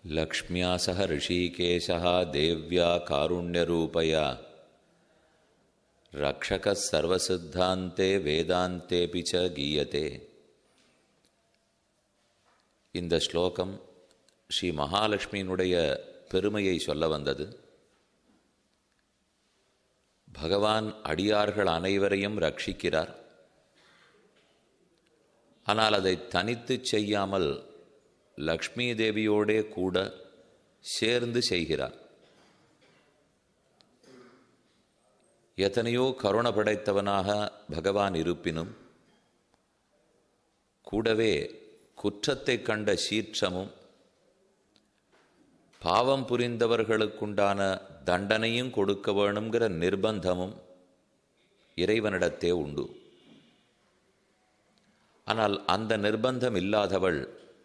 लक्ष्म्या सह ऋषिकेशः देव्या कारुण्यरूपया रक्षकः सर्वसिद्धान्ते वेदान्तेऽपि च गीयते. இந்த ஸ்லோகம் ஸ்ரீ மகாலட்சுமியினுடைய பெருமையை சொல்ல வந்தது. பகவான் அடியார்கள் அனைவரையும் ரட்சிக்கிறார். ஆனால் அதை தனித்து செய்யாமல் லக்ஷ்மி தேவியோடே கூட சேர்ந்து செய்கிறார். எத்தனையோ கருணை படைத்தவனாக பகவான் இருப்பினும் கூடவே குற்றத்தை கண்ட சீற்றமும் பாவம் புரிந்தவர்களுக்குண்டான தண்டனையும் கொடுக்க வேணுங்கிற நிர்பந்தமும் இறைவனிடத்தே உண்டு. ஆனால் அந்த நிர்பந்தம் இல்லாதவள்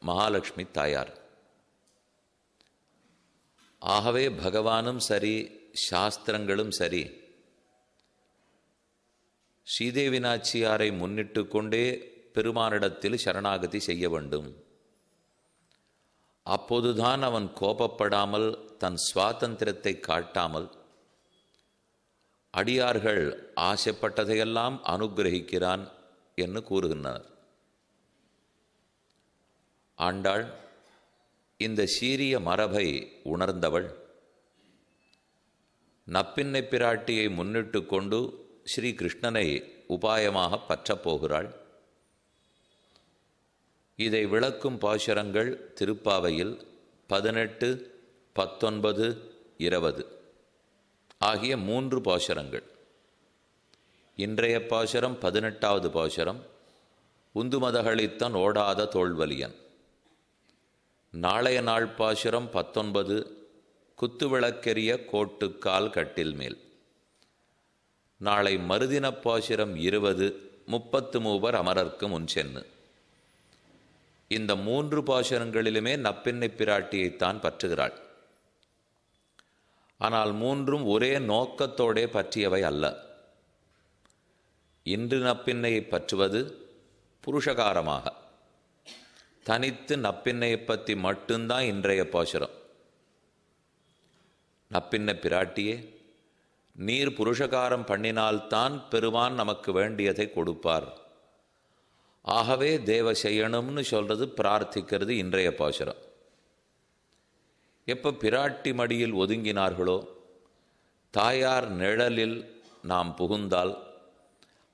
மகாலட்சுமி தாயார். ஆகவே பகவானும் சரி சாஸ்திரங்களும் சரி ஸ்ரீதேவி நாச்சியாரை முன்னிட்டு கொண்டே பெருமானிடத்தில் சரணாகதி செய்ய வேண்டும். அப்போதுதான் அவன் கோபப்படாமல் தன் சுவாதந்திரத்தை காட்டாமல் அடியார்கள் ஆசைப்பட்டதையெல்லாம் அனுகிரகிக்கிறான் என்று கூறுகின்றனர். ஆண்டாள் இந்த சீரிய மரபை உணர்ந்தவள் நப்பின்னை பிராட்டியை முன்னிட்டு கொண்டு ஸ்ரீ கிருஷ்ணனை உபாயமாக பற்றப்போகிறாள். இதை விளக்கும் பாசுரங்கள் திருப்பாவையில் 18, 19, 20 ஆகிய 3 பாசுரங்கள். இன்றைய பாசுரம் 18வது பாசுரம். உந்துமதகளித்தன் ஓடாத தோல்வலியன். நாளைய நாள் பாசுரம் 19 குத்துவிளக்கெரிய கோட்டுக்கால் கட்டில் மேல். நாளை மறுதின பாசுரம் 20 33 அமரர்க்கு முன் சென்னு. இந்த 3 பாசுரங்களிலுமே நப்பின்னை பிராட்டியைத்தான் பற்றுகிறாள். ஆனால் 3ம் ஒரே நோக்கத்தோடே பற்றியவை அல்ல. இன்று நப்பின்னையை பற்றுவது புருஷகாரமாக தனித்து நப்பின்னையை பற்றி மட்டும்தான் இன்றைய பாசுரம். நப்பின்னை பிராட்டியே, நீர் புருஷகாரம் பண்ணினால்தான் பெருமான் நமக்கு வேண்டியதை கொடுப்பார். ஆகவே தேவ செய்யணும்னு சொல்றது பிரார்த்திக்கிறது இன்றைய பாசுரம். எப்போ பிராட்டி மடியில் ஒதுங்கினார்களோ, தாயார் நிழலில் நாம் புகுந்தால்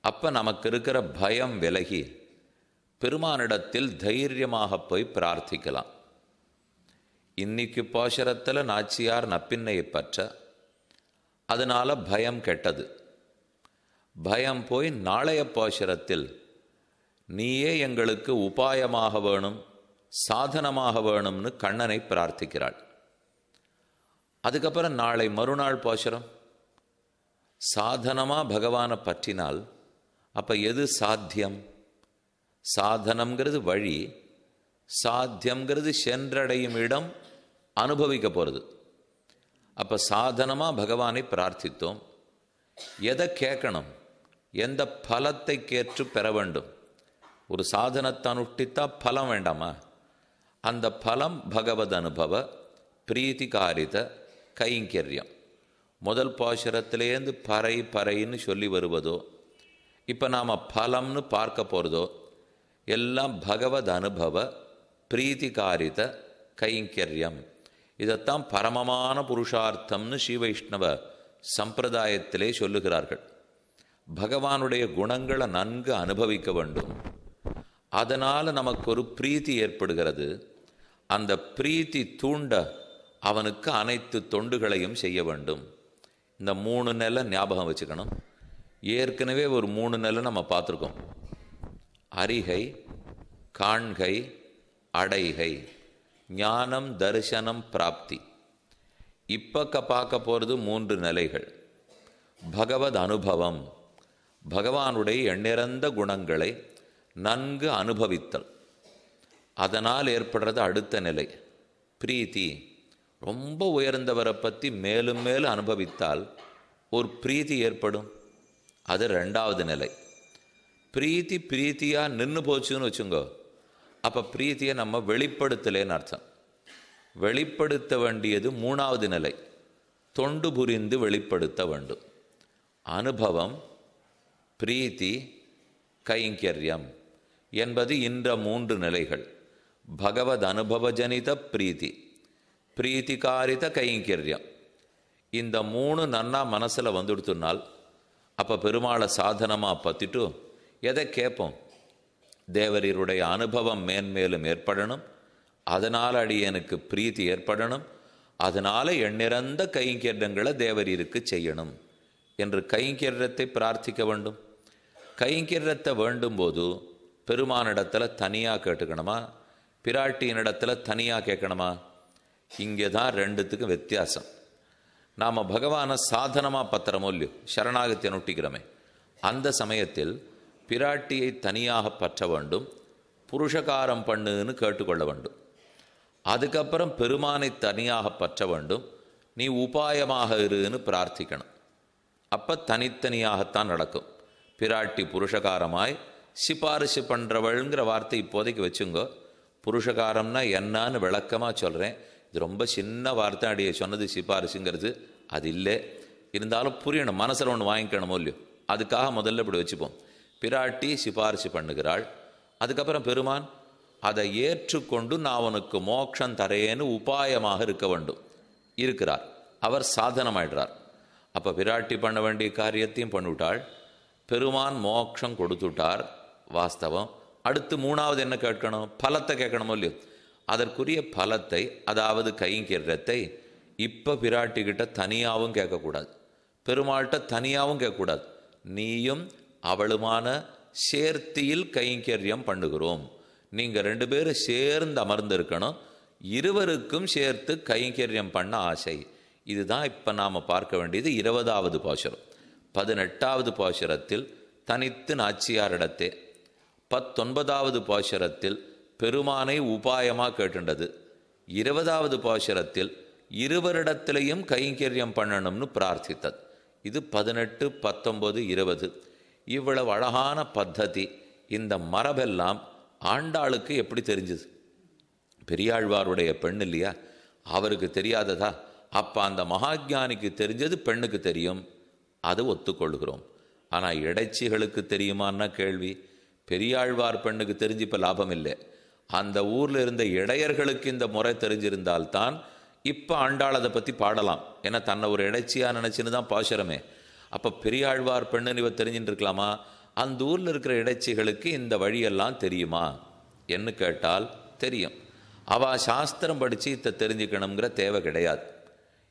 அப்போ நமக்கு இருக்கிற பயம் விலகி பெருமானிடத்தில் தைரியமாக போய் பிரார்த்திக்கலாம். இன்னைக்கு பாசுரத்தில் நாச்சியார் நப்பின்னையை பற்ற, அதனால பயம் கெட்டது. பயம் போய் நாளைய பாசுரத்தில் நீயே எங்களுக்கு உபாயமாக வேணும், சாதனமாக வேணும்னு கண்ணனை பிரார்த்திக்கிறாள். அதுக்கப்புறம் நாளை மறுநாள் பாசுரம் சாதனமாக பகவானை பற்றினால் அப்போ எது சாத்தியம்? சாதனம்ங்கிறது வழி, சாத்தியம்ங்கிறது சென்றடையும் இடம், அனுபவிக்க போகிறது. அப்போ சாதனமாக பகவானை பிரார்த்தித்தோம். எதை கேட்கணும்? எந்த பலத்தை கேட்டு பெற வேண்டும்? ஒரு சாதனத்தை அனுஷ்டித்தா பலம் வேண்டாமா? அந்த பலம் பகவத் அனுபவ பிரீத்திகாரித கைங்கரியம். முதல் பாசுரத்திலேருந்து பறைன்னு சொல்லி வருவதோ, இப்போ நாம் பலம்னு பார்க்க போகிறதோ எல்லாம் பகவத் அனுபவ பிரீத்திகாரித கைங்கரியம். இதைத்தான் பரமமான புருஷார்த்தம்னு ஸ்ரீ வைஷ்ணவ சம்பிரதாயத்திலே சொல்லுகிறார்கள். பகவானுடைய குணங்களை நன்கு அனுபவிக்க வேண்டும். அதனால் நமக்கு ஒரு பிரீத்தி ஏற்படுகிறது. அந்த பிரீத்தி தூண்ட அவனுக்கு அனைத்து தொண்டுகளையும் செய்ய வேண்டும். இந்த 3 நிலை ஞாபகம் வச்சுக்கணும். ஏற்கனவே ஒரு 3 நிலை நம்ம பார்த்துருக்கோம். அறிகை, காண்கை, அடைகை, ஞானம், தரிசனம், பிராப்தி. இப்போ பார்க்க போகிறது 3 நிலைகள். பகவத் அனுபவம், பகவானுடைய எண்ணிறந்த குணங்களை நன்கு அனுபவித்தல். அதனால் ஏற்படுறது அடுத்த நிலை பிரீத்தி. ரொம்ப உயர்ந்தவரை பற்றி மேலும் மேலும் அனுபவித்தால் ஒரு பிரீத்தி ஏற்படும். அது 2வது நிலை. பிரீத்தியாக நின்று போச்சுன்னு வச்சுங்கோ, அப்போ பிரீத்தியை நம்ம வெளிப்படுத்தலேன்னு அர்த்தம். வெளிப்படுத்த வேண்டியது மூணாவது நிலை, தொண்டு புரிந்து வெளிப்படுத்த வேண்டும். அனுபவம், பிரீத்தி, கைங்கரியம் என்பது இந்த மூன்று நிலைகள். பகவத் அனுபவஜனித பிரீத்தி, பிரீத்திகாரித கைங்கரியம், இந்த மூணு நன்னா மனசில் வந்துடுத்துனால் அப்போ பெருமாளை சாதனமாக பற்றிட்டு எதை கேட்போம்? தேவரீருடைய அனுபவம் மேன்மேலும் ஏற்படணும், அதனால் அடியனுக்கு பிரீத்தி ஏற்படணும், அதனால் எண்ணிறந்த கைங்கரியங்களை தேவரீருக்கு செய்யணும் என்று கைங்கரியத்தை பிரார்த்திக்க வேண்டும். கைங்கரியத்தை வேண்டும்போது பெருமானிடத்தில் தனியாக கேட்டுக்கணுமா, பிராட்டியினிடத்தில் தனியாக கேட்கணுமா? இங்கே தான் ரெண்டுத்துக்கும் வித்தியாசம். நாம் பகவானை சாதனமாக பத்திரமோ இல்லையோ சரணாகத்தை நொட்டிக்கிறோமே, அந்த சமயத்தில் பிராட்டியை தனியாக பற்ற வேண்டும், புருஷகாரம் பண்ணுன்னு கேட்டுக்கொள்ள வேண்டும். அதுக்கப்புறம் பெருமானை தனியாக பற்ற வேண்டும், நீ உபாயமாக இருன்னு பிரார்த்திக்கணும். அப்போ தனித்தனியாகத்தான் நடக்கும். பிராட்டி புருஷகாரமாய் சிபாரிசு பண்ணுறவள்ங்கிற வார்த்தை இப்போதைக்கு வச்சுங்க. புருஷகாரம்னா என்னான்னு விளக்கமாக சொல்கிறேன். இது ரொம்ப சின்ன வார்த்தை, அடியே சொன்னது சிபாரிசுங்கிறது அது இல்லை. இருந்தாலும் புரியணும், மனசில் ஒன்று வாங்கிக்கணுமோ இல்லையோ, அதுக்காக முதல்ல இப்படி வச்சுப்போம். பிராட்டி சிபாரிசு பண்ணுகிறாள், அதுக்கப்புறம் பெருமான் அதை ஏற்றுக்கொண்டு நான் உனக்கு மோட்சம் தரேன்னு உபாயமாக இருக்க வேண்டும் இருக்கிறார். அவர் சாதனமாயிடுறார். அப்போ பிராட்டி பண்ண வேண்டிய காரியத்தையும் பண்ணிவிட்டாள், பெருமான் மோட்சம் கொடுத்துட்டார். வாஸ்தவம். அடுத்து மூணாவது என்ன கேட்கணும்? பலத்தை கேட்கணுமோ இல்லையோ. அதற்குரிய பலத்தை, அதாவது கைங்கரியத்தை இப்போ பிராட்டிக்கிட்ட தனியாகவும் கேட்கக்கூடாது, பெருமாள்கிட்ட தனியாகவும் கேட்கக்கூடாது. நீயும் அவளுமான சேர்த்தியில் கைங்கரியம் பண்ணுகிறோம், நீங்கள் ரெண்டு பேரும் சேர்ந்து அமர்ந்திருக்கணும், இருவருக்கும் சேர்த்து கைங்கரியம் பண்ண ஆசை. இதுதான் இப்போ நாம் பார்க்க வேண்டியது 20வது பாசுரம். 18வது பாசுரத்தில் தனித்து நாச்சியாரிடத்தே, 19வது பாசுரத்தில் பெருமானை உபாயமாக கேட்டுண்டது, 20வது பாசுரத்தில் இருவரிடத்திலையும் கைங்கரியம் பண்ணணும்னு பிரார்த்தித்தது. இது 18, 19, 20. இவ்வளவு அழகான பத்ததி, இந்த மரபெல்லாம் ஆண்டாளுக்கு எப்படி தெரிஞ்சுது? பெரியாழ்வாருடைய பெண் இல்லையா, அவருக்கு தெரியாததா? அப்போ அந்த மகாஜானிக்கு தெரிஞ்சது பெண்ணுக்கு தெரியும், அது ஒத்துக்கொள்கிறோம். ஆனால் இடைச்சிகளுக்கு தெரியுமான்னா கேள்வி. பெரியாழ்வார் பெண்ணுக்கு தெரிஞ்சு இப்போ லாபம் இல்லை. அந்த ஊரில் இருந்த இடையர்களுக்கு இந்த முறை தெரிஞ்சிருந்தால்தான் இப்போ ஆண்டாள் அதை பற்றி பாடலாம். ஏன்னா தன்னை ஒரு இடைச்சியாக நினச்சின்னு தான் பாசுரமே. அப்போ பெரியாழ்வார் பெண்ணுன்னு இவ தெரிஞ்சுட்டு இருக்கலாமா? அந்த ஊரில் இருக்கிற இடைச்சிகளுக்கு இந்த வழியெல்லாம் தெரியுமா என்று கேட்டால் தெரியும். அவள் சாஸ்திரம் படித்து இதை தெரிஞ்சுக்கணுங்கிற தேவை கிடையாது.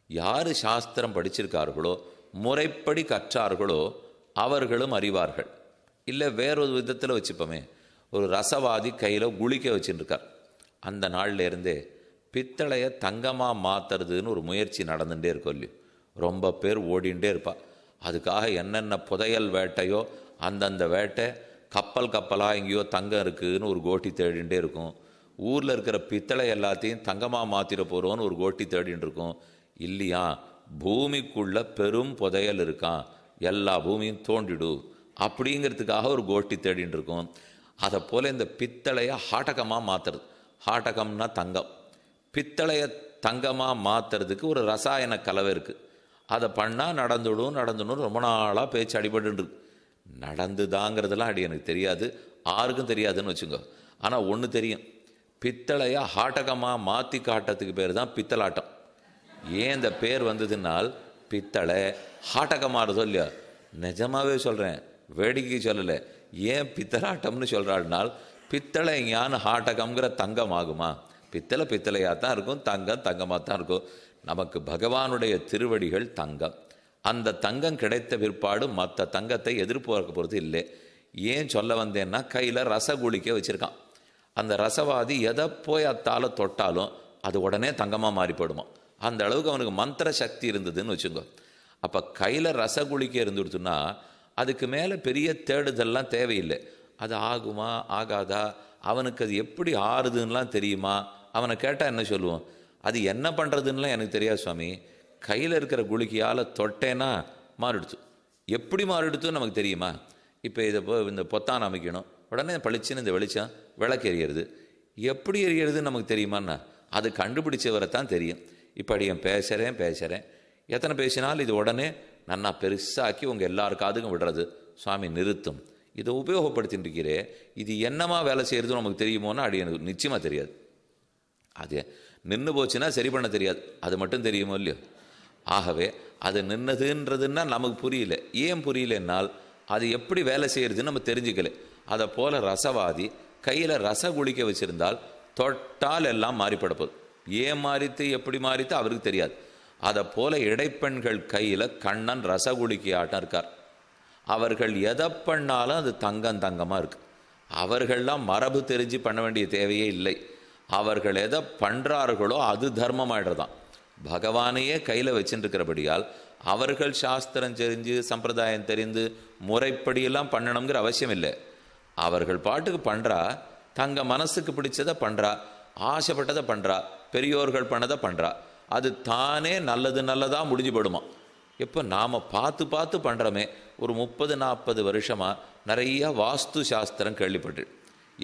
யார் சாஸ்திரம் படிச்சிருக்கார்களோ, முறைப்படி கற்றார்களோ அவர்களும் அறிவார்கள். இல்லை வேறொரு விதத்தில் வச்சுப்போமே, ஒரு ரசவாதி கையில் குளிக்க வச்சுருக்கார். அந்த நாள்லேருந்தே பித்தளையை தங்கமாக மாற்றுறதுன்னு ஒரு முயற்சி நடந்துகிட்டே இருக்கும் இல்லையோ. ரொம்ப பேர் ஓடிண்டே இருப்பா. அதுக்காக என்னென்ன புதையல் வேட்டையோ அந்தந்த வேட்டை, கப்பலாக எங்கேயோ தங்கம் இருக்குதுன்னு ஒரு கோட்டி தேடிகிட்டே இருக்கும். ஊரில் இருக்கிற பித்தளை எல்லாத்தையும் தங்கமாக மாற்றிட போகிறோன்னு ஒரு கோட்டி தேடின்னு இருக்கும். இல்லையா, பூமிக்குள்ள பெரும் புதையல் இருக்கான், எல்லா பூமியும் தோண்டிடு அப்படிங்கிறதுக்காக ஒரு கோட்டி தேடின்னு இருக்கும். அதை போல் இந்த பித்தளையை ஹாட்டகமாக மாற்றுறது, ஹாட்டகம்னா தங்கம், பித்தளையை தங்கமாக மாற்றுறதுக்கு ஒரு ரசாயன கலவை இருக்குது. அதை பண்ணால் நடந்துடும் ரொம்ப நாளாக பேச்சு அடிபட்டுருக்கு. நடந்துதாங்கிறதுலாம் அடி எனக்கு தெரியாது, யாருக்கும் தெரியாதுன்னு வச்சுக்கோ. ஆனால் ஒன்று தெரியும், பித்தளையை ஹாட்டகமாக மாற்றி காட்டுறதுக்கு பேர் தான் பித்தலாட்டம். ஏன் இந்த பேர் வந்ததுனால், பித்தளை ஹாட்டகமாகறதோ இல்லையா, நிஜமாகவே சொல்கிறேன், வேடிக்கை சொல்லலை. ஏன் பித்தலாட்டம்னு சொல்கிறாள்னால், பித்தளை ஞான ஹாட்டகம்ங்கிற தங்கம் ஆகுமா? பித்தளை பித்தளையாக தான் இருக்கும், தங்கம் தங்கமாக தான் இருக்கும். நமக்கு பகவானுடைய திருவடிகள் தங்கம். அந்த தங்கம் கிடைத்த பிற்பாடு மற்ற தங்கத்தை எதிர்பார்க்க போகிறது இல்லை. ஏன் சொல்ல வந்தேன்னா, கையில் ரசகுளிக்க வச்சுருக்கான். அந்த ரசவாதி எதை போய் அத்தால தொட்டாலும் அது உடனே தங்கமாக மாறிப்படுமா. அந்த அளவுக்கு அவனுக்கு மந்திர சக்தி இருந்ததுன்னு வச்சுக்கோ. அப்போ கையில் ரசகுளிக்க இருந்துடுத்துன்னா அதுக்கு மேலே பெரிய தேடுதல்லாம் தேவையில்லை. அது ஆகுமா ஆகாதா, அவனுக்கு அது எப்படி ஆறுதுன்னெலாம் தெரியுமா? அவனை கேட்டால் என்ன சொல்லுவோம்? அது என்ன பண்ணுறதுன்னெலாம் எனக்கு தெரியாது சுவாமி, கையில் இருக்கிற குளிக்கையால் தொட்டேன்னா மாறிடுச்சு. எப்படி மாறிடுத்துன்னு நமக்கு தெரியுமா? இப்போ இதை இந்த பொத்தான் அமைக்கணும், உடனே பளிச்சுன்னு இந்த வெளிச்சம் விளக்கு எரியறது. எப்படி எரியறதுன்னு நமக்கு தெரியுமாண்ணா? அது கண்டுபிடிச்சவரை தான் தெரியும். இப்படி என் பேசுகிறேன் எத்தனை பேசினாலும் இது உடனே நன்னா பெருசாக்கி உங்கள் எல்லாருக்காதுக்கும் விடுறது. சுவாமி நிறுத்தும், இதை உபயோகப்படுத்தின்னு இருக்கிறே, இது என்னமா வேலை செய்கிறதுன்னு நமக்கு தெரியுமோன்னா அது எனக்கு நிச்சயமாக தெரியாது. அது நின்று போச்சுன்னா சரி பண்ண தெரியாது, அது மட்டும் தெரியுமோ இல்லையோ. ஆகவே அது நின்னதுன்றதுன்னா நமக்கு புரியல. ஏன் புரியலன்னால் அது எப்படி வேலை செய்கிறதுன்னு நம்ம தெரிஞ்சுக்கல. அதை போல் ரசவாதி கையில் ரச குளிக்க வச்சுருந்தால் தொட்டால் எல்லாம் மாறிப்படப்போகுது. ஏன் மாறித்து எப்படி மாறித்து அவருக்கு தெரியாது. அதை போல இடைப்பெண்கள் கையில் கண்ணன் ரசகுளிக்கு ஆட்டம் இருக்கார். அவர்கள் எதை பண்ணாலும் அது தங்கமாக இருக்கு. அவர்கள்லாம் மரபு தெரிஞ்சு பண்ண வேண்டிய தேவையே இல்லை. அவர்கள் எதை பண்ணுறார்களோ அது தர்மமாயிடுறதான். பகவானையே கையில் வச்சுருக்கிறபடியால் அவர்கள் சாஸ்திரம் தெரிஞ்சு சம்பிரதாயம் தெரிந்து முறைப்படியெல்லாம் பண்ணணுங்கிற அவசியம் இல்லை. அவர்கள் பாட்டுக்கு பண்ணுறா, தங்க மனசுக்கு பிடிச்சதை பண்ணுறா, ஆசைப்பட்டதை பண்ணுறா, பெரியோர்கள் பண்ணதை பண்ணுறா. அது தானே நல்லதாக முடிஞ்சு போடுமா. இப்போ நாம் பார்த்து பண்ணுறோமே. ஒரு 30-40 வருஷமாக நிறையா வாஸ்து சாஸ்திரம் கேள்விப்பட்டு,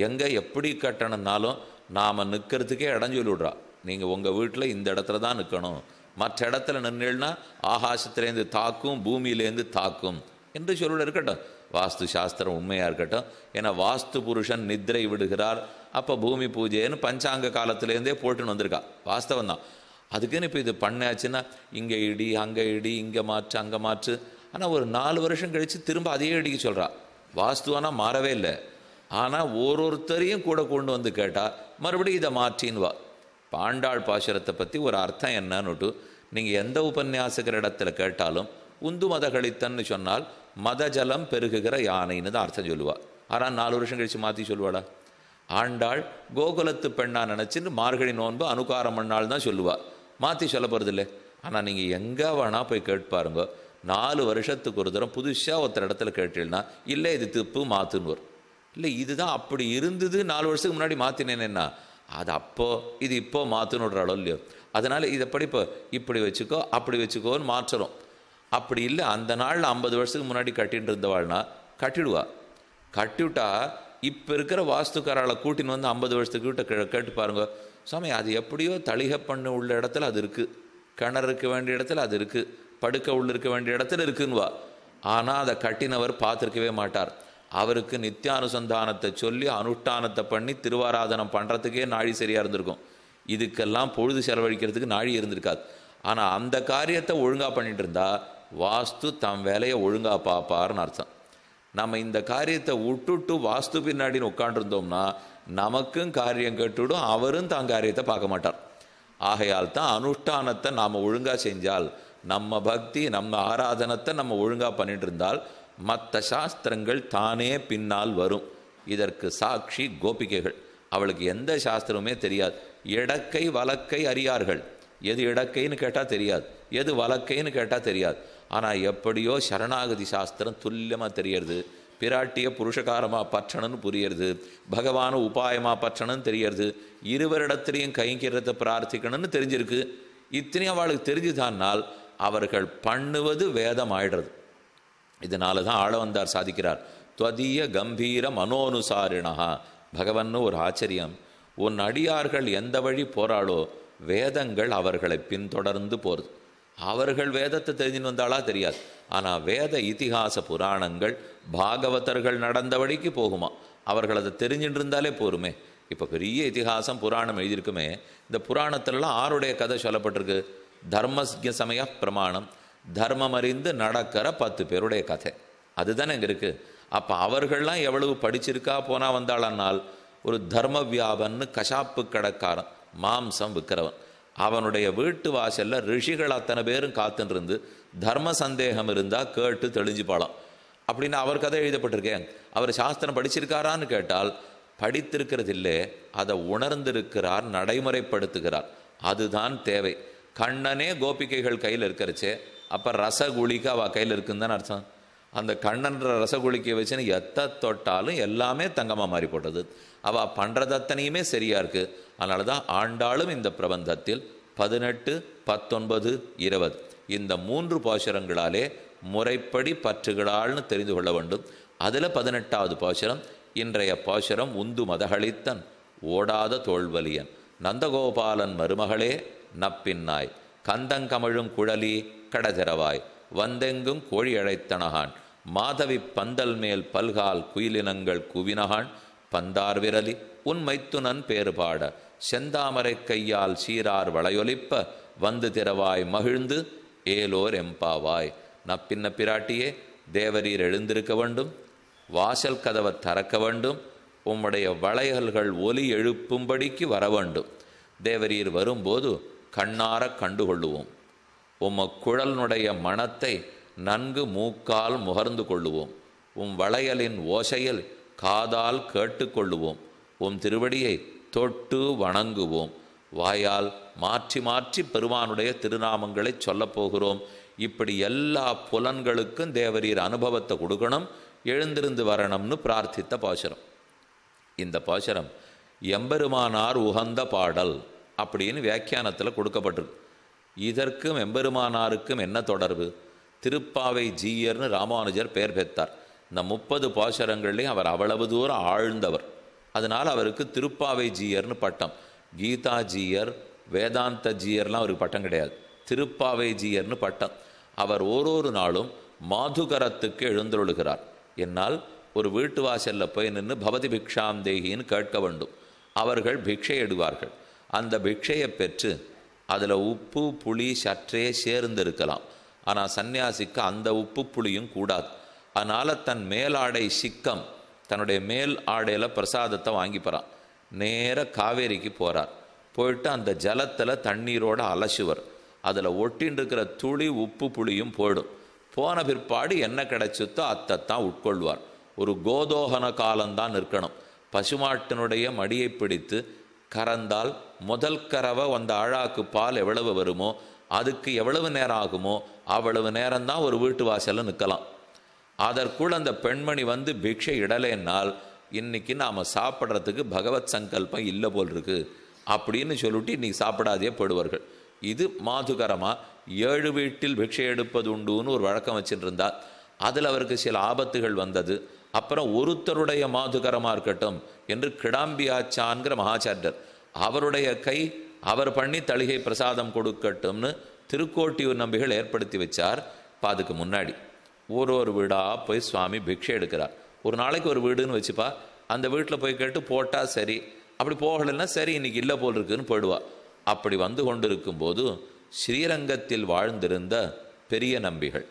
எங்கே எப்படி கட்டணும்னாலும் நாம் நிற்கிறதுக்கே இடம் சொல்லி விட்றா. நீங்கள் உங்கள் வீட்டில் இந்த இடத்துல தான் நிற்கணும், மற்ற இடத்துல நின்றுனா ஆகாசத்துலேருந்து தாக்கும், பூமியிலேருந்து தாக்கும் என்று சொல்ல இருக்கட்டும். வாஸ்து சாஸ்திரம் உண்மையாக இருக்கட்டும். ஏன்னா வாஸ்து புருஷன் நித்ரை விடுகிறார், அப்போ பூமி பூஜைன்னு பஞ்சாங்க காலத்துலேருந்தே போட்டுன்னு வந்திருக்கா. வாஸ்தவம் தான். அதுக்குன்னு இப்போ இது பண்ணாச்சுன்னா இங்கே இடி அங்கே இடி, இங்கே மாற்று அங்கே மாற்று. ஆனால் ஒரு 4 வருஷம் கழித்து திரும்ப அதே இடிக்கு சொல்கிறா. வாஸ்துவானா மாறவே இல்லை. ஆனால் ஒருத்தரையும் கூட கொண்டு வந்து கேட்டால் மறுபடியும் இதை மாற்றின்வா. பாண்டாள் பாசுரத்தை பற்றி ஒரு அர்த்தம் என்னன்னுட்டு நீங்கள் எந்த உபன்யாசகர் இடத்துல கேட்டாலும் உந்து மத கழித்தன்னு சொன்னால் மத ஜலம் பெருகுகிற யானைன்னு தான் அர்த்தம் சொல்லுவாள். ஆனால் 4 வருஷம் கழித்து மாற்றி சொல்லுவாளா? ஆண்டாள் கோகுலத்து பெண்ணா நினச்சின்னு மார்கழி நோன்பு அனுகாரம் பண்ணால் தான் சொல்லுவாள், மாற்றி சொல்ல போகிறதில்லை. ஆனால் நீங்கள் எங்கே வேணா போய் கேட்பாருங்க, 4 வருஷத்துக்கு ஒரு தரம் புதுசாக ஒருத்தர் இடத்துல கேட்டீங்கன்னா இல்லை இது திப்பு மாற்றுன்னு வரும். இல்லை இதுதான் அப்படி இருந்தது 4 வருஷத்துக்கு முன்னாடி மாற்றினேன்னா அது அப்போது இது இப்போ மாற்றுன்னு விடுறாளோ இல்லையோ. அதனால் இதை படிப்போ இப்படி வச்சுக்கோ அப்படி வச்சுக்கோன்னு மாற்றுறோம். அப்படி இல்லை, அந்த நாளில் 50 வருஷத்துக்கு முன்னாடி கட்டின்னு இருந்தவாள்னா கட்டிடுவா. கட்டிவிட்டா இப்போ இருக்கிற வாஸ்துக்காரால கூட்டின்னு வந்து 50 வருஷத்துக்கு கிட்ட கேட்டு பாருங்க, சுவாமி அது எப்படியோ தளிகை பண்ண உள்ள இடத்துல அது இருக்குது, கிணறு இருக்க வேண்டிய இடத்துல அது இருக்குது, படுக்க உள்ள இருக்க வேண்டிய இடத்துல இருக்குன்னுவா. ஆனால் அதை கட்டினவர் பார்த்துருக்கவே மாட்டார். அவருக்கு நித்தியானுசந்தானத்தை சொல்லி அனுஷ்டானத்தை பண்ணி திருவாராதனம் பண்ணுறதுக்கே நாழி சரியாக இருந்திருக்கும். இதுக்கெல்லாம் பொழுது செலவழிக்கிறதுக்கு நாழி இருந்திருக்காது. ஆனால் அந்த காரியத்தை ஒழுங்காக பண்ணிட்டு இருந்தா வாஸ்து தம் வேலையை ஒழுங்காக பார்ப்பார்னு அர்த்தம். நம்ம இந்த காரியத்தை விட்டுட்டு வாஸ்து பின்னாடின்னு உட்காண்டிருந்தோம்னா நமக்கும் காரியம் கேட்டுவிடும், அவரும் தான் காரியத்தை பார்க்க மாட்டார். ஆகையால் தான் அனுஷ்டானத்தை நாம் ஒழுங்காக செஞ்சால், நம்ம பக்தி நம்ம ஆராதனத்தை நம்ம ஒழுங்காக பண்ணிட்டு இருந்தால் மற்ற சாஸ்திரங்கள் தானே பின்னால் வரும். இதற்கு சாட்சி கோபிகைகள். அவளுக்கு எந்த சாஸ்திரமுமே தெரியாது. இடக்கை வலக்கை அறியார்கள். எது இடக்கைன்னு கேட்டால் தெரியாது, எது வலக்கைன்னு கேட்டால் தெரியாது. ஆனால் எப்படியோ சரணாகதி சாஸ்திரம் துல்லியமாக தெரியறது. பிராட்டிய புருஷகாரமாக பற்றணும்னு புரியறது, பகவான உபாயமாக பற்றணும்னு தெரியறது, இருவரிடத்திலையும் கைங்கிறத பிரார்த்திக்கணும்னு தெரிஞ்சிருக்கு. இத்தனையும் அவளுக்கு தெரிஞ்சுதானால் அவர்கள் பண்ணுவது வேதம் ஆயிடுறது. இதனால தான் ஆளவந்தார் சாதிக்கிறார், துவதீய கம்பீர மனோனுசாரிணா. பகவன்னு ஒரு ஆச்சரியம். உன் அடியார்கள் எந்த வழி போராளோ வேதங்கள் அவர்களை பின்தொடர்ந்து போகிறது. அவர்கள் வேதத்தை தெரிஞ்சுன்னு வந்தாளா தெரியாது. ஆனால் வேத இதிகாச புராணங்கள் பாகவதர்கள் நடந்த வழிக்கு போகுமா, அவர்கள் அதை தெரிஞ்சுட்டு இருந்தாலே போருமே. இப்போ பெரிய இதிகாசம் புராணம் எழுதியிருக்குமே, இந்த புராணத்திலலாம் ஆருடைய கதை சொல்லப்பட்டிருக்கு? தர்மஸ்ய சமய பிரமாணம், தர்மம் அறிந்து நடக்கிற 10 பேருடைய கதை, அதுதானே இங்கே இருக்குது. அப்போ அவர்கள்லாம் எவ்வளவு படிச்சிருக்கா போனால் வந்தாளன்னால், ஒரு தர்ம வியாபன்னு கசாப்பு கடைக்காரன் மாம்சம் விற்கிறவன், அவனுடைய வீட்டு வாசலில் ரிஷிகள் அத்தனை பேரும் காத்துன்னு இருந்து தர்ம சந்தேகம் இருந்தால் கேட்டு தெளிஞ்சு பாலாம் அப்படின்னு அவர் கதை எழுதப்பட்டிருக்கேன். அவர் சாஸ்திரம் படிச்சிருக்காரான்னு கேட்டால் படித்திருக்கிறது இல்லை, அதை உணர்ந்திருக்கிறார், நடைமுறைப்படுத்துகிறார். அதுதான் தேவை. கண்ணனே கோபிகைகள் கையில் இருக்கிறச்சே, அப்போ ரசகுளிக்கு அவள் கையில் இருக்குன்னு தானே அர்த்தம். அந்த கண்ணன்ற ரசகுளிக்கை வச்சுன்னு எத்தை தொட்டாலும் எல்லாமே தங்கமாக மாறி போட்டது. அவள் பண்ணுறது அத்தனையுமே சரியாக இருக்குது. அதனால தான் ஆண்டாளும் இந்த பிரபந்தத்தில் 18, 19, 20 இந்த 3 பாசுரங்களாலே முறைப்படி பற்றுகளால்னு தெரிந்து கொள்ள வேண்டும். அதில் 18வது பாசுரம் இன்றைய பாசுரம், உந்து மதகளித்தன் ஓடாத தோல்வலியன் நந்தகோபாலன் மருமகளே நப்பின்னாய், கந்தங்கமழும் குழலி கடதிரவாய், வந்தெங்கும் கோழி அழைத்தனகான், மாதவி பந்தல் மேல் பல்கால் குயிலினங்கள் குவினகான், பந்தார் விரலி உன் மைத்துனன் பேறுபாட, செந்தாமரை கையால் சீரார் வளையொலிப்ப, வந்து திரவாய் மகிழ்ந்து ஏலோர் எம்பாவாய். நப்பின்ன பிராட்டியே, தேவரீர் எழுந்திருக்க வேண்டும், வாசல் கதவை திறக்க வேண்டும், உம்முடைய வளையல்கள் ஒலி எழுப்பும்படிக்கு வர வேண்டும். தேவரீர் வரும்போது கண்ணார கண்டுகொள்ளுவோம். உம்ம குழலினுடைய மனத்தை நன்கு மூக்கால் முகர்ந்து கொள்ளுவோம். உம் வளையலின் ஓசையில் காதால் கேட்டுக்கொள்ளுவோம். உம் திருவடியை தொட்டு வணங்குவோம். வாயால் மாற்றி மாற்றி பெருமானுடைய திருநாமங்களை சொல்லப் போகிறோம். இப்படி எல்லா புலன்களுக்கும் தேவரீர் அனுபவத்தை கொடுக்கணும், எழுந்திருந்து வரணும்னு பிரார்த்தித்த பாசுரம். இந்த பாசுரம் எம்பெருமானார் உகந்த பாடல் அப்படின்னு வியாக்கியானத்தில் கொடுக்கப்பட்டிருக்கு. இதற்கும் எம்பெருமானாருக்கும் என்ன தொடர்பு? திருப்பாவை ஜீயர்னு ராமானுஜர் பெயர் பெற்றார். இந்த 30 பாசுரங்கள்லையும் அவர் அவ்வளவு தூரம் ஆழ்ந்தவர். அதனால் அவருக்கு திருப்பாவை ஜீயர்னு பட்டம். கீதா ஜீயர், வேதாந்த ஜீயர்லாம் அவருக்கு பட்டம் கிடையாது, திருப்பாவை ஜீயர்னு பட்டம். அவர் ஓரொரு நாளும் மாதுகரத்துக்கு எழுந்தருளுகிறார். என்னால் ஒரு வீட்டு வாசலில் போய் நின்று பவதி பிக்ஷாம் தேகின்னு கேட்க வேண்டும். அவர்கள் பிக்ஷை எடுவார்கள். அந்த பிக்ஷையை பெற்று அதில் உப்பு புளி சற்றே சேர்ந்திருக்கலாம். ஆனால் சன்னியாசிக்கு அந்த உப்பு புளியும் கூடாது. அதனால் தன் மேலாடை சிக்கம், தன்னுடைய மேல் ஆடையில் பிரசாதத்தை வாங்கிப்பறான். நேர காவேரிக்கு போகிறார். போயிட்டு அந்த ஜலத்தில் தண்ணீரோடு அலசுவர். அதில் ஒட்டின்னு இருக்கிற துளி உப்பு புளியும் போயிடும். போன பிற்பாடு என்ன கிடைச்சதோ அத்தைத்தான் உட்கொள்வார். ஒரு கோதோகன காலம்தான் இருக்கணும். பசுமாட்டினுடைய மடியை பிடித்து கறந்தால் முதல் கறவை அந்த ஆழாக்கு பால் எவ்வளவு வருமோ அதுக்கு எவ்வளவு நேரம் ஆகுமோ அவ்வளவு நேரம்தான் ஒரு வீட்டு வாசலில் நிற்கலாம். அதற்குள் அந்த பெண்மணி வந்து பிக்ஷை இடலைன்னால் இன்னைக்கு நாம் சாப்பிட்றதுக்கு பகவத் சங்கல்பம் இல்லை போல் இருக்கு அப்படின்னு சொல்லிட்டு இன்னைக்கு சாப்பிடாதே போடுவார்கள். இது மாதுகரமாக 7 வீட்டில் பிக்ஷை எடுப்பது உண்டுன்னு ஒரு வழக்கம் வச்சுட்டு இருந்தால் அதில் அவருக்கு சில ஆபத்துகள் வந்தது. அப்புறம் ஒருத்தருடைய மாதுகரமாக இருக்கட்டும் என்று கிடாம்பியாச்சான்கிற மகாச்சாரியர் அவருடைய கை அவர் பண்ணி தளிகை பிரசாதம் கொடுக்கட்டும்னு திருக்கோட்டியூர் நம்பிகள் ஏற்படுத்தி வச்சார். இப்போ அதுக்கு முன்னாடி ஒரு வீடாக போய் சுவாமி பிக்ஷை எடுக்கிறார். ஒரு நாளைக்கு ஒரு வீடுன்னு வச்சுப்பா, அந்த வீட்டில் போய் கேட்டு போட்டால் சரி, அப்படி போகலைன்னா சரி இன்னைக்கு இல்லை போல் இருக்குன்னு போயிடுவா. அப்படி வந்து கொண்டிருக்கும்போது ஸ்ரீரங்கத்தில் வாழ்ந்திருந்த பெரிய நம்பிகள்,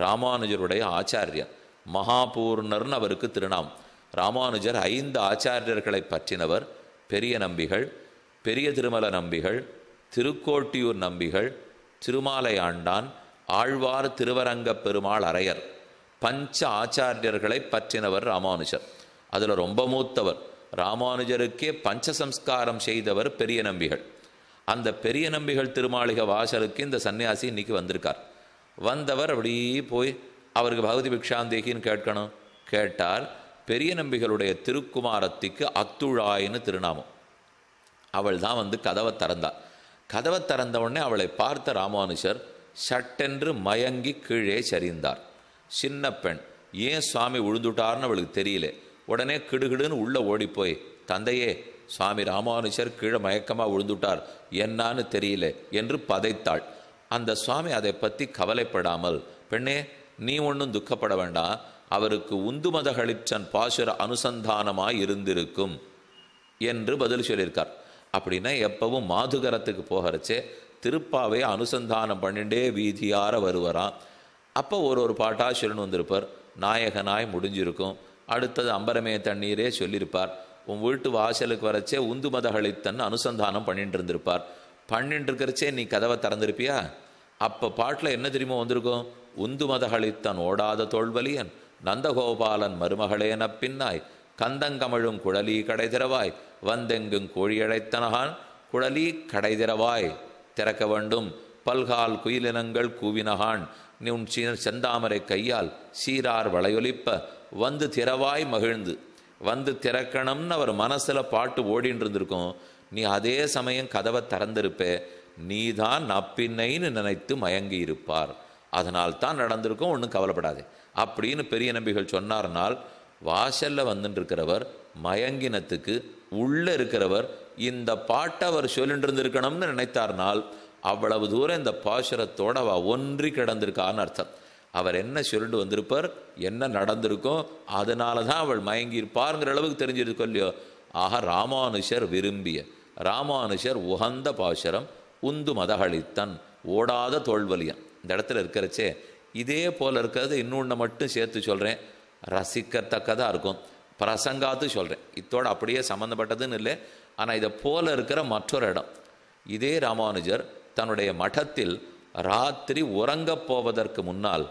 ராமானுஜருடைய ஆச்சாரியர், மகாபூர்ணர்னு அவருக்கு திருநாம். ராமானுஜர் 5 ஆச்சாரியர்களை பற்றினவர். பெரிய நம்பிகள், பெரிய திருமல நம்பிகள், திருக்கோட்டியூர் நம்பிகள், திருமாலை ஆண்டான், ஆழ்வார் திருவரங்க பெருமாள் அரையர், பஞ்ச ஆச்சாரியர்களை பற்றினவர் ராமானுஜர். அதில் ரொம்ப மூத்தவர். ராமானுஜருக்கே பஞ்சசம்ஸ்காரம் செய்தவர் பெரிய நம்பிகள். அந்த பெரிய நம்பிகள் திருமாளிகை வாசலுக்கு இந்த சன்னியாசி இன்னைக்கு வந்திருக்கார். வந்தவர் அப்படியே போய் அவருக்கு பகவதி பிக்ஷாந்தேகின்னு கேட்கணும். கேட்டார். பெரிய நம்பிகளுடைய திருக்குமாரத்திக்கு அத்துழாயின்னு திருநாமம். அவள் தான் வந்து கதவை திறந்தாள். கதவை திறந்த உடனே அவளை பார்த்த ராமானுஜர் சட்டென்று மயங்கி கீழே சரிந்தார். சின்ன பெண், ஏன் சுவாமி விழுந்துட்டார்னு அவளுக்கு தெரியல. உடனே கிடுகிடுன்னு உள்ளே ஓடிப்போய், தந்தையே சுவாமி ராமானுஜர் கீழே மயக்கமாக விழுந்துட்டார், என்னான்னு தெரியல என்று பதைத்தாள். அந்த சுவாமி அதை பற்றி கவலைப்படாமல், பெண்ணே நீ ஒன்றும் துக்கப்பட வேண்டாம், அவருக்கு உந்துமதகளிச்சன் பாசுர அனுசந்தானமாய் இருந்திருக்கும் என்று பதில் சொல்லியிருக்கார். அப்படின்னா எப்பவும் மாதுகரத்துக்கு போகிறச்சே திருப்பாவை அனுசந்தானம் பண்ணிண்டே வீதியார வருவரான். அப்போ ஒரு பாட்டாக சொல்லணும் வந்திருப்பார். நாயகனாய் முடிஞ்சிருக்கும். அடுத்தது அம்பரமே தண்ணீரே சொல்லியிருப்பார். உன் வீட்டு வாசலுக்கு வரச்சே உந்துமதகளித்தன் அனுசந்தானம் பண்ணிட்டு இருந்திருப்பார். பண்ணிட்டு இருக்கிறச்சே நீ கதவை திறந்திருப்பியா? அப்போ பாட்டில் என்ன தெரியுமோ வந்திருக்கும்? உந்துமதகளித்தன் ஓடாத தோல்வலியன், நந்தகோபாலன் மருமகளே நப்பின்னாய், கந்தங்கமழும் குழலி கடைதிரவாய், வந்தெங்கும் கோழியழைத்தனகான், குழலி கடைதிரவாய் திறக்க வேண்டும், பல்கால் குயிலினங்கள் கூவினகான், நீ உன் செந்தாமரை கையால் சீரார் வளையொலிப்ப, வந்து திறவாய் மகிழ்ந்து. வந்து திறக்கணும்னு அவர் மனசில் பாட்டு ஓடின்னு இருந்திருக்கும். நீ அதே சமயம் கதவை திறந்திருப்பே, நீதான் நப்பின்னைன்னு நினைத்து மயங்கி இருப்பார். அதனால் தான் நடந்திருக்கும், ஒன்றும் கவலைப்படாது அப்படின்னு பெரிய நம்பிகள் சொன்னார்னால், வாசலில் வந்துட்டு இருக்கிறவர் மயங்கினத்துக்கு உள்ளே இருக்கிறவர் இந்த பாட்டை அவர் சொல்லிட்டு இருந்திருக்கணும்னு நினைத்தார்னால் அவ்வளவு தூரம் இந்த பாசுரத்தோடு அவள் ஒன்றி கிடந்திருக்கான்னு அர்த்தம். அவர் என்ன சொல்லிட்டு வந்திருப்பார், என்ன நடந்திருக்கும், அதனால தான் அவள் மயங்கியிருப்பாருங்கிற அளவுக்கு தெரிஞ்சிருக்கோ இல்லையோ. ஆக ராமானுஷர் விரும்பிய, ராமானுஷர் உகந்த பாசுரம் உந்து மதகளித்தன் ஓடாத தோல்வலியன். இந்த இடத்துல இருக்கிறச்சே இதே போல் இருக்கிறது இன்னொன்று மட்டும் சேர்த்து சொல்கிறேன், ரசிக்கத்தக்கதாக இருக்கும். பிரசங்காத்து சொல்கிறேன், இத்தோடு அப்படியே சம்மந்தப்பட்டதுன்னு இல்லை. ஆனால் இதை போல இருக்கிற மற்றொரு இடம், இதே ராமானுஜர் தன்னுடைய மடத்தில் ராத்திரி உறங்கப் போவதற்கு முன்னால்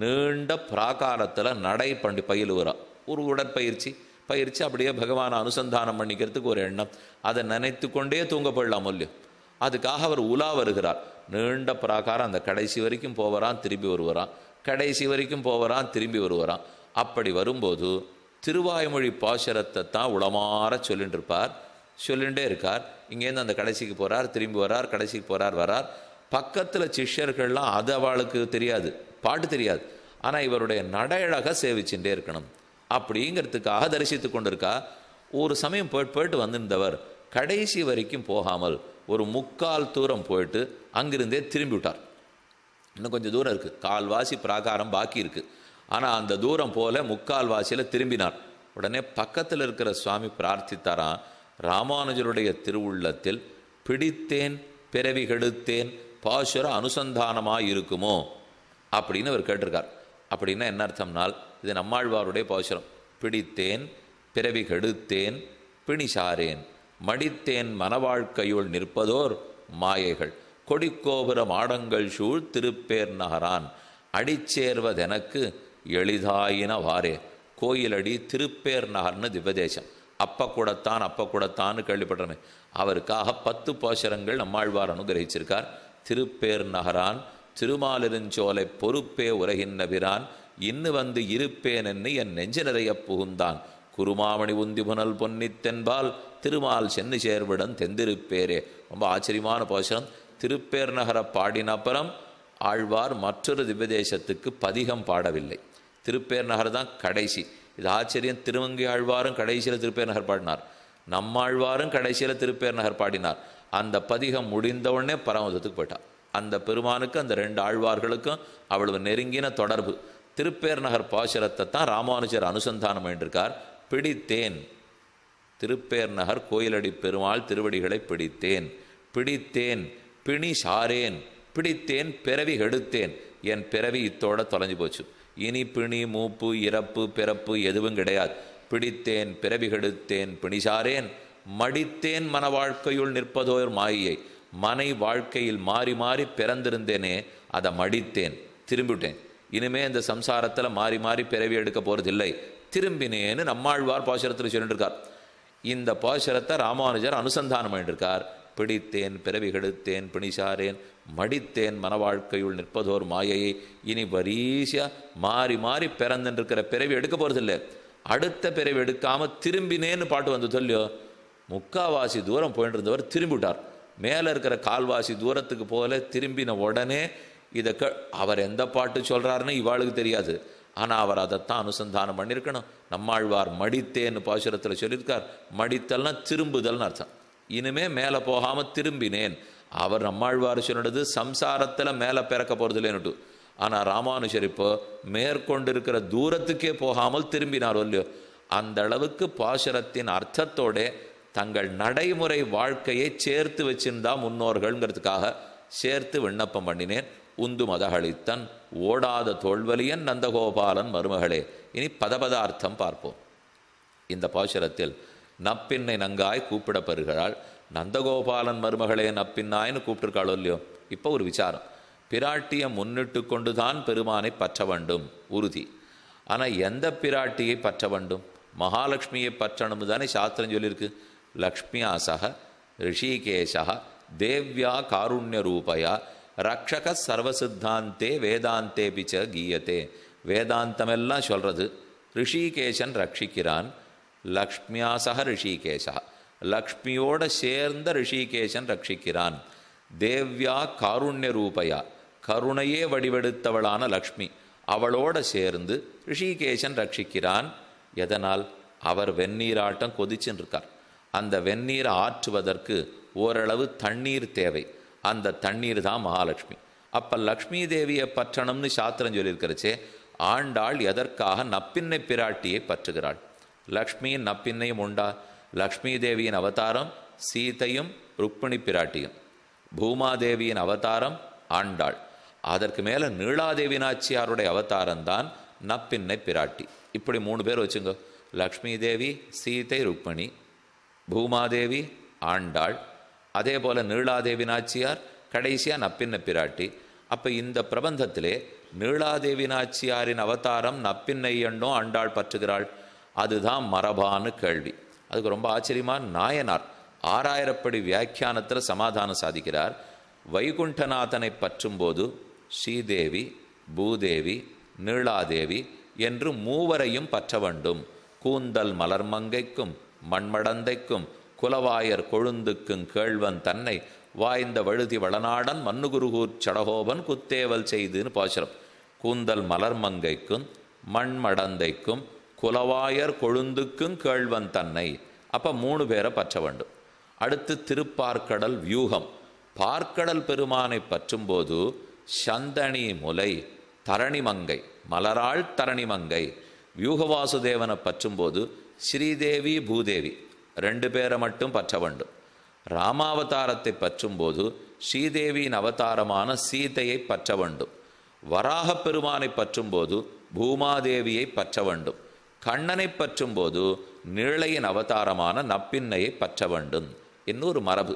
நீண்ட பிராகாரத்தில் நடை பண்ணி பயிலுகிறார். ஒரு உடற்பயிற்சி அப்படியே பகவானை அனுசந்தானம் பண்ணிக்கிறதுக்கு ஒரு எண்ணம். அதை நினைத்து கொண்டே தூங்க போடலாம் இல்லையோ. அதுக்காக அவர் உலா வருகிறார். நீண்ட பிராகாரம், அந்த கடைசி வரைக்கும் போவரான், திரும்பி வருவரான், கடைசி வரைக்கும் போவரான், திரும்பி வருவரான். அப்படி வரும்போது திருவாய்மொழி பாசுரத்தை தான் உளமாற சொல்லிட்டு இருப்பார், சொல்லிகிட்டே இருக்கார். இங்கேருந்து அந்த கடைசிக்கு போகிறார், திரும்பி வரார், கடைசிக்கு போகிறார், வரார். பக்கத்தில் சிஷ்யர்கள்லாம் அது அவளுக்கு தெரியாது, பாட்டு தெரியாது. ஆனால் இவருடைய நடையழக சேவிச்சுட்டே இருக்கணும் அப்படிங்கிறதுக்காக தரிசித்து கொண்டிருக்கா. ஒரு சமயம் போயிட்டு வந்திருந்தவர் கடைசி வரைக்கும் போகாமல் ஒரு 3/4 தூரம் போயிட்டு அங்கிருந்தே திரும்பி விட்டார். இன்னும் கொஞ்சம் தூரம் இருக்குது, கால்வாசி பிராகாரம் பாக்கி இருக்குது. ஆனால் அந்த தூரம் போல 3/4 வாசியில் திரும்பினார். உடனே பக்கத்தில் இருக்கிற சுவாமி பிரார்த்தித்தாராம், ராமானுஜருடைய திருவுள்ளத்தில் பிடித்தேன் பிறவி கெடுத்தேன் பாசுர அனுசந்தானமாக இருக்குமோ அப்படின்னு அவர் கேட்டிருக்கார். அப்படின்னா என்ன அர்த்தம்னால், இது நம்மாழ்வாருடைய பாசுரம். பிடித்தேன் பிறவி கெடுத்தேன் பிணிசாரேன் மடித்தேன் மனவாழ்க்கையுள் நிற்பதோர் மாயைகள் கொடிக்கோபுர மாடங்கள் சூழ் திருப்பேர் நகரான் அடிச்சேர்வதெனக்கு எளிதாயின வாரே. கோயிலடி திருப்பேர் நகர்னு திவ்யதேசம். அப்ப கூடத்தான்னு கேள்விப்படுறமே. அவருக்காக 10 பாசுரங்கள் நம்மாழ்வார் அனுகிரகிச்சிருக்கார். திருப்பேர் நகரான் திருமாலிருஞ்சோலை பொறுப்பே உலகின் பிரான் இன்னு வந்து இருப்பேன் என்று என் நெஞ்சு நிறைய புகுந்தான் குருமாமணி உந்தி புனல் பொன்னித்தென்பால் திருமால் சென்னு சேர்விடன் தெந்திருப்பேரே. ரொம்ப ஆச்சரியமான பாசுரம். திருப்பேர் நகர பாடினப்புறம் ஆழ்வார் மற்றொரு திவ்யதேசத்துக்கு பதிகம் பாடவில்லை. திருப்பேர் நகர் தான் கடைசி. இது ஆச்சரியம். திருவங்கை ஆழ்வாரும் கடைசியில் திருப்பேர் நகர் பாடினார், நம்மாழ்வாரும் கடைசியில் திருப்பேர் நகர் பாடினார். அந்த பதிகம் முடிந்தவுடனே பரமதத்துக்கு போயிட்டார். அந்த பெருமானுக்கு அந்த 2 ஆழ்வார்களுக்கும் அவ்வளவு நெருங்கின தொடர்பு. திருப்பேர் நகர் பாசுரத்தை தான் ராமானுஜர் அனுசந்தானம் என்றிருக்கார். பிடித்தேன், திருப்பேர் நகர் கோயிலடி பெருமாள் திருவடிகளை பிடித்தேன், பிடித்தேன் பிணி சாரேன், பிடித்தேன் பிறவி கெடுத்தேன், என் பிறவி இத்தோட தொலைஞ்சு போச்சு, இனி பிணி மூப்பு இறப்பு பிறப்பு எதுவும் கிடையாது. பிடித்தேன் பிறவி கெடுத்தேன் பிணிசாரேன் மடித்தேன் மன வாழ்க்கையுள் நிற்பதோர் மாயை. மனை வாழ்க்கையில் மாறி மாறி பிறந்திருந்தேனே, அதை மடித்தேன், திரும்பிவிட்டேன். இனிமே இந்த சம்சாரத்தில் மாறி மாறி பிறவி எடுக்க போகிறதில்லை, திரும்பினேன்னு நம்மாழ்வார் பாசுரத்தில் சொல்லிட்டுருக்கார். இந்த பாசுரத்தை ராமானுஜர் அனுசந்தானம் பண்ணிருக்கார். பிடித்தேன் பிறவி கெடுத்தேன் பிணிசாரேன் மடித்தேன் மன வாழ்க்கையுள் நிற்பதோர் மாயையை. இனி வரிசையா மாறி மாறி பிறந்துருக்கிற பிறவி எடுக்க போகிறதில்லை. அடுத்த பிறவி எடுக்காமல் திரும்பினேன்னு பாட்டு வந்து சொல்லியோ. 3/4 தூரம் போயிட்டு இருந்தவர் திரும்பிவிட்டார். மேலே இருக்கிற 1/4 தூரத்துக்கு போல திரும்பின உடனே இதை அவர் எந்த பாட்டு சொல்கிறாருன்னு இவாளுக்கு தெரியாது. ஆனால் அவர் அதைத்தான் அனுசந்தானம் பண்ணியிருக்கணும். நம்மாழ்வார் மடித்தேன்னு பாசுரத்தில் சொல்லியிருக்கார். மடித்தல்னா திரும்புதல்னு அர்த்தம். இனிமே மேலே போகாமல் திரும்பினேன். அவர் நம்மாழ்வார் சொன்னது சம்சாரத்தில் மேலே பிறக்க போகிறதுலேன்னுட்டு. ஆனால் ராமானுஜர் இப்போ மேற்கொண்டிருக்கிற தூரத்துக்கே போகாமல் திரும்பினார் இல்லையோ. அந்த அளவுக்கு பாசுரத்தின் அர்த்தத்தோட தங்கள் நடைமுறை வாழ்க்கையை சேர்த்து வச்சிருந்தா முன்னோர்கள்ங்கிறதுக்காக சேர்த்து விண்ணப்பம் பண்ணினேன். உந்து மதகளித்தன் ஓடாத தோல்வலியன் நந்தகோபாலன் மருமகளே. இனி பதபதார்த்தம் பார்ப்போம். இந்த பாசுரத்தில் நப்பின்னை நங்காய் கூப்பிடப்பெறுகிறாள். நந்தகோபாலன் மருமகளே நப்பின்னாய்னு கூப்பிட்டுருக்காளோ இல்லையோ. இப்போ ஒரு விசாரம். பிராட்டியை முன்னிட்டு கொண்டு தான் பெருமானை பற்ற வேண்டும் உறுதி. ஆனால் எந்த பிராட்டியை பற்ற வேண்டும்? மகாலட்சுமியை பற்றணும் தானே சாஸ்திரம் சொல்லியிருக்கு. லக்ஷ்மியா சக ரிஷிகேஷா தேவ்யா காருண்ய ரூபயா ரக்ஷக சர்வசித்தாந்தே வேதாந்தே பிச்ச கீயத்தே. வேதாந்தமெல்லாம் சொல்கிறது ரிஷிகேஷன் ரட்சிக்கிறான். லக்ஷ்மியா சக ரிஷிகேஷா, லக்ஷ்மியோட சேர்ந்த ரிஷிகேஷன் ரட்சிக்கிறான். தேவ்யா காருண்ய ரூபயா, கருணையே வடிவெடுத்தவளான லக்ஷ்மி, அவளோட சேர்ந்து ரிஷிகேஷன் ரட்சிக்கிறான். எதனால்? அவர் வெந்நீராட்டம் கொதிச்சுன்னு இருக்கார். அந்த வெந்நீரை ஆற்றுவதற்கு ஓரளவு தண்ணீர் தேவை. அந்த தண்ணீர் தான் மகாலட்சுமி. அப்போ லக்ஷ்மி தேவியை பற்றணும்னு சாஸ்திரம் சொல்லியிருக்கிறச்சே, ஆண்டாள் எதற்காக நப்பின்னை பிராட்டியை பற்றுகிறாள்? லக்ஷ்மியின் நப்பின்னையும் உண்டா? லக்ஷ்மி தேவியின் அவதாரம் சீதையும் ருக்மிணி பிராட்டியும், பூமாதேவியின் அவதாரம் ஆண்டாள், அதற்கு மேலே நீளாதேவி நாச்சியாருடைய அவதாரம்தான் நப்பின்னை பிராட்டி. இப்படி 3 பேர் வச்சுங்க. லக்ஷ்மி தேவி, சீதை, ருக்மிணி, பூமாதேவி, ஆண்டாள், அதே போல் நீளாதேவி நாச்சியார், கடைசியாக நப்பின்னை பிராட்டி. அப்போ இந்த பிரபந்தத்திலே நீளாதேவி நாச்சியாரின் அவதாரம் நப்பின்னை எண்ணம் ஆண்டாள் பற்றுகிறாள். அதுதான் மரபான்னு கேள்வி. அதுக்கு ரொம்ப ஆச்சரியமான நாயனார் 6000 படி வியாக்கியானத்தில் சமாதானம் சாதிக்கிறார். வைகுண்டநாதனை பற்றும்போது ஸ்ரீதேவி, பூதேவி, நீளாதேவி என்று 3வரையும் பற்ற வேண்டும். கூந்தல் மலர்மங்கைக்கும் மண்மடந்தைக்கும் குலவாயர் கொழுந்துக்கும் கேழ்வன் தன்னை வாய்ந்த வழுதி வளநாடன் மன்னுகுருகூர் சடகோபன் குத்தேவல் செய்துன்னு பாசுரம். கூந்தல் மலர்மங்கைக்கும் மண்மடந்தைக்கும் குலவாயர் கொழுந்துக்கும் கேழ்வன் தன்னை. அப்போ 3 பேரை பற்ற வேண்டும். அடுத்து திருப்பார்க்கடல் வியூகம். பார்க்கடல் பெருமானை பற்றும்போது சந்தனி முலை தரணிமங்கை, மலராள் தரணிமங்கை. வியூகவாசுதேவனை பற்றும்போது ஸ்ரீதேவி, பூதேவி 2 பேரை மட்டும் பற்ற வேண்டும். ராமாவதாரத்தை பற்றும்போது ஸ்ரீதேவியின் அவதாரமான சீதையை பற்ற வேண்டும். வராக பெருமானை பற்றும்போது பூமாதேவியை பற்ற வேண்டும். கண்ணனை பற்றும்போது நீளையின் அவதாரமான நப்பின்னையை பற்ற வேண்டும். இன்னொரு மரபு,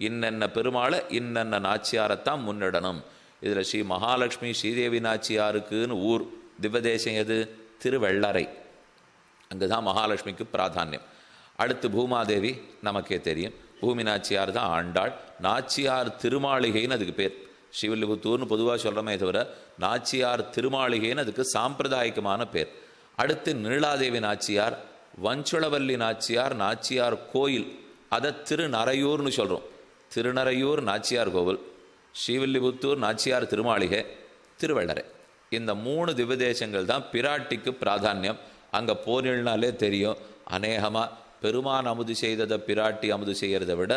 இன்னென்ன பெருமாளை இன்னென்ன நாச்சியாரைத்தான் முன்னிடணும். இதில் ஸ்ரீ மகாலட்சுமி ஸ்ரீதேவி நாச்சியாருக்குன்னு ஊர் திவ்வதேசம் எது? திருவெள்ளரை. அங்கே தான் மகாலட்சுமிக்கு பிராதானியம். அடுத்து பூமாதேவி நமக்கே தெரியும். பூமி நாச்சியார் தான் ஆண்டாள். நாச்சியார் திருமாளிகைன்னு அதுக்கு பேர். ஸ்ரீவில்லிபுத்தூர்னு பொதுவாக சொல்கிறோமே தவிர நாச்சியார் திருமாளிகைன்னு அதுக்கு சாம்பிரதாயிகமான பேர். அடுத்து நீளாதேவி நாச்சியார், வஞ்சுளவல்லி நாச்சியார், நாச்சியார் கோயில், அதை திருநறையூர்னு சொல்கிறோம். திருநறையூர் நாச்சியார் கோவில், ஸ்ரீவில்லிபுத்தூர் நாச்சியார் திருமாளிகை, திருவள்ளரை. இந்த 3 திவ்யதேசங்கள் தான் பிராட்டிக்கு பிராதானியம். அங்கே போனில்னாலே தெரியும், அநேகமாக பெருமான் அமுது செய்ததை பிராட்டி அமுது செய்கிறத விட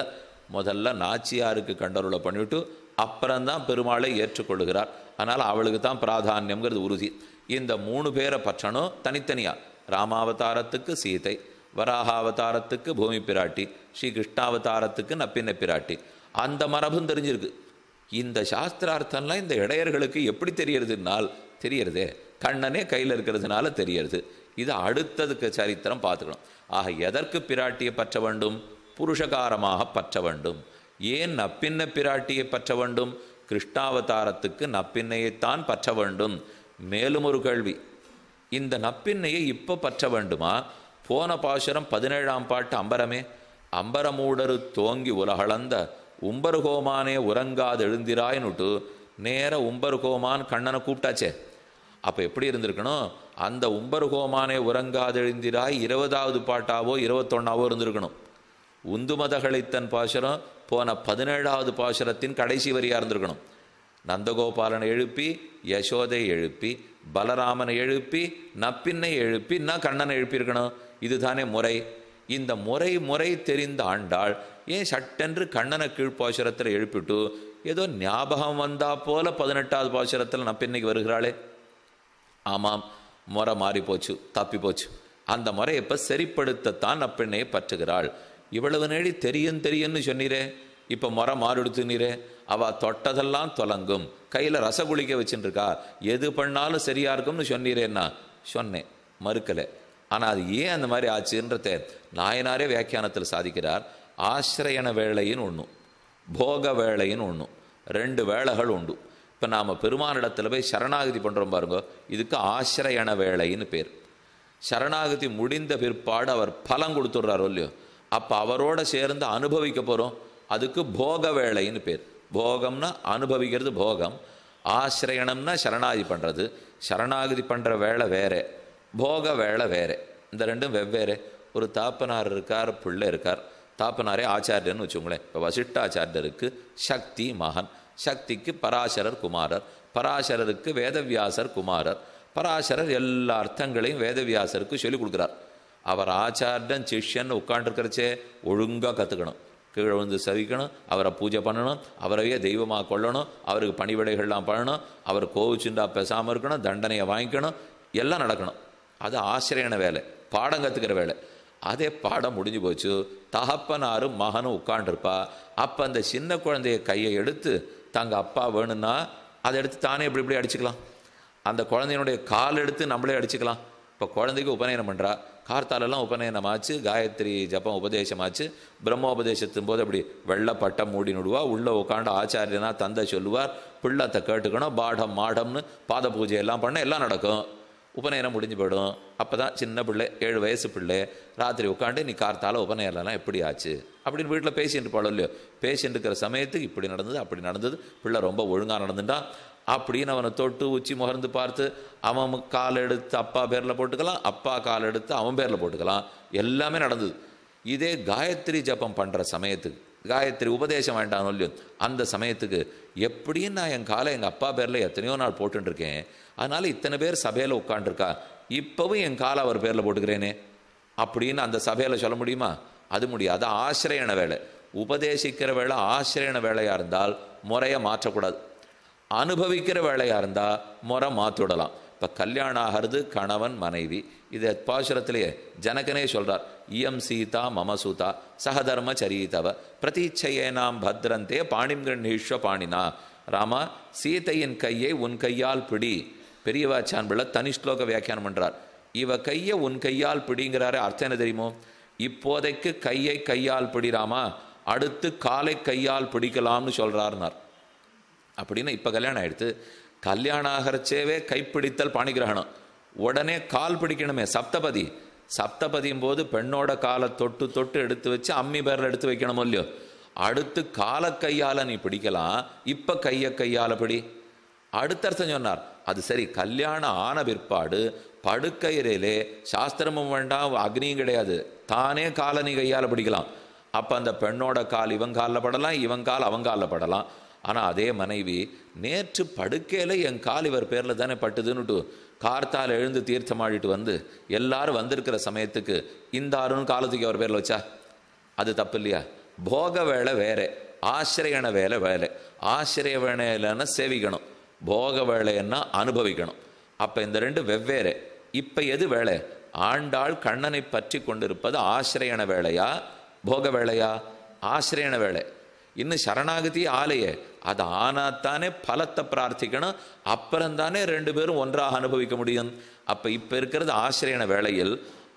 முதல்ல நாச்சியாருக்கு கண்டருளை பண்ணிவிட்டு அப்புறம்தான் பெருமாளை ஏற்றுக்கொள்கிறார். அதனால் அவளுக்கு தான் பிராதானியம்ங்கிறது உறுதி. இந்த 3 பேரை பற்றணும் தனித்தனியாக. ராமாவதாரத்துக்கு சீதை, வராகாவதாரத்துக்கு பூமி பிராட்டி, ஸ்ரீ கிருஷ்ணாவதாரத்துக்கு நப்பின்னை பிராட்டி. அந்த மரபும் தெரிஞ்சிருக்கு. இந்த சாஸ்திரார்த்தம்லாம் இந்த இடையர்களுக்கு எப்படி தெரியறதுனால் தெரியறதே, கண்ணனே கையில் இருக்கிறதுனால தெரியறது. இது அடுத்ததுக்கு சரித்திரம் பார்த்துக்கணும். ஆக எதற்கு பிராட்டியை பற்ற வேண்டும்? புருஷகாரமாக பற்ற வேண்டும். ஏன் நப்பின்ன பிராட்டியை பற்ற வேண்டும்? கிருஷ்ணாவதாரத்துக்கு நப்பின்னையைத்தான் பற்ற வேண்டும். மேலும் ஒரு கேள்வி, இந்த நப்பின்னையை இப்போ பற்ற வேண்டுமா? போன பாசுரம் 17ஆம் பாட்டு அம்பரமே. அம்பரமூடரு தோங்கி உலகளந்த உம்பருகோமானே உறங்காது எழுந்திராயின்னுட்டு நேர உம்பருகோமான் கண்ணனை கூப்பிட்டாச்சே. அப்போ எப்படி இருந்திருக்கணும்? அந்த உம்பருகோமானே உறங்காது எழுந்திராய் 20ஆவது பாட்டாவோ 21ஆவோ இருந்திருக்கணும். உந்துமதகளித்தன் பாசுரம் போன 17ஆவது பாசுரத்தின் கடைசி வரியாக இருந்திருக்கணும். நந்தகோபாலனை எழுப்பி, யசோதை எழுப்பி, பலராமனை எழுப்பி, நப்பின்னை எழுப்பி, நான் கண்ணனை எழுப்பியிருக்கணும். இதுதானே முறை. இந்த முறை தெரிந்த ஆண்டாள் ஏன் சட்டென்று கண்ணனை கீழ்ப்பாசுரத்தில் எழுப்பிட்டு ஏதோ ஞாபகம் வந்தா போல 18ஆவது பாசுரத்தில் நப்பின்னைக்கு வருகிறாளே? ஆமாம், முறை மாறி போச்சு, தப்பி போச்சு. அந்த முறையை இப்போ சரிப்படுத்தத்தான் நப்பின்னையை பற்றுகிறாள். இவ்வளவு நேடி தெரியும்னு சொன்னீரே, இப்போ முறை மாறிடுத்துனீரே. அவள் தொட்டதெல்லாம் தொலங்கும், கையில் ரசகுளிக்க வச்சுருக்கா, எது பண்ணாலும் சரியா இருக்கும்னு சொன்னீரேன்னா சொன்னேன், மறுக்கலை. ஆனால் அது ஏன் அந்த மாதிரி ஆச்சுன்றத நாயனாரே வியாக்கியானத்தில் சாதிக்கிறார். ஆசிரயண வேளைன்னு ஒன்று, போக வேளைன்னு ஒன்று, 2 வேளைகள் உண்டு. இப்போ நாம் பெருமானிடத்தில் போய் சரணாகதி பண்ணுறோம் பாருங்க, இதுக்கு ஆசிரயண வேளைன்னு பேர். சரணாகதி முடிந்த பிற்பாடு அவர் பலம் கொடுத்துட்றாரோ இல்லையோ, அப்போ அவரோட சேர்ந்து அனுபவிக்க போகிறோம், அதுக்கு போக வேளைன்னு பேர். போகம்னா அனுபவிக்கிறது போகம், ஆசிரயணம்னா சரணாகதி பண்ணுறது. சரணாகதி பண்ணுற வேலை வேறு, போக வேலை வேறு. இந்த 2ம் வெவ்வேறு. ஒரு தாப்பனார் இருக்கார், பிள்ளை இருக்கார். தாப்பனாரே ஆச்சாரியன்னு வச்சுங்களேன். இப்போ வசிஷ்டாச்சாரியருக்கு சக்தி மகன், சக்திக்கு பராசரர் குமாரர், பராசரருக்கு வேதவியாசர் குமாரர். பராசரர் எல்லா அர்த்தங்களையும் வேதவியாசருக்கு சொல்லிக் கொடுக்குறார். அவர் ஆச்சாரியன் சிஷ்யன் உட்காண்டிருக்கிறச்சே ஒழுங்காக கற்றுக்கணும், கீழே வந்து சவிக்கணும், அவரை பூஜை பண்ணணும், அவரையே தெய்வமாக கொள்ளணும், அவருக்கு பணிவிடைகள்லாம் பண்ணணும், அவர் கோவிச்சுண்டா பேசாமல் இருக்கணும், தண்டனையை வாங்கிக்கணும், எல்லாம் நடக்கணும். அது ஆசிரியன வேலை, பாடம் கற்றுக்கிற வேலை. அதே பாடம் முடிஞ்சு போச்சு, தகப்பனாரும் மகனும் உட்காண்டிருப்பா. அப்போ அந்த சின்ன குழந்தைய கையை எடுத்து தங்கள் அப்பா வேணும்னா அதை எடுத்து தானே இப்படி இப்படி அடிச்சுக்கலாம். அந்த குழந்தையினுடைய கால் எடுத்து நம்மளே அடிச்சுக்கலாம். இப்போ குழந்தைக்கு உபநயனம் பண்ணுறா, கார்த்தாலெல்லாம் உபநயனமாச்சு, காயத்ரி ஜபம் உபதேசமாச்சு, பிரம்மோபதேசத்தின் போது அப்படி வெள்ளை பட்டம் மூடி நடுவா, உள்ளே உட்காந்து ஆச்சாரியனா தந்தை சொல்லுவார், பிள்ளத்தை கேட்டுக்கணும், பாடம் மாடம்னு பாத பூஜை எல்லாம் பண்ண எல்லாம் நடக்கும். உபநயனம் முடிஞ்சு போயிடும். அப்போ தான் சின்ன பிள்ளை 7 வயசு பிள்ளை ராத்திரி உட்காந்து நீ கார்த்தால உபநயனம்லாம் எப்படி ஆச்சு அப்படின்னு வீட்டில் பேசிட்டு போகலாம் இல்லையோ. பேசிட்டு இருக்கிற சமயத்துக்கு இப்படி நடந்தது அப்படி நடந்தது, பிள்ளை ரொம்ப ஒழுங்காக நடந்துட்டா அப்படின்னு அவனை தொட்டு உச்சி முகர்ந்து பார்த்து அவன் கால் எடுத்து அப்பா பேரில் போட்டுக்கலாம், அப்பா கால் எடுத்து அவன் பேரில் போட்டுக்கலாம், எல்லாமே நடந்தது. இதே காயத்ரி ஜபம் பண்ணுற சமயத்துக்கு, காயத்ரி உபதேசம் வேண்டாம் இல்லையோ, அந்த சமயத்துக்கு எப்படின்னு நான் என் காலை எங்கள் அப்பா பேரில் எத்தனையோ நாள் போட்டுருக்கேன், அதனால் இத்தனை பேர் சபையில் உட்காண்டிருக்கா, இப்போவும் என் காலை அவர் பேரில் போட்டுக்கிறேனே அப்படின்னு அந்த சபையில் சொல்ல முடியுமா? அது முடியாது. ஆசிரியன வேலை, உபதேசிக்கிற வேலை ஆசிரியன வேலையாக இருந்தால் முறையை மாற்றக்கூடாது. அனுபவிக்கிற வேலையாக இருந்தால் முறை மாற்றிவிடலாம். இப்போ கல்யாணம் ஆகிறது கணவன் மனைவி, இது பாசுரத்திலேயே ஜனகனே சொல்கிறார், இயம் சீதா மம சூதா சகதர்ம சரீதவ பிரதீட்சையேனாம் பத்ரந்தே பாணிம் கண்ணீஸ்வ பாணினா. ராமா, சீதையின் கையை உன் கையால் பிடி. பெரியவாச்சான் பிள்ளை தனி ஸ்லோக வியாக்கியானம் பண்ணுறார். இவ கையை உன் கையால் பிடிங்கிறாரு. அர்த்தம் என்ன தெரியுமோ? இப்போதைக்கு கையை கையால் பிடிராமா, அடுத்து காலை கையால் பிடிக்கலாம்னு சொல்கிறாருனார். அப்படின்னு இப்போ கல்யாணம் ஆகிடுத்து, கல்யாணம் ஆகிறச்சேவே கைப்பிடித்தல் பாணிகிரகணம், உடனே கால் பிடிக்கணுமே. சப்தபதி, சப்தபதியும் போது பெண்ணோட காலை தொட்டு தொட்டு எடுத்து வச்சு அம்மி பேரில் எடுத்து வைக்கணுமோ இல்லையோ. அடுத்து காலை கையால் நீ பிடிக்கலாம், இப்போ கையை கையால் பிடி. அடுத்த அர்த்தம் சொன்னார். அது சரி, கல்யாணம் ஆன பிற்பாடு படுக்கையிலே சாஸ்திரமும் வேண்டாம், அக்னியும் கிடையாது, தானே காலை நீ கையால் பிடிக்கலாம். அப்போ அந்த பெண்ணோட கால் இவன் காலில் படலாம், இவன் கால் அவன் காலில் படலாம். ஆனால் அதே மனைவி நேற்று படுக்கையில் என் கால் இவர் பேரில் தானே பட்டுதுன்னுட்டு கார்த்தால் எழுந்து தீர்த்தமாடிட்டு வந்து எல்லாரும் வந்திருக்கிற சமயத்துக்கு இந்த ஆறுன்னு காலத்துக்கு அவர் பேரில் வச்சா அது தப்பு இல்லையா? போக வேலை வேற, ஆசிரியன வேலை வேலை. ஆசிரிய வேலைன்னா சேவிக்கணும், போக வேலைன்னா அனுபவிக்கணும். அப்போ இந்த ரெண்டு வெவ்வேறு. இப்போ எது வேலை? ஆண்டாள் கண்ணனை பற்றி கொண்டிருப்பது ஆசிரியன வேலையா போக வேலையா? ஆசிரியன வேலை. இன்னும் சரணாகதி ஆலையே, அது ஆனாத்தானே பலத்தை பிரார்த்திக்கணும், அப்புறம்தானே ரெண்டு பேரும் ஒன்றாக அனுபவிக்க முடியும். அப்போ இப்போ இருக்கிறது ஆசிரியன வேளையில்,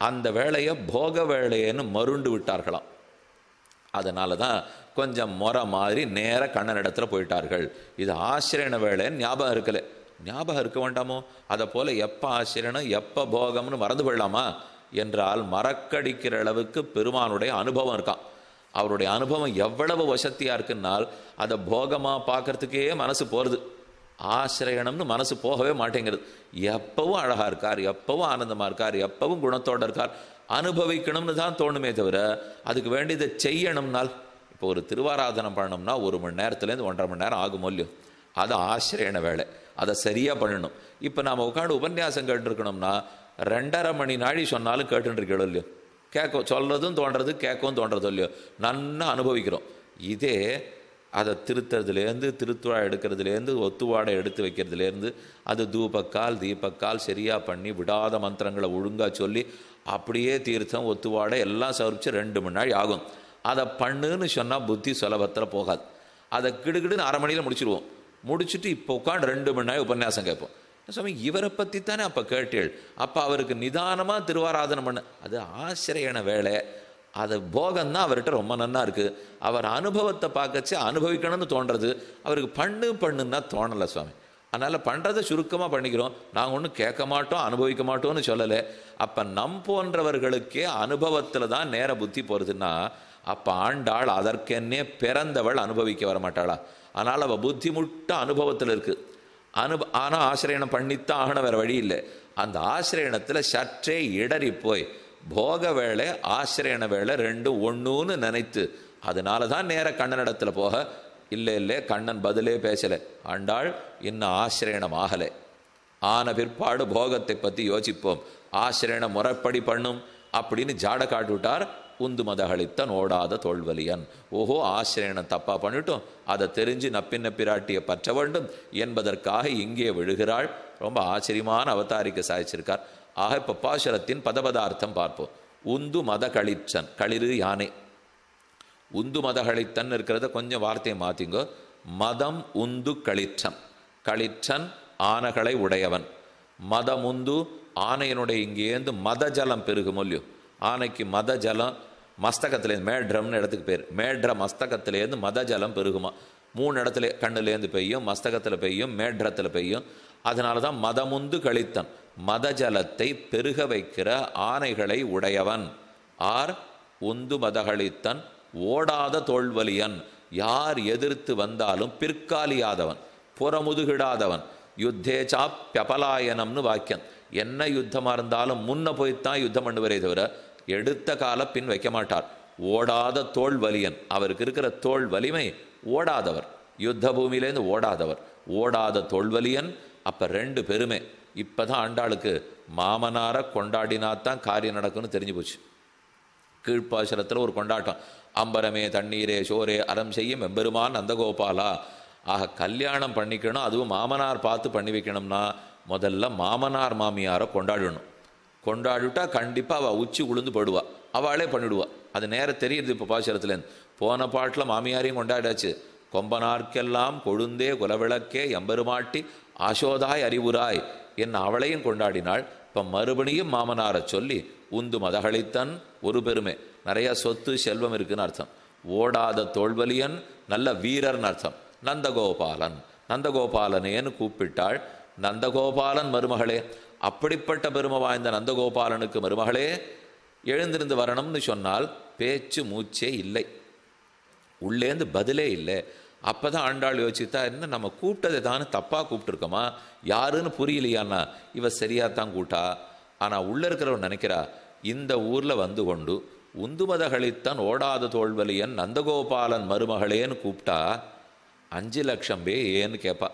அந்த வேலையை போக வேலையன்னு மருண்டு விட்டார்களாம். அதனால தான் கொஞ்சம் முறை மாதிரி நேர கண்ணனிடத்துல போயிட்டார்கள். இது ஆசிரியன வேலைன்னு ஞாபகம் இருக்கல. ஞாபகம் இருக்க வேண்டாமோ? அதை போல் எப்போ ஆசிரியனும் எப்போ போகம்னு மறந்து கொள்ளலாமா என்றால், மறக்கடிக்கிற அளவுக்கு பெருமானுடைய அனுபவம் இருக்கான். அவருடைய அனுபவம் எவ்வளவு வசதியாக இருக்குன்னால் அதை போகமாக பார்க்கறதுக்கே மனசு போகிறது. ஆசிரியனம்னு மனசு போகவே மாட்டேங்கிறது. எப்பவும் அழகாக இருக்கார், எப்பவும் ஆனந்தமாக இருக்கார், எப்பவும் குணத்தோடு இருக்கார், அனுபவிக்கணும்னு தான் தோணுமே தவிர அதுக்கு வேண்டியதை செய்யணும்னால், இப்போ ஒரு திருவாராதனம் பண்ணணும்னா 1 மணி நேரத்துலேருந்து 1.5 மணி நேரம் ஆகும் இல்லையோ, அது ஆசிரியன வேலை, அதை சரியாக பண்ணணும். இப்போ நாம் உட்காந்து உபன்யாசம் கேட்டுருக்கணும்னா 2.5 மணி நாழி சொன்னாலும் கேட்டுருக்கணும் இல்லையோ, கேட்க சொல்கிறதும் தோன்றது, கேட்கவும் தோன்றது இல்லையோ, நன்னா அனுபவிக்கிறோம். இதே அதை திருத்துறதுலேருந்து, திருத்துவா எடுக்கிறதுலேருந்து, ஒத்துவாடை எடுத்து வைக்கிறதுலேருந்து, அது தூபக்கால் தீபக்கால் சரியாக பண்ணி விடாத மந்திரங்களை ஒழுங்காக சொல்லி அப்படியே தீர்த்தம் ஒத்துவாடை எல்லாம் சவரிச்சு 2 மணி நாள் ஆகும். அதை பண்ணுன்னு சொன்னால் புத்தி சுலபத்தில் போகாது. அதை கிடுகிடுன்னு 1/2 மணியில் முடிச்சுடுவோம். முடிச்சுட்டு இப்போ உட்காந்து 2 மணி நாள் உபன்யாசம் கேட்போம். சுவாமி இவரை பற்றி தானே அப்போ கேட்டேள், அப்போ அவருக்கு நிதானமாக திருவாராதனம் பண்ண, அது ஆசிரியன வேலை, அது போகம்தான் அவர்கிட்ட ரொம்ப நன்னா இருக்குது. அவர் அனுபவத்தை பார்க்கச்சு அனுபவிக்கணும்னு தோன்றது, அவருக்கு பண்ணுன்னா தோணலை சுவாமி. அதனால் பண்ணுறதை சுருக்கமாக பண்ணிக்கிறோம். நாங்கள் ஒன்றும் கேட்க மாட்டோம் அதனுபவிக்க மாட்டோம்னு சொல்லலை. அப்போ நம் போன்றவர்களுக்கே அனுபவத்தில் தான் நேர புத்தி போகிறதுன்னா, அப்போ ஆண்டாள் அதற்கென்னே பிறந்தவள் அனுபவிக்க வர மாட்டாளா? அதனால் அவள் புத்தி முட்ட அனுபவத்தில் இருக்குது. ஆனால் ஆசிரியனம் பண்ணித்தான் ஆகணும், வேறு வழி இல்லை. அந்த ஆசிரியனத்தில் சற்றே இடறி போய் போக வேலை ஆசிரியன வேலை ரெண்டும் ஒன்றுன்னு நினைத்து, அதனால தான் நேர கண்ணனிடத்தில் போக, இல்லை கண்ணன் பதிலே பேசலை. ஆண்டாள் இன்னும் ஆசிரியனம் ஆகலை, ஆன பிற்பாடு போகத்தை பற்றி யோசிப்போம். ஆசிரியனை முறைப்படி பண்ணும், அப்படின்னு ஜாட காட்டு விட்டார். உந்து மதகளித்தன் ஓடாத தோல்வலியன். ஓஹோ, ஆசிரியனை தப்பா பண்ணிட்டோம், அதை தெரிஞ்சு நப்பின்ன பிராட்டியை பற்ற வேண்டும் என்பதற்காக இங்கே விழுகிறாள். ரொம்ப ஆச்சரியமான அவதாரிக்க சாதிச்சிருக்கார். ஆக இப்போ பாசுரத்தின் பதபதார்த்தம் பார்ப்போம். உந்து மத களிச்சன், களிறு யானை. உந்து மதகளித்தன் இருக்கிறத கொஞ்சம் வார்த்தையை மாற்றிங்கோ. மதம் உந்து களிற்றன், களிற்றன் ஆனைகளை உடையவன். மதமுந்து ஆனையினுடைய இங்கேருந்து மத ஜலம் பெருகும் இல்லையோ, ஆனைக்கு மத ஜலம் மஸ்தகத்திலேருந்து, மேட்ரம்னு இடத்துக்கு பேர், மேட்ர மஸ்தகத்திலேருந்து மத ஜலம் பெருகுமா. 3 இடத்துல, கண்ணுலேருந்து பெய்யும், மஸ்தகத்தில் பெய்யும், மேட்ரத்தில் பெய்யும். அதனால தான் மதமுந்து கழித்தன், மத ஜலத்தை பெருக வைக்கிற ஆனைகளை உடையவன். ஆர் உந்து மதகளித்தன் ஓடாத தோல்வலியன், யார் எதிர்த்து வந்தாலும் பிற்காலியாதவன், புறமுதுகிடாதவன். யுத்தேச்சா பியபலாயனம்னு வாக்கியம். என்ன யுத்தமாக இருந்தாலும் முன்ன போய்த்தான் யுத்தம் பண்ணுவரே தவிர எடுத்த கால பின் வைக்க மாட்டார். ஓடாத தோல் வலியன், அவருக்கு இருக்கிற தோல் வலிமை, ஓடாதவர், யுத்த பூமியிலேருந்து ஓடாதவர், ஓடாத தோல்வலியன். அப்போ 2 பெருமை. இப்போ தான் ஆண்டாளுக்கு மாமனாரை கொண்டாடினாத்தான் காரியம் நடக்கும்னு தெரிஞ்சு போச்சு. கீழ்ப்பாசுரத்தில் ஒரு கொண்டாட்டம், அம்பரமே தண்ணீரே சோரே அறம் செய்யும் எம்பெருமான் நந்தகோபாலா. ஆக கல்யாணம் பண்ணிக்கணும், அதுவும் மாமனார் பார்த்து பண்ணி வைக்கணும்னா முதல்ல மாமனார் மாமியாரை கொண்டாடணும். கொண்டாடிவிட்டா கண்டிப்பாக அவள் உச்சி உளுந்து போடுவா, அவளே பண்ணிவிடுவா. அது நேரம் தெரியுது. இப்போ பாசுரத்துலேருந்து போன பாட்டில் மாமியாரையும் கொண்டாடாச்சு. கொம்பனார்க்கெல்லாம் கொழுந்தே குலவிளக்கே எம்பெருமாட்டி ஆசோதாய் அறிவுராய் என்ன அவளையும் கொண்டாடினாள். இப்போ மறுபடியும் மாமனாரை சொல்லி உந்து மதகளித்தன் ஒரு பெருமை, நிறைய சொத்து செல்வம் இருக்குன்னு அர்த்தம். ஓடாத தோல்வலியன் நல்ல வீரர்னு அர்த்தம். நந்தகோபாலன், நந்தகோபாலனேன்னு கூப்பிட்டாள். நந்தகோபாலன் மருமகளே, அப்படிப்பட்ட பெருமை வாய்ந்த நந்தகோபாலனுக்கு மருமகளே எழுந்திருந்து வரணும்னு சொன்னால் பேச்சு மூச்சே இல்லை, உள்ளேந்து பதிலே இல்லை. அப்போ தான் ஆண்டாள் யோசித்தா, என்ன நம்ம கூப்பிட்டதை தானே தப்பாக கூப்பிட்டுருக்கோமா, யாருன்னு புரியலையாண்ணா, இவ சரியாகத்தான் கூட்டா. ஆனால் உள்ளே இருக்கிறவன் நினைக்கிறா, இந்த ஊரில் வந்து கொண்டு உந்துமதகளித்தன் ஓடாத தோல்வலியன் நந்தகோபாலன் மருமகளேன்னு கூப்பிட்டா 5 லட்சம் பேர் ஏன்னு கேட்பா.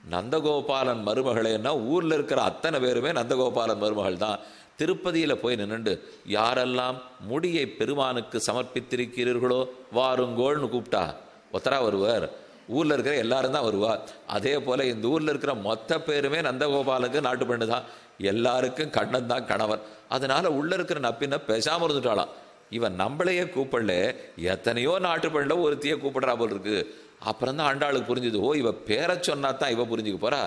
நந்தகோபாலன் மருமகளேன்னா ஊரில் இருக்கிற அத்தனை பேருமே நந்தகோபாலன் மருமகள் தான். திருப்பதியில் போய் நின்றுண்டு யாரெல்லாம் முடியை பெருமானுக்கு சமர்ப்பித்திருக்கிறீர்களோ வாருங்கோள்னு கூப்பிட்டா ஒத்தரா வருவார், ஊரில் இருக்கிற எல்லாரும் தான் வருவார். அதே போல் இந்த ஊரில் இருக்கிற மொத்த பேருமே நந்தகோபாலுக்கு நாட்டு பெண்ணு தான், எல்லாருக்கும் கண்ணன் தான் கணவன். அதனால உள்ள இருக்கிற நப்பின பேசாமல் இருந்துட்டாளாம். இவன் நம்மளையே கூப்பிடல, எத்தனையோ நாட்டு பெண்ணில் ஒருத்தியே கூப்பிடுறா போல் இருக்கு. அப்புறம் தான் ஆண்டாளுக்கு புரிஞ்சுது, ஓ இவ பேரை சொன்னா தான் இவ புரிஞ்சுக்க போறா.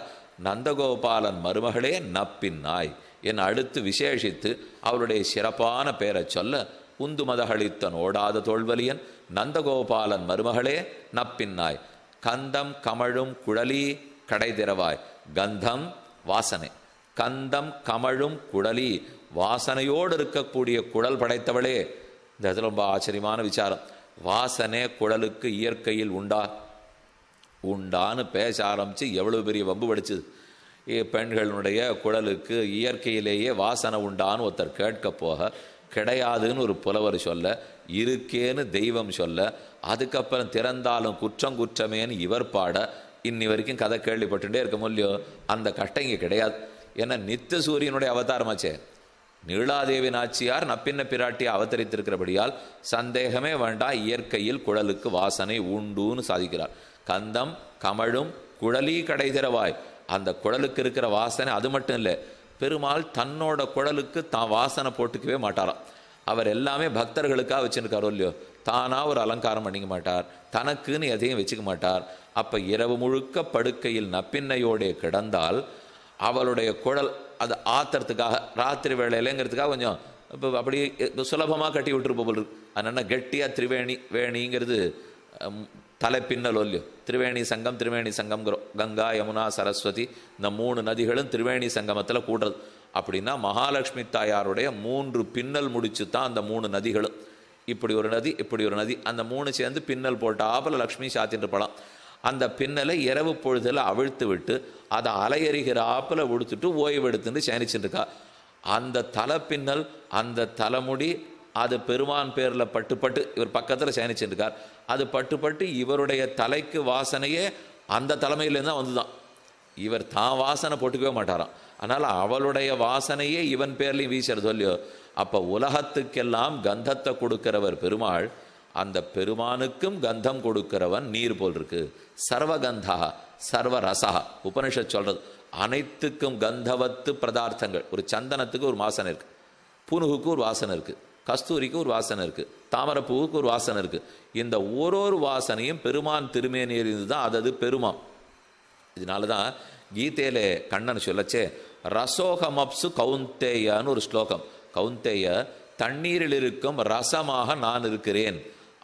நந்தகோபாலன் மருமகளே நப்பின்னாய் என் அடுத்து விசேஷித்து அவளுடைய சிறப்பான பேரை சொல்ல, உந்து மதகளித்தன் ஓடாத தோல்வலியன் நந்தகோபாலன் மருமகளே நப்பின்னாய். கந்தம் கமழும் குழலி கடை திறவாய். கந்தம் வாசனை, கந்தம் கமழும் குழலி வாசனையோடு இருக்கக்கூடிய குழல் படைத்தவளே. இந்த இடத்துல ரொம்ப ஆச்சரியமான விசாரம். வாசனை குழலுக்கு இயற்கையில் உண்டா? உண்டான்னு பேச ஆரம்பித்து எவ்வளவு பெரிய வம்பு படிச்சுது. பெண்களுடைய குழலுக்கு இயற்கையிலேயே வாசனை உண்டான்னு ஒருத்தர் கேட்க போக, கிடையாதுன்னு ஒரு புலவர் சொல்ல, இருக்கேன்னு தெய்வம் சொல்ல, அதுக்கப்புறம் திறந்தாலும் குற்றம் குற்றமேன்னு இவர் பாட, இன்னி வரைக்கும் கதை கேள்விப்பட்டுட்டே இருக்க முடியலையோ. அந்த கஷ்டம் இங்கே கிடையாது. ஏன்னா நித்திய சூரியனுடைய அவதாரமாச்சே. நீளாதேவி நாச்சியார் நப்பின்ன பிராட்டி அவதரித்திருக்கிறபடியால் சந்தேகமே வேண்டாம், இயற்கையில் குழலுக்கு வாசனை உண்டுன்னு சாதிக்கிறார். கந்தம் கமழும் குழலி கடை திறவாய். அந்த குழலுக்கு இருக்கிற வாசனை அது மட்டும் இல்லை, பெருமாள் தன்னோட குழலுக்கு தான் வாசனை போட்டுக்கவே மாட்டாராம். அவர் எல்லாமே பக்தர்களுக்காக வச்சுருக்காரோ இல்லையோ, தானாக ஒரு அலங்காரம் பண்ணிக்க மாட்டார், தனக்குன்னு எதையும் வச்சுக்க மாட்டார். அப்போ இரவு முழுக்க படுக்கையில் நப்பின்னையோடே கிடந்தால் அவளுடைய குழல் அது ஆத்துறதுக்காக ராத்திரி வேளையிலங்கிறதுக்காக கொஞ்சம் இப்போ அப்படி சுலபமாக கட்டி விட்டுருப்போம் போல் இருக்கு. அதனால் கெட்டியாக திரிவேணி, வேணிங்கிறது தலைப்பின்னல் இல்லையோ, திரிவேணி சங்கம் திரிவேணி சங்கம்ங்கிறோம். கங்கா யமுனா சரஸ்வதி இந்த 3 நதிகளும் திரிவேணி சங்கமத்தில் கூடுறது. அப்படின்னா மகாலட்சுமி தாயாருடைய 3 பின்னல் முடிச்சு தான் அந்த 3 நதிகளும். இப்படி ஒரு நதி, இப்படி ஒரு நதி, அந்த 3 சேர்ந்து பின்னல் போட்டாப்புல லக்ஷ்மி சாத்தின்னு இருப்பலாம். அந்த பின்னலை இரவு பொழுதில் அவிழ்த்து விட்டு அதை அலையறிகிறாப்பில் உடுத்துட்டு ஓய்வு எடுத்துட்டு சேனிச்சுட்டு இருக்கா. அந்த தலை பின்னல், அந்த தலைமுடி, அது பெருமான் பேரில் பட்டு இவர் பக்கத்தில் சேனிச்சுட்டு இருக்கார். அது பட்டு இவருடைய தலைக்கு வாசனையே அந்த தலைமையிலேருந்து தான் வந்து தான். இவர் தான் வாசனை போட்டுக்கவே மாட்டாராம். அதனால் அவளுடைய வாசனையே இவன் பேர்லையும் வீசுறது இல்லையோ. அப்போ உலகத்துக்கெல்லாம் கந்தத்தை கொடுக்கிறவர் பெருமாள், அந்த பெருமானுக்கும் கந்தம் கொடுக்கிறவன் நீர் போல் இருக்கு. சர்வகந்தா சர்வரசா உபனிஷத் சொல்றது. அனைத்துக்கும் கந்தவத்து பதார்த்தங்கள். ஒரு சந்தனத்துக்கு ஒரு வாசனை இருக்கு, புனுகுக்கு ஒரு வாசனை இருக்கு, கஸ்தூரிக்கு ஒரு வாசனை இருக்கு, தாமரப்பூவுக்கு ஒரு வாசனை இருக்கு. இந்த ஒரு வாசனையும் பெருமான் திருமேனியிலிருந்து தான் அது பெருமான். இதனால தான் கீதையில கண்ணன் சொல்லச்சே ரசோகமப்சு கௌந்தேயான்னு ஒரு ஸ்லோகம். கௌந்தேய, தண்ணீரில் இருக்கும் ரசமாக நான் இருக்கிறேன்,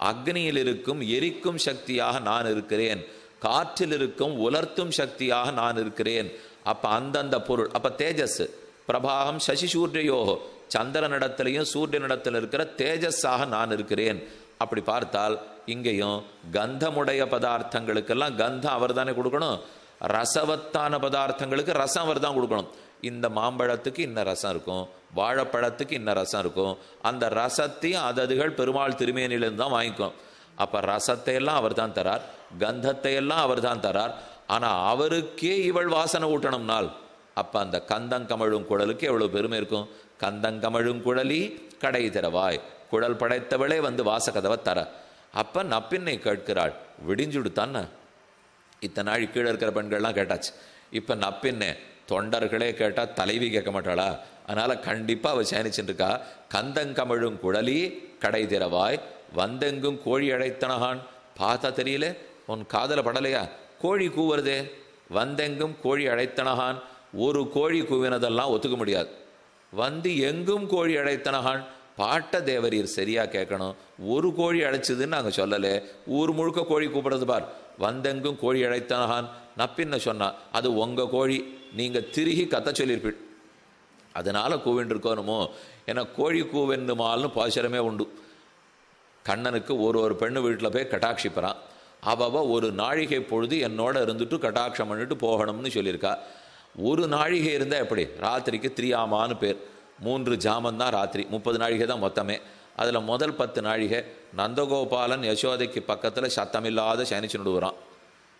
அக்னியில் இருக்கும் எரிக்கும் சக்தியாக நான் இருக்கிறேன், காற்றில் இருக்கும் உலர்த்தும் சக்தியாக நான் இருக்கிறேன். அப்ப அந்தந்த பொருள், அப்ப தேஜஸ் பிரபாகம் சசி சூரியயோகோ, சந்திரனிடத்திலையும் சூரியனிடத்தில் இருக்கிற தேஜஸாக நான் இருக்கிறேன். அப்படி பார்த்தால் இங்கேயும் கந்தமுடைய பதார்த்தங்களுக்கெல்லாம் கந்தம் அவர் தானே கொடுக்கணும், ரசவத்தான பதார்த்தங்களுக்கு ரசம் அவர் தான் கொடுக்கணும். இந்த மாம்பழத்துக்கு இன்ன ரசம் இருக்கும், வாழைப்பழத்துக்கு இன்ன ரசம் இருக்கும். அந்த ரசத்தையும் அதுகள் பெருமாள் திருமேனிலிருந்து தான் வாங்கிக்கும். அப்போ ரசத்தை எல்லாம் அவர் தான் தரார், கந்தத்தை எல்லாம் அவர் தான் தரார். ஆனால் அவருக்கே இவள் வாசனை ஊட்டணும்னால் அப்போ அந்த கந்தங்கமழும் குழலுக்கு எவ்வளோ பெருமை இருக்கும். கந்தங்கமழும் குழலி கடை திறவாய், குழல் படைத்தவளே வந்து வாசகதவை தர. அப்போ நப்பின்னை கேட்கிறாள், விடிஞ்சுடுத்தான்னு. இத்தனை நாள் கீழே இருக்கிற பெண்கள்லாம் கேட்டாச்சு. இப்போ நப்பின்னே தொண்டர்களே கேட்டால் தலைவி கேட்க மாட்டாளா? அதனால் கண்டிப்பாக அவள் சேனிச்சுட்டு இருக்கா. கந்தங்கமழும் குழலி கடை திறவாய், வந்தெங்கும் கோழி அழைத்தனகான். பார்த்தா தெரியல, உன் காதல படலையா? கோழி கூவுறதே, வந்தெங்கும் கோழி அழைத்தனகான். ஒரு கோழி கூவினதெல்லாம் ஒத்துக்க முடியாது. வந்து எங்கும் கோழி அழைத்தனகான், பாட்ட தேவரீர் சரியா கேட்கணும். ஒரு கோழி அழைச்சதுன்னு நாங்கள் சொல்லலை, ஊர் முழுக்க கோழி கூப்பிடுறது பார். வந்தெங்கும் கோழி அழைத்தனகான் நப்பின்ன சொன்னா, அது உங்கள் கோழி, நீங்கள் திருகி கத்த சொல்லியிருப்பீள், அதனால கூவின்றிருக்கணுமோ. ஏன்னா கோழி கூவென்னுமால்னு பாசுரமே உண்டு. கண்ணனுக்கு ஒரு பெண்ணு வீட்டில் போய் கட்டாட்சிப்பறான். அவ ஒரு நாழிகை பொழுது என்னோட இருந்துட்டு கட்டாட்சம் பண்ணிட்டு போகணும்னு சொல்லியிருக்கா. ஒரு நாழிகை இருந்தால் எப்படி? ராத்திரிக்கு திரியாமான்னு பேர். 3 ஜாமந்தான் ராத்திரி, 30 நாழிகை தான் மொத்தமே. அதில் முதல் 10 நாழிகை நந்தகோபாலன் யசோதைக்கு பக்கத்தில் சத்தமில்லாத சயனிச்சுன்னு வரான்.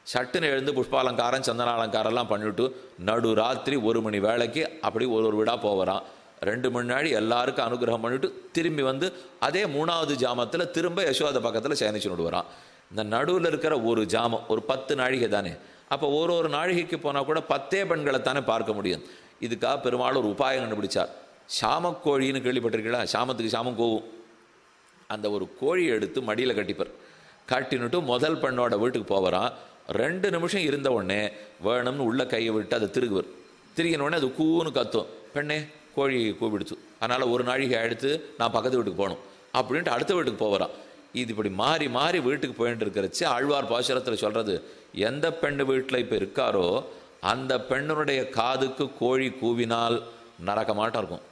சட்டுன்னு எழுந்து புஷ்பாலங்காரம் சந்தனாலங்காரெல்லாம் பண்ணிவிட்டு நடு ராத்திரி 1 மணி வேளைக்கு அப்படி ஒரு வீடாக போகிறான். 2 மணி நாள் எல்லாருக்கும் அனுகிரகம் பண்ணிவிட்டு திரும்பி வந்து அதே 3வது ஜாமத்தில் திரும்ப யசோதை பக்கத்தில் சயனிச்சுன்னு வரான். இந்த நடுவில் இருக்கிற ஒரு ஜாமம் ஒரு 10 நாழிகை தானே. அப்போ ஒரு நாழிகைக்கு போனால் கூட 10 பெண்களை தானே பார்க்க முடியும். இதுக்காக பெருமாள் ஒரு உபாயம் கண்டுபிடிச்சார். சாமக்கோழின்னு கேள்விப்பட்டிருக்கீங்களா? சாமத்துக்கு சாமம் கோவும். அந்த ஒரு கோழியை எடுத்து மடியில் கட்டிப்பார். கட்டினுட்டு முதல் பெண்ணோட வீட்டுக்கு போகிறான். 2 நிமிஷம் இருந்த உடனே வேணும்னு உள்ள கையை விட்டு அதை திருகுவர். திருகின உடனே அது கூன்னு கத்தும். பெண்ணே கோழி கூப்பிடுச்சு, அதனால் ஒரு நாழிகை எடுத்து நான் பக்கத்து வீட்டுக்கு போகணும் அப்படின்ட்டு அடுத்த வீட்டுக்கு போகிறான். இது இப்படி மாறி மாறி வீட்டுக்கு போயிட்டு இருக்கிறச்சு ஆழ்வார் பாசுரத்தில் சொல்கிறது, எந்த பெண்ணு வீட்டில் இப்போ இருக்காரோ அந்த பெண்ணுடைய காதுக்கு கோழி கூவினால் நரகமாட்டம் இருக்கும்.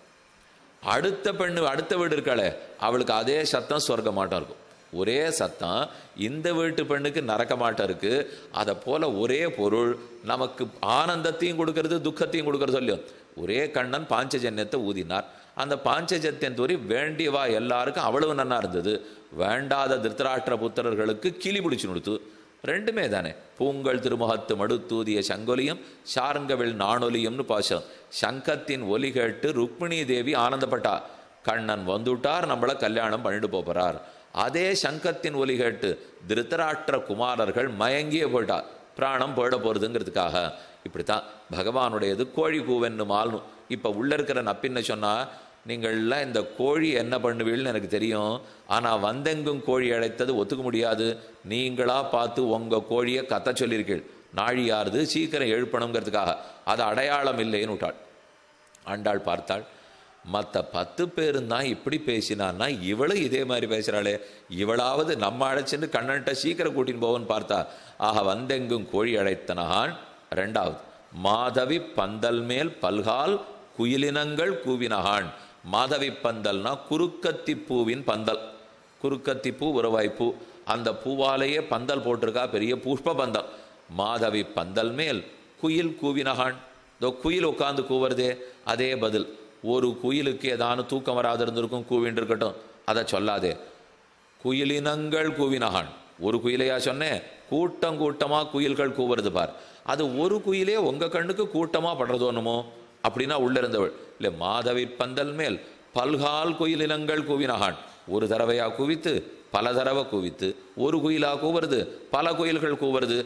அடுத்த பெண்ணு அடுத்த வீடு இருக்காளே அவளுக்கு அதே சத்தம் சொர்க்கமாட்டம் இருக்கும். ஒரே சத்தம் இந்த வீட்டு பெண்ணுக்கு நரக்கமாட்டம் இருக்கு. அதை போல ஒரே பொருள் நமக்கு ஆனந்தத்தையும் கொடுக்கறது துக்கத்தையும் கொடுக்கறது சொல்லியும். ஒரே கண்ணன் பாஞ்சஜன்யத்தை ஊதினார். அந்த பாஞ்சஜன்யம் தூரி வேண்டியவா எல்லாருக்கும் அவ்வளவு நன்னா இருந்தது. வேண்டாத திருத்தராஷ்டிர புத்திரர்களுக்கு கிளி பிடிச்சு கொடுத்து. ரெண்டுமே தானே. பூங்கள் திருமுகத்து மடுத்தூதிய சங்கொலியும் சார்ங்கவில் நாணொலியும்னு பாசம். சங்கத்தின் ஒலி கேட்டு ருக்மிணி தேவி ஆனந்தப்பட்டா. கண்ணன் வந்துட்டார், நம்மளை கல்யாணம் பண்ணிட்டு போகிறார். அதே சங்கத்தின் ஒலி கேட்டு திருத்தராஷ்டிர குமாரர்கள் மயங்கியே போயிட்டார், பிராணம் போயிட போகிறதுங்கிறதுக்காக. இப்படித்தான் பகவானுடையது கோழி கூவென்னுமால்னு. இப்போ உள்ளே இருக்கிற நப்பின்ன சொன்னால், நீங்கள்லாம் இந்த கோழி என்ன பண்ணுவீள்னு எனக்கு தெரியும், ஆனால் வந்தெங்கும் கோழி அழைத்தது ஒத்துக்க முடியாது. நீங்களாக பார்த்து உங்கள் கோழியை கத்த சொல்லியிருக்கீள், நாழியாருது சீக்கிரம் எழுப்பணுங்கிறதுக்காக. அது அடையாளம் இல்லைன்னு விட்டாள். ஆண்டாள் பார்த்தாள், மற்ற 10 பேரும் தான் இப்படி பேசினான்னா இவளும் இதே மாதிரி பேசுகிறாளே, இவளாவது நம்ம அழைச்சின்னு கண்ணன்ட்ட சீக்கிரம் கூட்டின்னு போவோன்னு பார்த்தா, ஆக வந்தெங்கும் கோழி அழைத்தனகான். 2வது மாதவி பந்தல் மேல் பல்கால் குயிலினங்கள் கூவினகான். மாதவி பந்தல்னா குறுக்கத்தி பூவின் பந்தல். குறுக்கத்தி பூ உறவாய்ப்பூ, அந்த பூவாலேயே பந்தல் போட்டிருக்கா, பெரிய புஷ்ப பந்தல். மாதவி பந்தல் மேல் குயில் கூவினகான். இதோ குயில் உட்காந்து கூவுறதே அதே பதில். ஒரு குயிலுக்கு ஏதானு தூக்கம் வராது இருந்திருக்கும், கூவின்னு இருக்கட்டும், அதை சொல்லாதே. குயிலினங்கள் கூவினகான். ஒரு குயிலையா சொன்னேன், கூட்டம் கூட்டமாக குயில்கள் கூவுறது பார். அது ஒரு குயிலே உங்கள் கண்ணுக்கு கூட்டமாக படுறது ஒன்றுமோ அப்படின்னா உள்ள இருந்தவள் இல்லை. மாதவி பந்தல் மேல் பல்கால் குயிலினங்கள் கூவினகான். ஒரு தடவையா குவித்து பல தடவை குவித்து ஒரு குயிலா கூவுறது, பல குயில்கள் கூவுறது.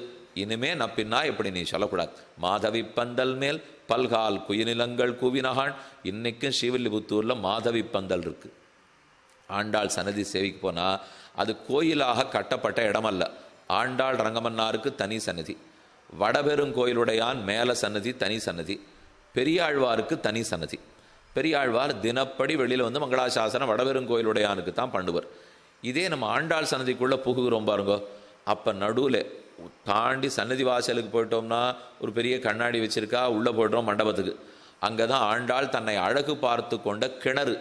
இனிமே நப்பின்னா இப்படி நீ சொல்லக்கூடாது. மாதவி பந்தல் மேல் பல்கால் குயிலினங்கள் கூவினகான். இன்னைக்கும் ஸ்ரீவில்லிபுத்தூர்ல மாதவி பந்தல் இருக்கு. ஆண்டாள் சன்னதி சேவைக்கு போனா அது கோயிலாக கட்டப்பட்ட இடமல்ல. ஆண்டாள் ரங்கமன்னாருக்கு தனி சன்னதி, வடபெருங்கோயிலுடையான் மேல சன்னதி தனி சன்னதி, பெரியாழ்வாருக்கு தனி சன்னதி. பெரியாழ்வார் தினப்படி வெளியில் வந்து மங்களாசாசனம் வடபெருங்கோயிலுடையானுக்கு தான் பண்ணுவர். இதே நம்ம ஆண்டாள் சன்னதிக்குள்ளே புகுகிறோம் பாருங்கோ, அப்போ நடுவில் தாண்டி சன்னதி வாசலுக்கு போயிட்டோம்னா ஒரு பெரிய கண்ணாடி வச்சுருக்கா, உள்ளே போய்ட்றோம் மண்டபத்துக்கு. அங்கே தான் ஆண்டாள் தன்னை அழகு பார்த்து கொண்ட கிணறு,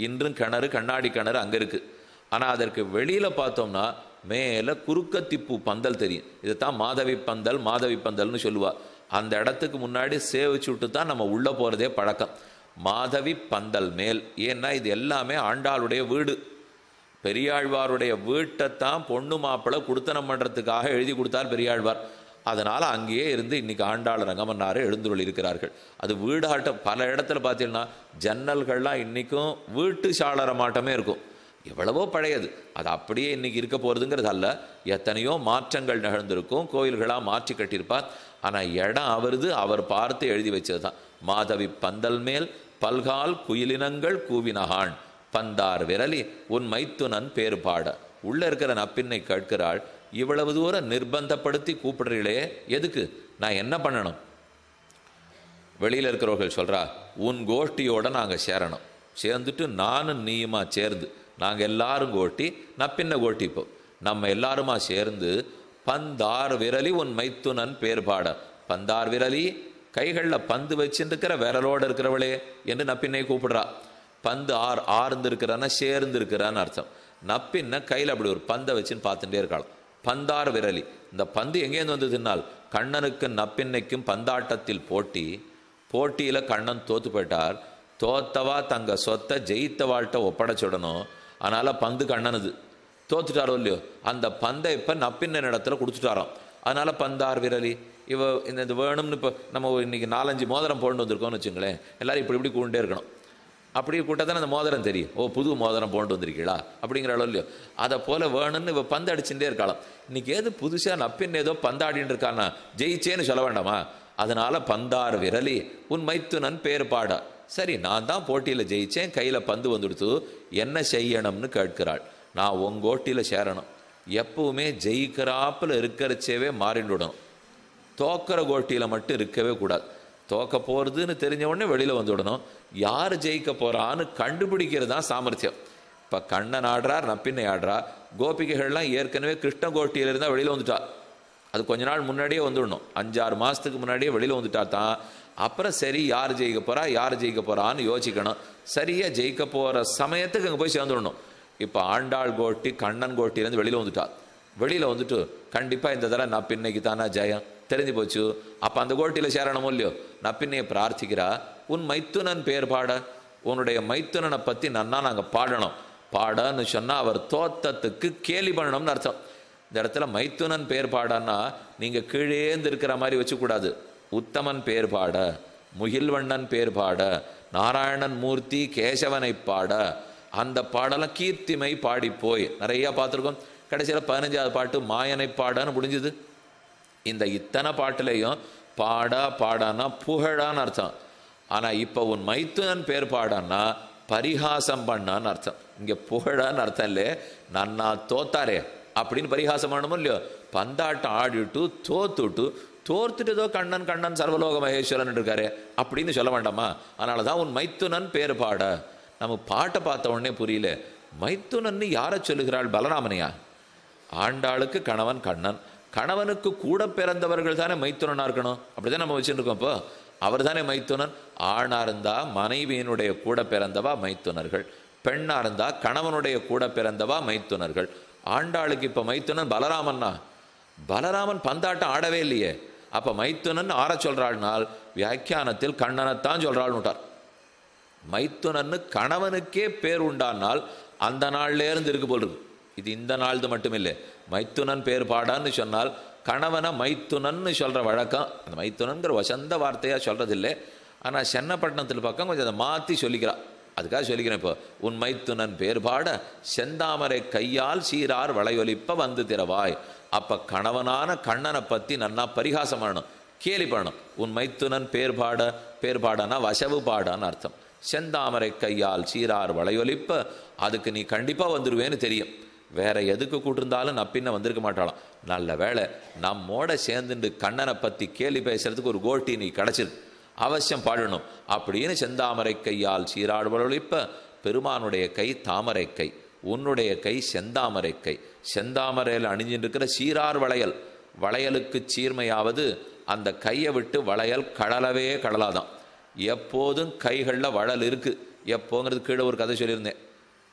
இன்றும் கிணறு, கண்ணாடி கிணறு அங்கே இருக்குது. ஆனால் அதற்கு வெளியில் பார்த்தோம்னா மேலே குறுக்கத்திப்பூ பந்தல் தெரியும். இதைத்தான் மாதவி பந்தல், மாதவி பந்தல்னு சொல்லுவாள். அந்த இடத்துக்கு முன்னாடி சேவிச்சு விட்டு தான் நம்ம உள்ளே போகிறதே பழக்கம். மாதவி பந்தல் மேல், ஏன்னா இது எல்லாமே ஆண்டாளுடைய வீடு. பெரியாழ்வாருடைய வீட்டைத்தான் பொண்ணு மாப்பிள்ளை குடுத்தனம் பண்ணுறதுக்காக எழுதி கொடுத்தார் பெரியாழ்வார். அதனால் அங்கேயே இருந்து இன்னைக்கு ஆண்டாள் ரங்கமன்னார் எழுந்துருள் இருக்கிறார்கள். அது வீடாட்ட பல இடத்துல பார்த்தீங்கன்னா ஜன்னல்கள்லாம் இன்றைக்கும் வீட்டு சாளர மாட்டமே இருக்கும். எவ்வளவோ பழையது, அது அப்படியே இன்னைக்கு இருக்க போகிறதுங்கிறது அல்ல. எத்தனையோ மாற்றங்கள் நிகழ்ந்திருக்கும், கோயில்களாக மாற்றி கட்டியிருப்பார். ஆனால் இடம் அவருது, அவர் பார்த்து எழுதி வச்சது தான். மாதவி பந்தல் மேல் பல்கால் குயிலினங்கள் கூவினகான், பந்தார் விரலி உன் மைத்துனன் பேர் பாட. உள்ள இருக்கிற நப்பின்னை கேட்கிறாள், இவ்வளவு தூரம் நிர்பந்தப்படுத்தி கூப்பிடுறீங்களே எதுக்கு? நான் என்ன பண்ணணும்? வெளியில் இருக்கிறவர்கள் சொல்கிறா, உன் கோஷ்டியோட நாங்கள் சேரணும். சேர்ந்துட்டு நானும் நீயுமா சேர்ந்து, நாங்கள் எல்லாரும் கோட்டி, நப்பின்ன கோட்டி. இப்போ நம்ம எல்லாருமா சேர்ந்து பந்தார் விரலி உன் மைத்துனன் பேர் பாட. பந்தார் விரலி, கைகளில் பந்து வச்சுருக்கிற விரலோடு இருக்கிறவளே என்று நப்பின்னை கூப்பிடுறா. பந்து ஆர்ந்து இருக்கிறான்னா சேர்ந்து இருக்கிறான்னு அர்த்தம். நப்பின்ன கையில் அப்படி ஒரு பந்தை வச்சுன்னு பார்த்துட்டே இருக்காள். பந்தார் விரலி, இந்த பந்து எங்கேருந்து வந்ததுனால் கண்ணனுக்கும் நப்பின்னைக்கும் பந்தாட்டத்தில் போட்டியில் கண்ணன் தோத்து போயிட்டார். தோத்தவா தங்க சொத்தை ஜெயித்தவாழ்கிட்ட ஒப்படைச்சிடணும். அதனால் பந்து கண்ணனுது, தோத்துட்டாரோ இல்லையோ, அந்த பந்தை இப்போ நப்பின்ன இடத்துல கொடுத்துட்டாராம். அதனால் பந்தார் விரலி. இந்த வேணும்னு இப்போ நம்ம இன்னைக்கு 4-5 மோதிரம் போட்டு வந்திருக்கோம்னு வச்சுங்களேன், எல்லாரும் இப்படி கூண்டே இருக்கணும். அப்படி கூட்டத்தானே அந்த மோதிரம் தெரியும், ஓ புது மோதிரம் போட்டு வந்திருக்கீங்களா அப்படிங்கிற அளவு இல்லையோ. அதை போல் வேணும்னு இவ பந்து அடிச்சுட்டே இருக்கலாம். இன்னைக்கு ஏது புதுசாக நப்பின் ஏதோ பந்தாடின்னு இருக்கானா, ஜெயிச்சேன்னு சொல்ல வேண்டாமா? அதனால பந்தார் விரலி உன் மைத்துனன் பேர் பாட. சரி, நான் தான் போட்டியில் ஜெயிச்சேன், கையில் பந்து வந்துடுத்து, என்ன செய்யணும்னு கேட்கிறாள். நான் உங்கோட்டியில் சேரணும். எப்பவுமே ஜெயிக்கிறாப்பில் இருக்கிறச்சேவே மாறிவிடணும். தோக்கிற கோட்டியில் மட்டும் இருக்கவே கூடாது. தோக்க போகிறதுன்னு தெரிஞ்ச உடனே வெளியில் வந்துவிடணும். யார் ஜெயிக்க போகிறான்னு கண்டுபிடிக்கிறது தான் சாமர்த்தியம். இப்போ கண்ணன் ஆடுறார், நப்பின்னை ஆடுறா. கோபிகைகள்லாம் ஏற்கனவே கிருஷ்ண கோட்டியில் இருந்தால் வெளியில் வந்துட்டா. அது கொஞ்ச நாள் முன்னாடியே வந்துடணும், 5-6 மாதத்துக்கு முன்னாடியே வெளியில் வந்துட்டா தான் அப்புறம் சரி யார் ஜெயிக்க போகிறான்னு யோசிக்கணும். சரியாக ஜெயிக்க போகிற சமயத்துக்கு அங்கே போய் சேர்ந்துடணும். இப்போ ஆண்டாள் கோட்டி கண்ணன் கோட்டிலேருந்து வெளியில் வந்துட்டா. வெளியில் வந்துட்டு கண்டிப்பாக இந்த தடவை நப்பின்னைக்கு தானே ஜெயம் தெரிஞ்சு போச்சு. அப்போ அந்த கோட்டியில் சேரணுமோ இல்லையோ, நப்பின்னையை பிரார்த்திக்கிறா. உன் மைத்துனன் பேர் பாட, உன்னுடைய மைத்துனனை பற்றி நன்னா நாங்கள் பாடணும். பாடன்னு சொன்னால் அவர் தோத்தத்துக்கு கேலி பண்ணணும்னு அர்த்தம். இந்த இடத்துல மைத்துனன் பேர் பாடன்னா நீங்கள் கீழேந்து இருக்கிற மாதிரி வச்சுக்கூடாது. உத்தமன் பேர் பாட, முகில்வண்ணன் பேர் பாட, நாராயணன் மூர்த்தி கேசவனை பாட, அந்த பாடலாம் கீர்த்திமை பாடி போய் நிறையா பார்த்துருக்கோம். கடைசியில் 15வது பாட்டு மாயனை பாடன்னு முடிஞ்சுது. இந்த இத்தனை பாட்டுலேயும் பாடானா புகழான்னு அர்த்தம். ஆனால் இப்போ உன் மைத்துனன் பேர் பாடான்னா பரிகாசம் பண்ணான்னு அர்த்தம். இங்கே புகழான்னு அர்த்தம் இல்லை, நன்னா தோத்தாரே அப்படின்னு பரிகாசம் பண்ணணுமோ இல்லையோ. பந்தாட்டம் ஆடிட்டு தோர்த்துட்டு ஏதோ கண்ணன் சர்வலோக மகேஸ்வரன் இருக்காரு அப்படின்னு சொல்ல வேண்டாமா? அதனால தான் உன் மைத்துனன் பேர் பாட. நம்ம பாட்டை பார்த்த உடனே புரியல, மைத்துனன்னு யாரை சொல்லுகிறாள்? பலராமனையா? ஆண்டாளுக்கு கணவன் கண்ணன், கணவனுக்கு கூட பிறந்தவர்கள் தானே மைத்துனனாக இருக்கணும். அப்படிதான் நம்ம வச்சுருக்கோம். இப்போ அவர் தானே மைத்துனன். ஆணாக இருந்தால் மனைவியினுடைய கூட பிறந்தவா மைத்துனர்கள், பெண்ணாக இருந்தால் கணவனுடைய கூட பிறந்தவா மைத்துனர்கள். ஆண்டாளுக்கு இப்போ மைத்துனன் பலராமன்னா, பலராமன் பந்தாட்டம் ஆடவே இல்லையே. அப்போ மைத்துனன் ஆற சொல்கிறாள்னால் வியாக்கியானத்தில் கண்ணனைத்தான் சொல்கிறாள்னுட்டார். மைத்துனன்னு கணவனுக்கே பேர் உண்டானால் அந்த நாள்லேருந்து இருக்கு போல் இருக்கு. இது இந்த நாள்து மட்டும் இல்லை. மைத்துனன் பேர் பாடான்னு சொன்னால் கணவனை மைத்துனன்னு சொல்கிற வழக்கம். அந்த மைத்துனன்கிற வசந்த வார்த்தையாக சொல்கிறதில்லை. ஆனால் சென்னப்பட்டினத்தில் பக்கம் கொஞ்சம் அதை மாற்றி சொல்லிக்கிறா. அதுக்காக சொல்லிக்கிறேன். இப்போ உன் மைத்துனன் பேர் பாட செந்தாமரை கையால் சீரார் வளையொலிப்ப வந்து திறவாய். அப்போ கணவனான கண்ணனை பற்றி நன்னா பரிகாசம் பண்ணணும், கேலி பண்ணணும். உன் மைத்துனன் பேர் பாடனா வசவு பாடான்னு அர்த்தம். செந்தாமரை கையால் சீரார் வளையொலிப்ப, அதுக்கு நீ கண்டிப்பாக வந்துடுவேன்னு தெரியும். வேற எதுக்கு கூட்டிருந்தாலும் நான் பின்ன வந்திருக்க மாட்டாளாம். நல்ல வேளை நம்மோட சேர்ந்துட்டு கண்ணனை பற்றி கேலி பேசுறதுக்கு ஒரு கோட்டி நீ கிடச்சிருக்கு, அவசியம் பாடணும் அப்படின்னு செந்தாமரை கையால் சீரார் வளையொலிப்ப. பெருமானுடைய கை தாமரை கை, உன்னுடைய கை செந்தாமரை கை. செந்தாமரையில் அணிஞ்சிட்டு இருக்கிற சீரார் வளையல், வளையலுக்கு சீர்மையாவது அந்த கையை விட்டு வளையல் கடலவே கடலாதான். எப்போதும் கைகளில் வளல் இருக்குது. எப்போங்கிறது கீழே ஒரு கதை சொல்லியிருந்தேன்.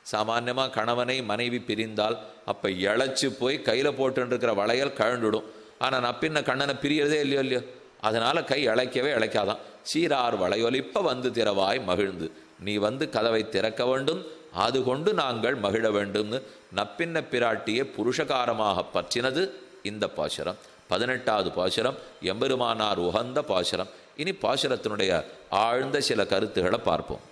சாமான்யமாக கணவனை மனைவி பிரிந்தால் அப்போ இழைச்சி போய் கையில் போட்டுருக்கிற வளையல் கழண்டுடும். ஆனால் நப்பின்ன கண்ணனை பிரியறதே இல்லையோ. அதனால் கை இழைக்கவே இழைக்காதான். சீரார் வளையொலிப்ப வந்து திறவாய் மகிழ்ந்து, நீ வந்து கதவை திறக்க வேண்டும், அது கொண்டு நாங்கள் மகிழ வேண்டும்னு நப்பின்ன பிராட்டியை புருஷகாரமாக பற்றினது இந்த பாசுரம். 18வது பாசுரம் எம்பெருமானார் உகந்த பாசுரம். இனி பாசுரத்தினுடைய ஆழ்ந்த சில கருத்துக்களை பார்ப்போம்.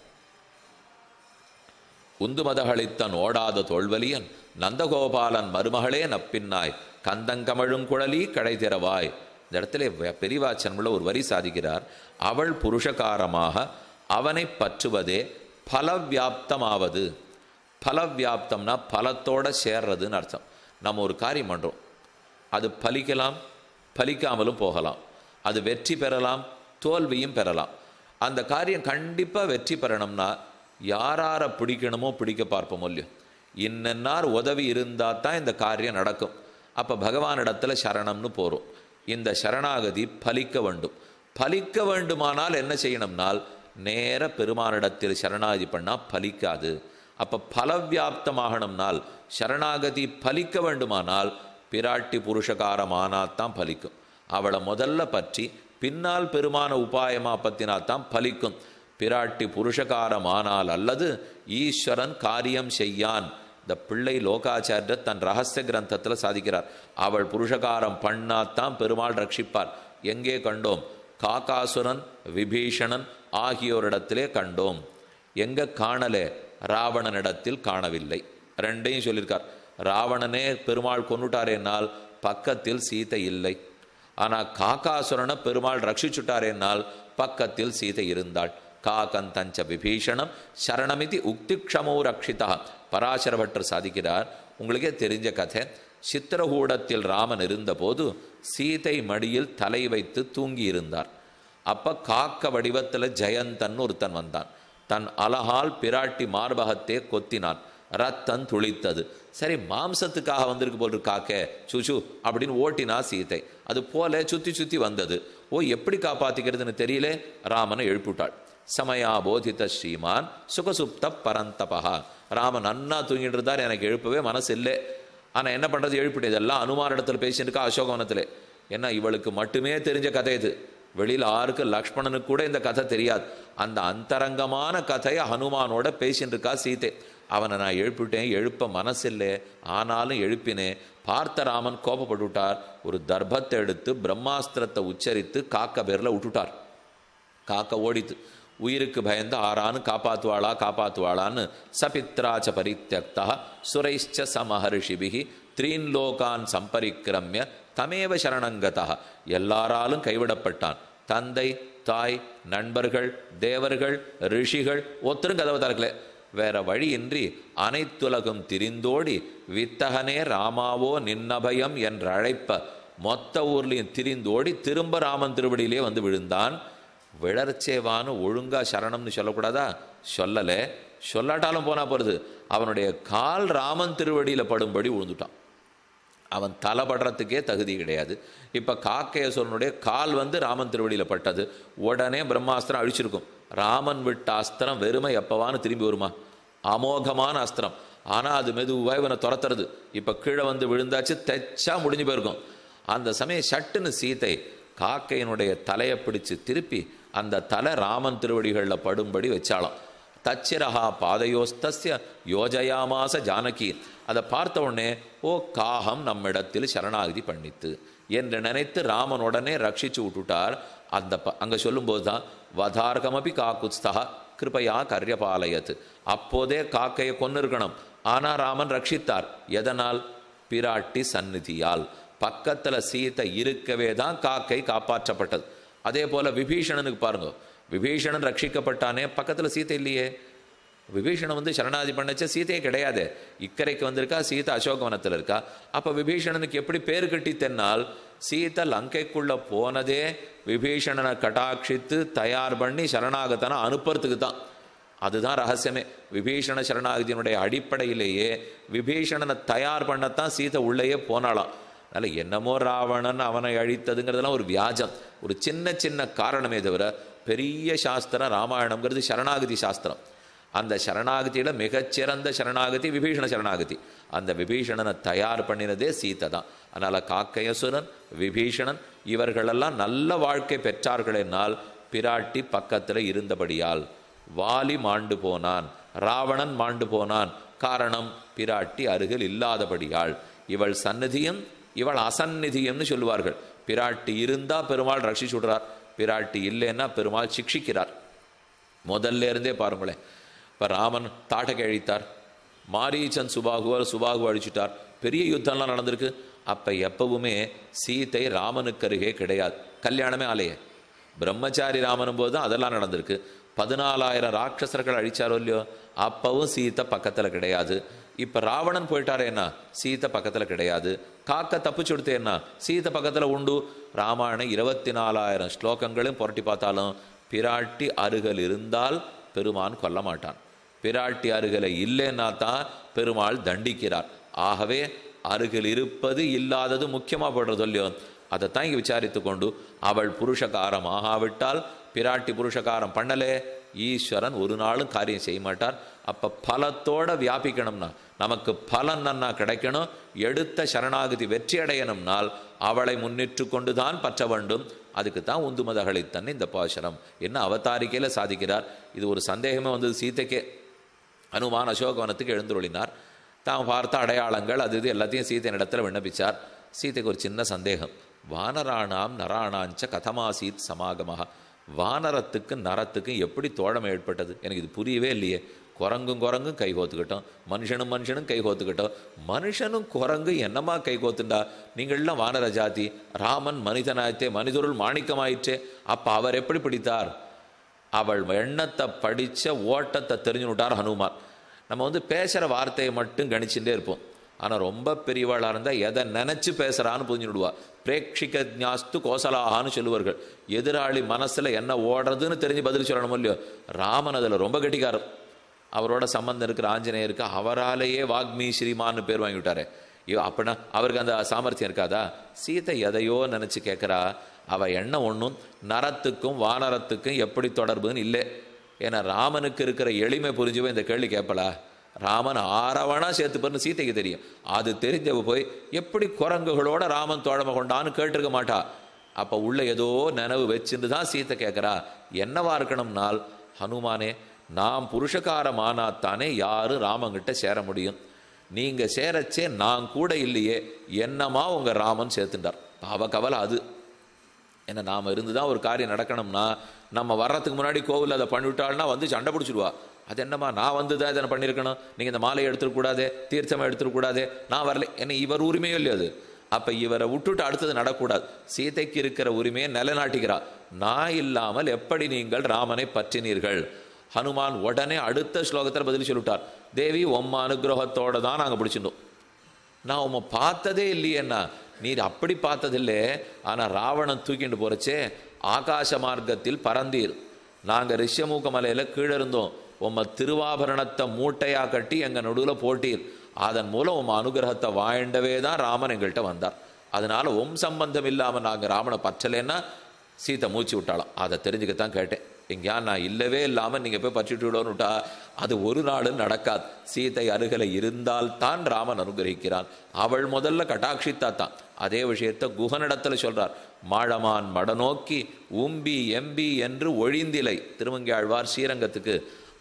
உந்துமதகளித்தன் ஓடாத தோல்வலியன் நந்தகோபாலன் மருமகளே நப்பின்னாய் கந்தங்கமழுங்குழலி கடை திறவாய். இந்த இடத்துல பெரிவாச்சன்முள்ள ஒரு வரி சாதிக்கிறார். அவள் புருஷகாரமாக அவனை பற்றுவதே பலவியாப்தமாவது. பலவியாப்தம்னா பலத்தோட சேர்றதுன்னு அர்த்தம். நம்ம ஒரு காரியம் பண்ணுறோம், அது பலிக்கலாம் பலிக்காமலும் போகலாம், அது வெற்றி பெறலாம் தோல்வியும் பெறலாம். அந்த காரியம் கண்டிப்பாக வெற்றி பெறணும்னா யாரை பிடிக்கணுமோ பிடிக்க பார்ப்போம் இல்லையோ. இன்னென்னார் உதவி இருந்தால் தான் இந்த காரியம் நடக்கும். அப்போ பகவானிடத்தில் சரணம்னு போகிறோம். இந்த சரணாகதி பலிக்க வேண்டும். பலிக்க வேண்டுமானால் என்ன செய்யணும்னால் நேர பெருமானிடத்தில் சரணாகதி பண்ணால் பலிக்காது. அப்போ பலவியாப்தமாகணும்னால் சரணாகதி பலிக்க வேண்டுமானால் பிராட்டி புருஷகாரமானாத்தான் பலிக்கும். அவளை முதல்ல பற்றி பின்னால் பெருமான உபாயமா பற்றினாத்தான் பலிக்கும். பிராட்டி புருஷகாரமானால் அல்லது ஈஸ்வரன் காரியம் செய்யான். இந்த பிள்ளை லோகாச்சாரியர் தன் ரகசிய கிரந்தத்தில் சாதிக்கிறார். அவள் புருஷகாரம் பண்ணாத்தான் பெருமாள் ரட்சிப்பார். எங்கே கண்டோம்? காகாசுரன் விபீஷணன் ஆகியோரிடத்திலே கண்டோம். எங்கே காணலே? ராவணனிடத்தில் காணவில்லை. ரெண்டையும் சொல்லியிருக்கார். ராவணனே பெருமாள் கொண்டுட்டாரேனால் பக்கத்தில் சீதை இல்லை. ஆனால் காகாசுரனை பெருமாள் ரட்சிச்சுட்டாரேனால் பக்கத்தில் சீதை இருந்தாள். காகந்தஞ்ச விபீஷணம் சரணமிதி உக்திக்ஷமோ ரக்ஷிதா. பராசர பட்டர் சாதிக்கிறார். உங்களுக்கே தெரிஞ்ச கதை. சித்திரகூடத்தில் ராமன் இருந்தபோது சீதை மடியில் தலை வைத்து தூங்கி இருந்தார். அப்போ காக்க வடிவத்தில் ஜெயந்தன் ஒருத்தன் வந்தான். தன் அலகால் பிராட்டி மார்பகத்தே கொத்தினான். ரத்தம் துளித்தது. சரி, மாம்சத்துக்காக வந்திருக்கு போல் காக்க சுச்சு அப்படின்னு ஓட்டினா சீதை. அது போல சுற்றி சுற்றி வந்தது. ஓ, எப்படி காப்பாற்றிக்கிறதுன்னு தெரியல. ராமனை எழுப்பிவிட்டாள். சமயா போதித்த ஸ்ரீமான் சுகசுப்த பரந்தபா. ராமன் நன்னா தூங்கிட்டு இருந்தார், எனக்கு எழுப்பவே மனசு இல்லை. ஆனால் என்ன பண்ணுறது, எழுப்பிட்டு இதெல்லாம் அனுமான இடத்துல பேசிட்டு இருக்கா அசோகவனத்தில். ஏன்னா இவளுக்கு மட்டுமே தெரிஞ்ச கதை இது. வெளியில் ஆருக்கு லக்ஷ்மணனுக்கு கூட இந்த கதை தெரியாது. அந்த அந்தரங்கமான கதையை ஹனுமானோட பேசிட்டு இருக்கா சீதை. அவனை நான் எழுப்பிட்டேன், எழுப்ப மனசில்லை, ஆனாலும் எழுப்பினேன். பார்த்த ராமன் கோபப்பட்டு விட்டார். ஒரு தர்பத்தை எடுத்து பிரம்மாஸ்திரத்தை உச்சரித்து காக்க பேரில் விட்டுட்டார். காக்க ஓடித்து. உயிருக்கு பயந்து ஆறான்னு காப்பாற்றுவாளான்னு சபித்ராச்ச பரித்யக்தா சுரைஷ்ச சமஹர்ஷிபிகி த்ரீன் லோகான் சம்பரிக்கிரமிய தமேவ சரணங்கதா. எல்லாராலும் கைவிடப்பட்டான். தந்தை, தாய், நண்பர்கள், தேவர்கள், ரிஷிகள் ஒருத்தரும் கதவை திறக்கல. வேற வழியின்றி அனைத்துலகும் திரிந்தோடி வித்தகனே ராமாவோ நின்னபயம் என்று அழைப்ப மொத்த ஊர்லையும் திரிந்தோடி திரும்ப ராமன் திருவடியிலே வந்து விழுந்தான். விழர்ச்சேவான்னு ஒழுங்கா சரணம்னு சொல்லக்கூடாதா? சொல்லலை. சொல்லாட்டாலும் போனா போகிறது. அவனுடைய கால் ராமன் திருவடியில் படும்படி விழுந்துட்டான். அவன் தலைப்படுறதுக்கே தகுதி கிடையாது. இப்போ காக்கையசோரனுடைய கால் வந்து ராமன் திருவடியில் பட்டது. உடனே பிரம்மாஸ்திரம் அழிச்சிருக்கும். ராமன் விட்ட அஸ்திரம் வெறுமை எப்பவான்னு திரும்பி வருமா? அமோகமான அஸ்திரம். ஆனால் அது மெதுவாக இவனை துரத்துறது. இப்போ கீழே வந்து விழுந்தாச்சு, தைச்சா முடிஞ்சு போயிருக்கும். அந்த சமயம் சட்டுன்னு சீதை காக்கையினுடைய தலையை பிடிச்சு திருப்பி அந்த தலை ராமன் திருவடிகளில் படும்படி வச்சாலாம். தச்சிரஹா பாதையோஸ்தஸ்ய யோஜயாமாச ஜானகி. அதை பார்த்த உடனே ஓ, காகம் நம்மிடத்தில் சரணாகதி பண்ணித்து என்று நினைத்து ராமன் உடனே ரட்சிச்சு விட்டுட்டார். அந்த அங்கே சொல்லும்போது தான் வதார்கமபி காக்குஸ்தா கிருபையா கர்யபாலயத். அப்போதே காக்கையை கொன்று இருக்கணும், ஆனால் ராமன் ரட்சித்தார். எதனால்? பிராட்டி சந்நிதியால். பக்கத்தில் சீத்தை இருக்கவே தான் காக்கை காப்பாற்றப்பட்டது. அதே போல் விபீஷணனுக்கு பாருங்க, விபீஷணன் ரட்சிக்கப்பட்டானே, பக்கத்தில் சீத்தை இல்லையே. விபீஷணன் வந்து சரணாதி பண்ணச்ச சீத்தையே கிடையாது, இக்கரைக்கு வந்திருக்கா, சீதை அசோகவனத்தில் இருக்கா. அப்போ விபீஷணனுக்கு எப்படி பேர் கட்டி தென்னால், சீதை லங்கைக்குள்ள போனதே விபீஷணனை கட்டாட்சித்து தயார் பண்ணி சரணாகத்தனை அனுப்புறதுக்கு தான். அதுதான் ரகசியமே. விபீஷண சரணாகதியினுடைய அடிப்படையிலேயே விபீஷணனை தயார் பண்ணத்தான் சீதை உள்ளேயே போனாலாம். அதனால் என்னமோ ராவணன் அவனை அழித்ததுங்கிறதுலாம் ஒரு வியாஜம், ஒரு சின்ன சின்ன காரணமே தவிர பெரிய சாஸ்திரம் ராமாயணம்ங்கிறது சரணாகதி சாஸ்திரம். அந்த சரணாகதியில் மிகச்சிறந்த சரணாகதி விபீஷண சரணாகதி. அந்த விபீஷணனை தயார் பண்ணினதே சீத்தை தான். அதனால் காக்கையசுரன், விபீஷணன் இவர்களெல்லாம் நல்ல வாழ்க்கை பெற்றார்கள் என்னால் பிராட்டி பக்கத்தில் இருந்தபடியால். வாலி மாண்டு போனான், ராவணன் மாண்டு போனான். காரணம் பிராட்டி அருகில் இல்லாதபடியால். இவள் சந்நிதியும் இவள் அசந்நிதியம்னு சொல்லுவார்கள். பிராட்டி இருந்தால் பெருமாள் ரட்சிச்சுடுறார், பிராட்டி இல்லைன்னா பெருமாள் சிக்ஷிக்கிறார். முதல்ல இருந்தே பாருங்களேன், இப்போ ராமன் தாட்டை அழித்தார், மாரீச்சன் சுபாகு அழிச்சிட்டார், பெரிய யுத்தம்லாம் நடந்திருக்கு. அப்போ எப்பவுமே சீத்தை ராமனுக்கு அருகே கிடையாது, கல்யாணமே ஆலையே. பிரம்மச்சாரி ராமனும் போது தான் அதெல்லாம் நடந்திருக்கு. 14,000 ராட்சசர்கள் அழிச்சாரோ இல்லையோ, அப்பவும் சீத்தை பக்கத்தில் கிடையாது. இப்போ ராவணன் போயிட்டாரேன்னா சீத்தை பக்கத்தில் கிடையாது. காக்க தப்பிச்சு கொடுத்தேன்னா சீத்தை பக்கத்தில் உண்டு. ராமாயணம் 24,000 ஸ்லோகங்களையும் புரட்டி பார்த்தாலும் பிராட்டி அருகில் இருந்தால் பெருமான் கொல்ல மாட்டான். பிராட்டி அருகில் இல்லைன்னா தான் பெருமாள் தண்டிக்கிறார். ஆகவே அருகில் இருப்பது இல்லாதது முக்கியமாக போடுறது இல்லையோ, அதைத்தான் இங்கே விசாரித்து கொண்டு அவள் புருஷகாரம் ஆகாவிட்டால், பிராட்டி புருஷகாரம் பண்ணலே, ஈஸ்வரன் ஒரு நாளும் காரியம் செய்ய மாட்டார். அப்போ பலத்தோட வியாபிக்கணும்னா, நமக்கு பலன் நன்னா கிடைக்கணும், எடுத்த சரணாகதி வெற்றி அடையணும்னால் அவளை முன்னிட்டு கொண்டு தான் பற்ற வேண்டும். அதுக்கு தான் உந்துமதகளித்தன் இந்த பாசனம் என்ன அவதாரிக்கையில் சாதிக்கிறார். இது ஒரு சந்தேகமே வந்தது சீதைக்கே. அனுமான் அசோகவனத்துக்கு எழுந்துருளினார், தான் பார்த்த அடையாளங்கள் அது இது எல்லாத்தையும் சீதையின் இடத்துல விண்ணப்பிச்சார். சீதைக்கு ஒரு சின்ன சந்தேகம், வானராணாம் நராணாஞ்ச கதமாசீத் சமாகமாக. வானரத்துக்கு நரத்துக்கும் எப்படி தோழமை ஏற்பட்டது, எனக்கு இது புரியவே இல்லையே. குரங்கும் கை கோத்துக்கிட்டோம், மனுஷனும் கை கோத்துக்கிட்டோம். மனுஷனும் குரங்கு என்னமா கை கோத்துண்டா? நீங்கள்லாம் வானர ஜாதி, ராமன் மனிதனாயிற்றே, மனிதருள் மாணிக்கமாயிற்றே. அப்போ அவர் எப்படி பிடித்தார்? அவள் எண்ணத்தை படித்த ஓட்டத்தை தெரிஞ்சு விட்டார் ஹனுமான். நம்ம வந்து பேசுகிற வார்த்தையை மட்டும் கணிச்சுட்டே இருப்போம், ஆனால் ரொம்ப பெரியவாளாக இருந்தால் எதை நினச்சி பேசுகிறான்னு புரிஞ்சுடுவா. பிரேக்ஷிக ஜாஸ்து கோசலாகான்னு சொல்லுவார்கள். எதிராளி மனசில் என்ன ஓடுறதுன்னு தெரிஞ்சு பதில் சொல்லணும் இல்லையோ. ராமன் அதில் ரொம்ப கெட்டிக்காரர். அவரோட சம்பந்தம் இருக்கிற ஆஞ்சநேயருக்கு அவராலேயே வாக்மி ஸ்ரீமான்னு பேர் வாங்கிவிட்டாரு. அப்படின்னா அவருக்கு அந்த சாமர்த்தியம் இருக்காதா? சீதை எதையோ நினச்சி கேட்குறா. அவள் எண்ணம் ஒன்றும் நரத்துக்கும் வானரத்துக்கும் எப்படி தொடர்புன்னு இல்லை. ஏன்னா ராமனுக்கு இருக்கிற எளிமை புரிஞ்சுவே இந்த கேள்வி கேட்பலா? ராமன் ஆரவணா சேர்த்துப்பன்னு சீதைக்கு தெரியும். அது தெரிஞ்சவ போய் எப்படி குரங்குகளோட ராமன் தோழமை கொண்டான்னு கேட்டிருக்க மாட்டா. அப்போ உள்ள ஏதோ நினைவு வச்சுட்டு தான் சீத்தை கேட்குறா. என்னவா இருக்கணும்னால், ஹனுமானே, நாம் புருஷகாரமானாத்தானே யாரும் ராமங்கிட்ட சேர முடியும். நீங்கள் சேரச்சே நான் கூட இல்லையே, என்னமா உங்கள் ராமன் சேர்த்துட்டார். அவ கவலை அது. ஏன்னா நாம் இருந்து தான் ஒரு காரியம் நடக்கணும்னா, நம்ம வர்றதுக்கு முன்னாடி கோவில் அதை பண்ணிவிட்டாள்னா வந்து சண்டை பிடிச்சிடுவா. அது என்னம்மா, நான் வந்து தான் இதனை பண்ணியிருக்கணும், நீங்கள் இந்த மாலையை எடுத்துக்கூடாதே, தீர்த்தமாக எடுத்துக்கூடாதே, நான் வரல, என்ன இவர் உரிமையும் இல்லையா அது. அப்போ இவரை விட்டுட்டு அடுத்தது நடக்கூடாது. சீதைக்கு இருக்கிற உரிமையை நிலைநாட்டுகிறார். நான் இல்லாமல் எப்படி நீங்கள் ராமனை பற்றினீர்கள்? ஹனுமான் உடனே அடுத்த ஸ்லோகத்தில் பதில் சொல்லிவிட்டார். தேவி உம்ம அனுகிரகத்தோடு தான் நாங்கள் பிடிச்சிட்டோம். நான் உம்மை பார்த்ததே இல்லையேன்னா, நீர் அப்படி பார்த்ததில்லை. ஆனால் ராவணன் தூக்கிட்டு போகிறச்சே ஆகாச மார்க்கத்தில் பறந்தீர், நாங்கள் ரிஷமூக மலையில் கீழே இருந்தோம். உம்ம திருவாபரணத்தை மூட்டையாக கட்டி எங்கள் நடுவில் போட்டீர். அதன் மூலம் உம்ம அனுகிரகத்தை வாய்ண்டவே தான் ராமன் எங்கள்கிட்ட வந்தார். அதனால் சம்பந்தம் இல்லாமல் நாங்கள் ராமனை பற்றலைன்னா சீத்தை மூச்சு விட்டாலாம். அதை தெரிஞ்சுக்கத்தான் கேட்டேன். எங்கேயா நான் இல்லவே இல்லாமல் நீங்கள் போய் பற்றிட்டு விடணும்னு விட்டா அது ஒரு நாளும் நடக்காது. சீதை அருகில் இருந்தால்தான் ராமன் அனுகிரகிக்கிறான். அவள் முதல்ல கட்டாட்சித்தா தான். அதே விஷயத்தை குகனிடத்தில் சொல்கிறார். மாழமான் மடநோக்கி உம்பி எம்பி என்று ஒழிந்திலை. திருமங்கையாழ்வார் ஸ்ரீரங்கத்துக்கு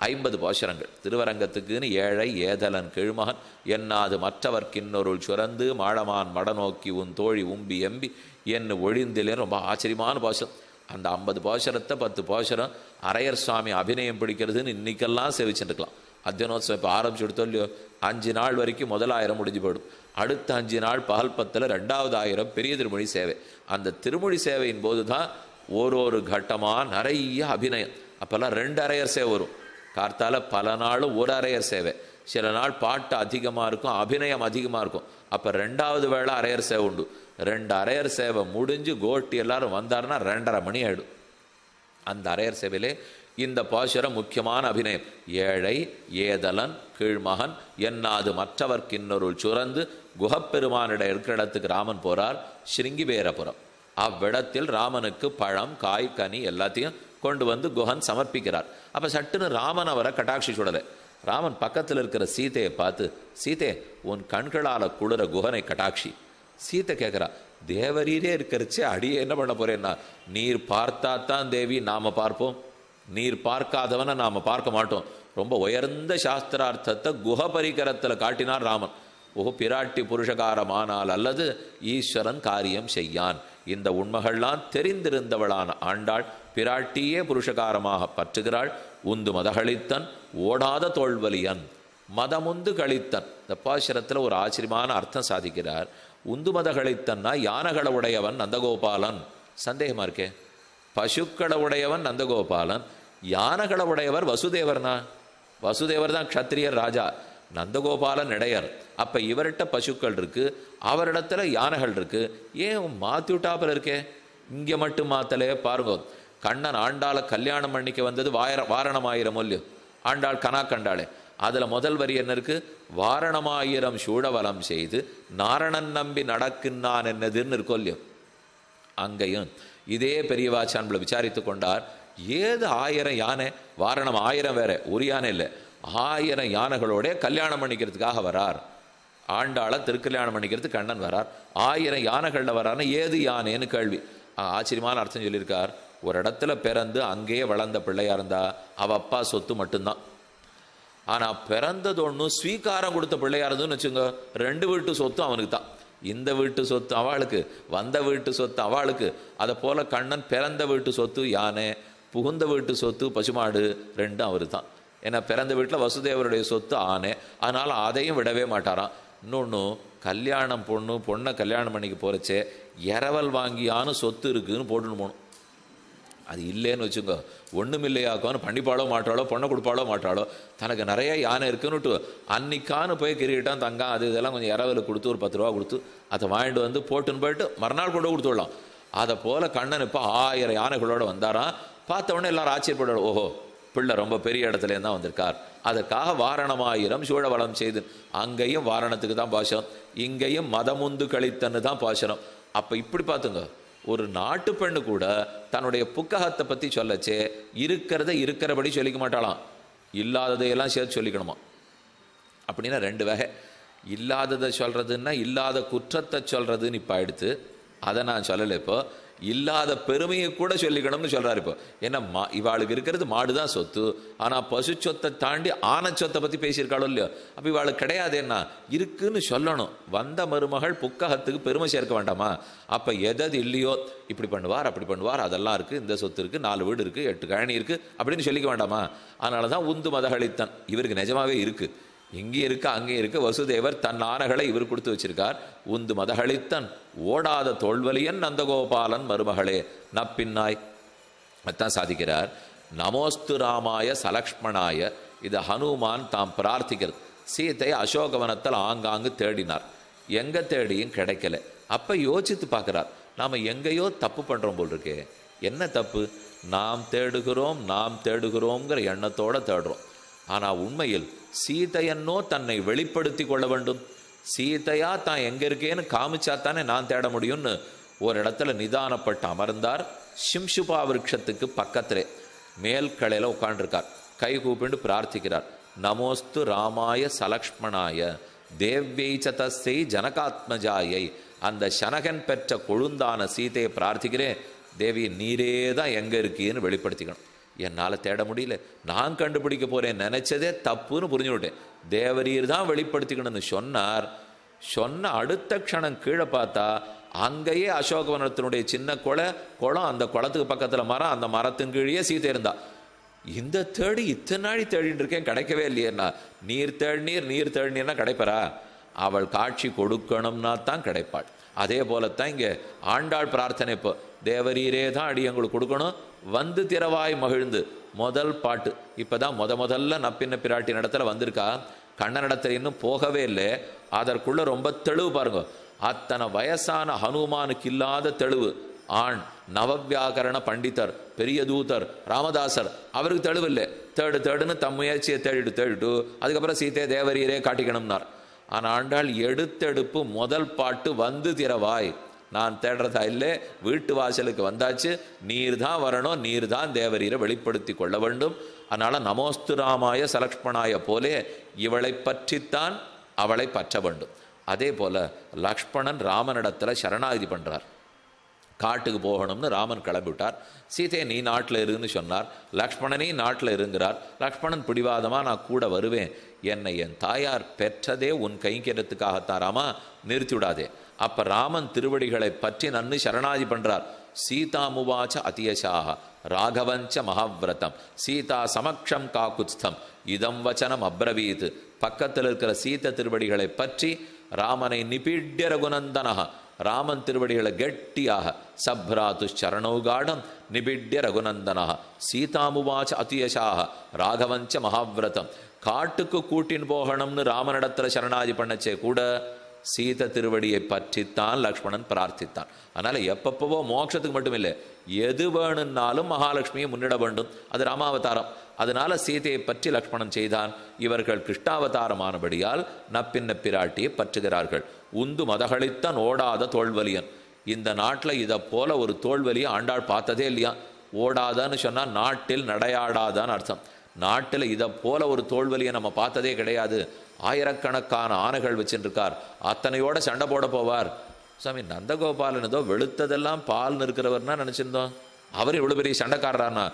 50 பாசுரங்கள், திருவரங்கத்துக்குன்னு 7 ஏதலன் கிழ்மகன் என்னாது மற்றவர்க்கின்னொருள் சுரந்து மாழமான் மடநோக்கி உன் தோழி உம்பி எம்பி என்ன ஒழிந்திலே. ரொம்ப ஆச்சரியமான பாசுரம். அந்த 50 பாசுரத்தை 10 பாசுரம் அரையர் சுவாமி அபிநயம் பிடிக்கிறதுன்னு இன்னைக்கெல்லாம் சேவிச்சுட்டுருக்கலாம். அத்தியனோத்சவம் இப்போ ஆரம்பிச்சு எடுத்தோம் இல்லையோ, 5 நாள் வரைக்கும் முதல் 1000 முடிஞ்சு போயிடும். அடுத்த 5 நாள் பகல் 10ல் 2வது 1000 பெரிய திருமொழி சேவை. அந்த திருமொழி சேவையின் போது தான் ஒரு கட்டமாக நிறைய அபிநயம். அப்போல்லாம் 2 அரையர் சேவை வரும். கார்த்தால பல நாளும் 1 அரையர் சேவை, சில நாள் பாட்டு அதிகமாக இருக்கும், அபிநயம் அதிகமாக இருக்கும். அப்போ 2வது வேளை அரையர் சேவை உண்டு. 2 அரையர் சேவை முடிஞ்சு கோட்டி எல்லாரும் வந்தாருன்னா 2:30 மணி ஆகிடும். அந்த அரையர் சேவையிலே இந்த பாசுரம் முக்கியமான அபிநயம். ஏழை ஏதலன் கீழ்மகன் என்னாது மற்றவர்க்கு இன்னொருள் சுரந்து குகப்பெருமானிட இருக்கிற இடத்துக்கு ராமன் போறார். ஸ்ருங்கிபேரபுரம். அவ்விடத்தில் ராமனுக்கு பழம் காய் கனி எல்லாத்தையும் கொண்டு வந்து குஹன் சமர்ப்பிக்கிறார். அப்போ சட்டுன்னு ராமன் அவரை கட்டாட்சி சுடலை. ராமன் பக்கத்தில் இருக்கிற சீதையை பார்த்து, சீதை உன் கண்களால் குளிர குஹனை கட்டாட்சி. சீத்தை கேட்குறா, தேவரீரே இருக்கிறச்சே அடியே என்ன பண்ண போறேன்னா, நீர் பார்த்தா தான் தேவி நாம பார்ப்போம், நீர் பார்க்காதவனை நாம் பார்க்க மாட்டோம். ரொம்ப உயர்ந்த சாஸ்திரார்த்தத்தை குஹ பரிகரத்தில் காட்டினார் ராமன். ஓஹோ, பிராட்டி புருஷகாரமானால் அல்லது ஈஸ்வரன் காரியம் செய்யான். இந்த உண்மைகள்லாம் தெரிந்திருந்தவளான ஆண்டாள் பிராட்டியே புருஷகாரமாக பற்றுகிறாள். உந்து மதகளித்தன் ஓடாத தோல்வலியன் மதமுந்து கழித்தன். இந்த பாசுரத்தில் ஒரு ஆச்சரியமான அர்த்தம் சாதிக்கிறார். உந்து மதகளித்தன்னா யானைகளை உடையவன் நந்தகோபாலன். சந்தேகமா இருக்கே, பசுக்களை உடையவன் நந்தகோபாலன், யானைகளை உடையவர் வசுதேவர்னா? வசுதேவர் தான் க்ஷத்திரியர் ராஜா, நந்தகோபாலன் இடையர். அப்ப இவர்கிட்ட பசுக்கள் இருக்கு, அவரிடத்துல யானைகள் இருக்கு. ஏன் மாத்தி விட்டாப்புல இருக்கே? இங்க மட்டும் மாத்தலே பாருங்க. கண்ணன் ஆண்டாளை கல்யாணம் பண்ணிக்க வந்தது வாரணமாயிரம் இல்லையோ, ஆண்டாள் கனா கண்டாளே. அதுல முதல் வரி என்ன இருக்கு? வாரணமாயிரம் சூழவலம் செய்து நாரணன் நம்பி நடக்கின்றான் என்னதுன்னு இருக்கோ இல்லையோ. அங்கேயும் இதே பெரியவாச்சான்களை விசாரித்து கொண்டார். ஏது 1000 யானை? வாரணம் 1000 வேற, ஒரு யானை இல்லை, 1000 யானைகளோட கல்யாணம் பண்ணிக்கிறதுக்காக வரார். ஆண்டாளை திருக்கல்யாணம் பண்ணிக்கிறதுக்கு கண்ணன் வரார். 1000 யானைகளில் வரான்னு ஏது யானைன்னு கேள்வி. ஆச்சரியமான அர்த்தம் சொல்லியிருக்கார். ஒரு இடத்துல பிறந்து அங்கேயே வளர்ந்த பிள்ளையா இருந்தா அவ அப்பா சொத்து மட்டும்தான். ஆனா பிறந்தது ஒன்றும் ஸ்வீகாரம் கொடுத்த பிள்ளையா இருந்துன்னு வச்சுங்க, 2 வீட்டு சொத்தும் அவனுக்கு தான். இந்த வீட்டு சொத்து அவளுக்கு, வந்த வீட்டு சொத்து அவளுக்கு. அதை போல கண்ணன் பிறந்த வீட்டு சொத்து யானை, புகுந்த வீட்டு சொத்து பசுமாடு, 2 அவரு தான். ஏன்னா பிறந்த வீட்டில் வசுதேவருடைய சொத்து ஆனை, அதனால அதையும் விடவே மாட்டாராம். இன்னொன்று, கல்யாணம் பொண்ணை கல்யாணம் பண்ணிக்க போறச்சே இரவல் வாங்கியானு சொத்து இருக்குன்னு போட்டுன்னு போகணும். அது இல்லைன்னு வச்சுங்க, ஒன்றும் இல்லையாக்கான்னு பண்ணிப்பாளோ மாட்டாளோ, பொண்ணை கொடுப்பாளோ மாட்டாளோ, தனக்கு நிறைய யானை இருக்குன்னுட்டு அன்னைக்கானு போய் கிரிக்கிட்டான் தங்கம் அது இதெல்லாம் கொஞ்சம் இரவலுக்கு கொடுத்து ஒரு 10 ரூபா கொடுத்து அதை வாங்கிட்டு வந்து போட்டுன்னு போயிட்டு மறுநாள் கொண்டு கொடுத்துடலாம். அதை போல கண்ணன் இப்போ 1000 யானைகளோட வந்தாராம். பார்த்த உடனே எல்லாரும் ஆச்சரியப்பட, ஓஹோ பிள்ளை ரொம்ப பெரிய இடத்துல தான் வந்திருக்கார். அதுக்காக வாரணமாயிரம் சூழவளம் செய்து, அங்கேயும் வாரணத்துக்கு தான் பாசனம், இங்கேயும் மதமுந்து கழித்தன்னு தான் பாசனம். அப்போ இப்படி பார்த்துங்க, ஒரு நாட்டு பெண்ணு கூட தன்னுடைய புக்ககத்தை பற்றி சொல்லச்சே இருக்கிறத இருக்கிறபடி சொல்லிக்க மாட்டாளாம், இல்லாததையெல்லாம் சேர்த்து சொல்லிக்கணுமா. அப்படின்னா 2 வகை. இல்லாததை சொல்றதுன்னா இல்லாத குற்றத்தை சொல்றதுன்னு இப்போ எடுத்து அதை நான் சொல்லலை. இப்போ இல்லாத பெருமையை கூட சொல்லிக்கணும்னு சொல்றாரு. இப்போ ஏன்னா இவாளுக்கு இருக்கிறது மாடுதான் சொத்து, ஆனா பசு சொத்தை தாண்டி ஆன சொத்தை பத்தி பேசியிருக்காளோ இல்லையோ. அப்ப இவாளுக்கு கிடையாது, என்ன இருக்குன்னு சொல்லணும். வந்த மருமகள் புக்ககத்துக்கு பெருமை சேர்க்க வேண்டாமா? அப்ப எது இல்லையோ, இப்படி பண்ணுவார் அப்படி பண்ணுவார், அதெல்லாம் இருக்கு, இந்த சொத்து இருக்கு, 4 வீடு இருக்கு, 8 கழனி இருக்கு அப்படின்னு சொல்லிக்க வேண்டாமா? அதனாலதான் உந்து மதகளித்தன் இவருக்கு நிஜமாவே இருக்கு, இங்கே இருக்க அங்கே இருக்க. வசுதேவர் தன் ஆனைகளை இவர் கொடுத்து வச்சிருக்கார். உந்து மதகளித்தன் ஓடாத தோல்வலியன் நந்தகோபாலன் மருமகளே நப்பின்னாய். அதான் சாதிக்கிறார். நமோஸ்து ராமாய சலக்ஷ்மணாய. இது ஹனுமான் தாம் பிரார்த்திக்கிறது. சீத்தை அசோகவனத்தில் ஆங்காங்கு தேடினார், எங்க தேடியும் கிடைக்கல. அப்ப யோசித்து பார்க்கிறார், நாம எங்கேயோ தப்பு பண்றோம் போல் இருக்கே. என்ன தப்பு? நாம் தேடுகிறோங்கிற எண்ணத்தோட தேடுறோம். ஆனா உண்மையில் சீதையன்னோ தன்னை வெளிப்படுத்தி கொள்ள வேண்டும். சீதையா தான் எங்க இருக்கேன்னு காமிச்சாத்தானே நான் தேட முடியும்னு ஒரு இடத்துல நிதானப்பட்டு அமர்ந்தார். சிம்சுபா விருட்சத்துக்கு பக்கத்திலே மேல் கலையில உட்காண்டிருக்கார். கை கூப்பிண்டு பிரார்த்திக்கிறார். நமோஸ்து ராமாய சலக்ஷ்மணாய தேவ்யைச்சதஸ்தை ஜனகாத்மஜாயை. அந்த சனகன் பெற்ற கொழுந்தான சீதையை பிரார்த்திக்கிறேன். தேவி நீரே தான் எங்க இருக்கீன்னு வெளிப்படுத்திக்கணும். என்னால் தேட முடியல, நான் கண்டுபிடிக்க போறேன் நினைச்சதே தப்புன்னு புரிஞ்சுவிட்டேன். தேவரீர் தான் வெளிப்படுத்திக்கணும்னு சொன்னார். சொன்ன அடுத்த க்ஷணம் கீழே பார்த்தா அங்கேயே அசோகவனத்தினுடைய சின்ன குளம், அந்த குளத்துக்கு பக்கத்தில் மரம், அந்த மரத்தின் கீழே சீதை இருந்தா. இந்த தேடி இத்தனை நாளி தேடிட்டு இருக்கேன், கிடைக்கவே இல்லையேன்னா, நீர் தேடினீர்னா கிடைப்பறா? அவள் காட்சி கொடுக்கணும்னா தான் கிடைப்பாள். அதே போலத்தான் இங்கே ஆண்டாள் பிரார்த்தனை. இப்போ தேவரீரே தான் அடி எங்களுக்கு கொடுக்கணும், வந்து திறவாய் மகிழ்ந்து. முதல் பாட்டு இப்போதான் முதல்ல நப்பின்ன பிராட்டி நடத்துல வந்திருக்கா. கண்ணனிடத்தில் இன்னும் போகவே இல்லை. அதற்குள்ள ரொம்ப தெளிவு பாருங்க. அத்தனை வயசான ஹனுமானுக்கு இல்லாத தெளிவு. ஆண் நவவியாகரண பண்டிதர், பெரிய தூதர் ராமதாசர், அவருக்கு தெளிவில்லை. தேடுன்னு தம் முயற்சியை தேடிட்டு அதுக்கப்புறம் சீதே தேவரீரே காட்டிக்கணும்னார். ஆனால் ஆண்டாள் எடுத்தெடுப்பு முதல் பாட்டு வந்து திறவாய். நான் தேடுறதா இல்லை, வீட்டு வாசலுக்கு வந்தாச்சு, நீர் தான் வரணும், நீர் தான் தேவரீரை வெளிப்படுத்தி கொள்ள வேண்டும். அதனால் நமோஸ்து ராமாய சலக்ஷ்மணாய போலே இவளை பற்றித்தான் அவளை பற்ற வேண்டும். அதே போல் லக்ஷ்மணன் ராமனிடத்தில் சரணாகதி பண்ணுறார். காட்டுக்கு போகணும்னு ராமன் கிளம்பிவிட்டார். சீதை நீ நாட்டில் இருன்னு சொன்னார். லக்ஷ்மணனே நாட்டில் இருங்கிறார். லக்ஷ்மணன் பிடிவாதமாக நான் கூட வருவேன், என்னை என் தாயார் பெற்றதே உன் கைங்கரியத்துக்காகத்தான் ராமா, நிறுத்தி விடாதே. அப்போ ராமன் திருவடிகளை பற்றி நன்னு சரணாதி பண்ணுறார். சீதாமுவாச்ச அதியசாக ராகவஞ்ச மகாவிரதம் சீதா சமக்ஷம் காக்குத்ஸ்தம் இதம் வச்சனம் அப்ரவீத். பக்கத்தில் இருக்கிற சீத திருவடிகளை பற்றி ராமனை நிபீட்ய ரகுநந்தனஹ, ராமன் திருவடிகளை கெட்டியாக சப்ராத்து சரணௌகாடம் நிபிட்ய ரகுநந்தனஹ சீதாமுவாச்ச அதியசாக ராகவஞ்ச மகாவிரதம். காட்டுக்கு கூட்டின் போகணும்னு ராமனிடத்தில் சரணாதி பண்ணச்சே கூட சீத திருவடியை பற்றித்தான் லக்ஷ்மணன் பிரார்த்தித்தான். அதனால் எப்பப்பவோ மோட்சத்துக்கு மட்டும் இல்லை, எது வேணும்னாலும் மகாலட்சுமியை முன்னிட வேண்டும். அது ராமாவதாரம். அதனால சீதையை பற்றி லக்ஷ்மணன் செய்தான். இவர்கள் கிருஷ்ணாவதாரமானபடியால் நப்பின்ன பிராட்டியை பற்றுகிறார்கள். உந்து மதகளித்தான் ஓடாத தோல்வலியன். இந்த நாட்டில் இதை போல ஒரு தோல்வலியை ஆண்டாள் பார்த்ததே இல்லையா. ஓடாதான்னு சொன்னால் நாட்டில் நடையாடாதான்னு அர்த்தம். நாட்டில் இதை போல ஒரு தோல்வலியை நம்ம பார்த்ததே கிடையாது. ஆயிரக்கணக்கான ஆணைகள் வச்சுருக்கார், அத்தனையோட சண்டை போட போவார். சாமி நந்தகோபாலன் ஏதோ வெளுத்ததெல்லாம் பால்னு இருக்கிறவர்னா நினச்சிருந்தோம். அவர் இவ்வளோ பெரிய சண்டைக்காரரானா?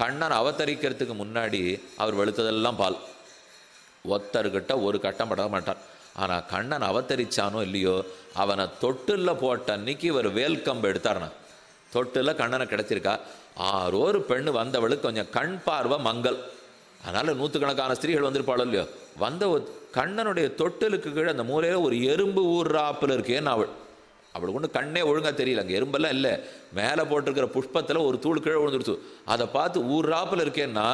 கண்ணன் அவதரிக்கிறதுக்கு முன்னாடி அவர் வெளுத்ததெல்லாம் பால், ஒத்தர்கிட்ட ஒரு கட்டம் பட மாட்டார். ஆனால் கண்ணன் அவதரிச்சானோ இல்லையோ, அவனை தொட்டில் போட்ட அன்னைக்கு இவர் வேல்கம்பு எடுத்தார்னா. தொட்டில் கண்ணனை கிடைச்சிருக்கா. ஆரோரு பெண்ணு வந்தவளுக்கு கொஞ்சம் கண் பார்வை மங்கள். அதனால் நூற்றுக்கணக்கான ஸ்திரீகள் வந்திருப்பாளோ இல்லையோ, வந்த கண்ணனுடைய தொட்டிலுக்கு கீழே அந்த மூலையில் ஒரு எறும்பு ஊர்றாப்பில் இருக்கேன்னு அவளுக்கு ஒன்று கண்ணே ஒழுங்காக தெரியல. அங்கே எறும்பெல்லாம் இல்லை, மேலே போட்டிருக்கிற புஷ்பத்தில் ஒரு தூள் கீழே விழுந்துருச்சு. அதை பார்த்து ஊர்றாப்பில் இருக்கேன்னா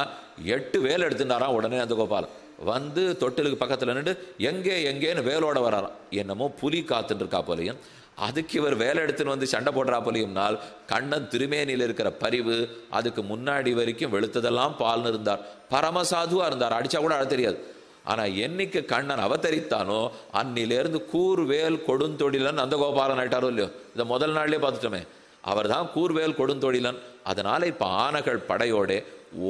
8 வேலை எடுத்துட்டாராம். உடனே அந்த கோபாலன் வந்து தொட்டிலுக்கு பக்கத்தில் நின்று எங்கேன்னு வேலோட வராராம். என்னமோ புலி காத்துட்டு இருக்கா போலையும், அதுக்கு இவர் வேலை எடுத்துன்னு வந்து சண்டை போடுறா போலியும்னால் கண்ணன் திருமேனியில் இருக்கிற பரிவு அதுக்கு முன்னாடி வரைக்கும் வெளுத்ததெல்லாம் பால்னு இருந்தார். பரமசாதுவாக இருந்தார், அடித்தா கூட அழ தெரியாது. ஆனால் என்னைக்கு கண்ணன் அவதரித்தானோ அன்னிலேருந்து கூர்வேல் கொடுந்தொழிலன் அந்த கோபாலன் ஆயிட்டாரோ இல்லையோ. இதை முதல் நாள்லேயே பார்த்துட்டோமே, அவர் தான் கூர்வேல் கொடுந்தொழிலன். அதனால் இப்போ ஆனைகள் படையோடே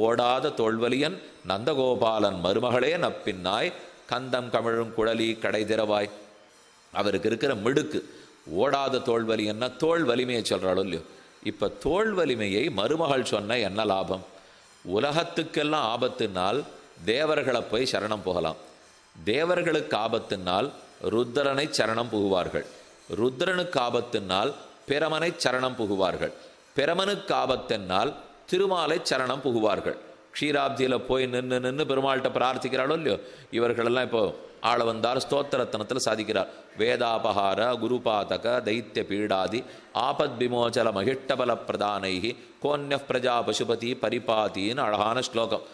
ஓடாத தோல்வலியன் நந்தகோபாலன் மருமகளே நப்பின்னாய் கந்தம் கமிழும் குழலி கடை திறவாய். அவருக்கு இருக்கிற மிடுக்கு. ஓடாத தோல்வலியன்னா தோல் வலிமையை சொல்கிறாளோ இல்லையோ. இப்போ தோல் வலிமையை மருமகள் சொன்ன என்ன லாபம்? உலகத்துக்கெல்லாம் ஆபத்துனால் தேவர்களை போய் சரணம் போகலாம். தேவர்களுக்கு ஆபத்தினால் ருத்ரனை சரணம் புகுவார்கள். ருத்ரனுக்கு ஆபத்தினால் பிரமனை சரணம் புகுவார்கள். பிரமனுக்கு ஆபத்தினால் திருமாலை சரணம் புகுவார்கள். க்ஷீராப்தியில் போய் நின்று பெருமாள்கிட்ட பிரார்த்திக்கிறாளோ இல்லையோ. இவர்களெல்லாம் இப்போ ஆள வந்தால் ஸ்தோத்திரத்தனத்தில் சாதிக்கிறார். வேதாபகார குருபாதக தைத்திய பீடாதி ஆபத் விமோச்சல மகிஷ்டபல பிரதானைகி கோன்ய பிரஜா பசுபதி பரிபாத்தின்னு அழகான ஸ்லோகம்.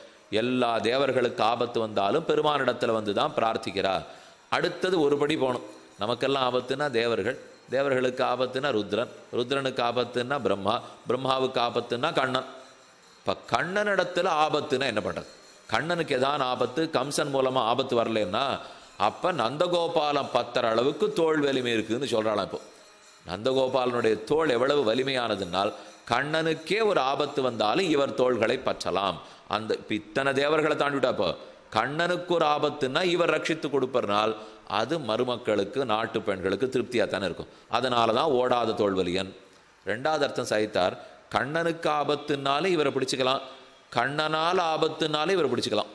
எல்லா தேவர்களுக்கு ஆபத்து வந்தாலும் பெருமானிடத்தில் வந்து தான் பிரார்த்திக்கிறார். அடுத்தது ஒருபடி போகணும். நமக்கெல்லாம் ஆபத்துனா தேவர்கள், தேவர்களுக்கு ஆபத்துனா ருத்ரன், ருத்ரனுக்கு ஆபத்துன்னா பிரம்மா, பிரம்மாவுக்கு ஆபத்துன்னா கண்ணன். இப்போ கண்ணனிடத்தில் ஆபத்துன்னா என்ன பண்ணுறது? கண்ணனுக்கு எதான ஆபத்து, கம்சன் மூலமாக ஆபத்து வரலன்னா அப்போ நந்தகோபாலம் பத்தர அளவுக்கு தோல் வலிமை இருக்குதுன்னு சொல்கிறாளாம். இப்போ நந்தகோபாலனுடைய தோல் எவ்வளவு வலிமையானதுனால் கண்ணனுக்கே ஒரு ஆபத்து வந்தாலும் இவர் தோள்களை பற்றலாம். அந்த இத்தனை தேவர்களை தாண்டிவிட்டா இப்போ கண்ணனுக்கு ஒரு ஆபத்துன்னா இவர் ரட்சித்து கொடுப்பறனால் அது மருமக்களுக்கு நாட்டு பெண்களுக்கு திருப்தியாக தானே இருக்கும். அதனால தான் ஓடாத தோல்வலியன். ரெண்டாவது அர்த்தம் சாதித்தார், கண்ணனுக்கு ஆபத்துனாலும் இவரை பிடிச்சிக்கலாம், கண்ணனால் ஆபத்துனாலும் இவரை பிடிச்சிக்கலாம்.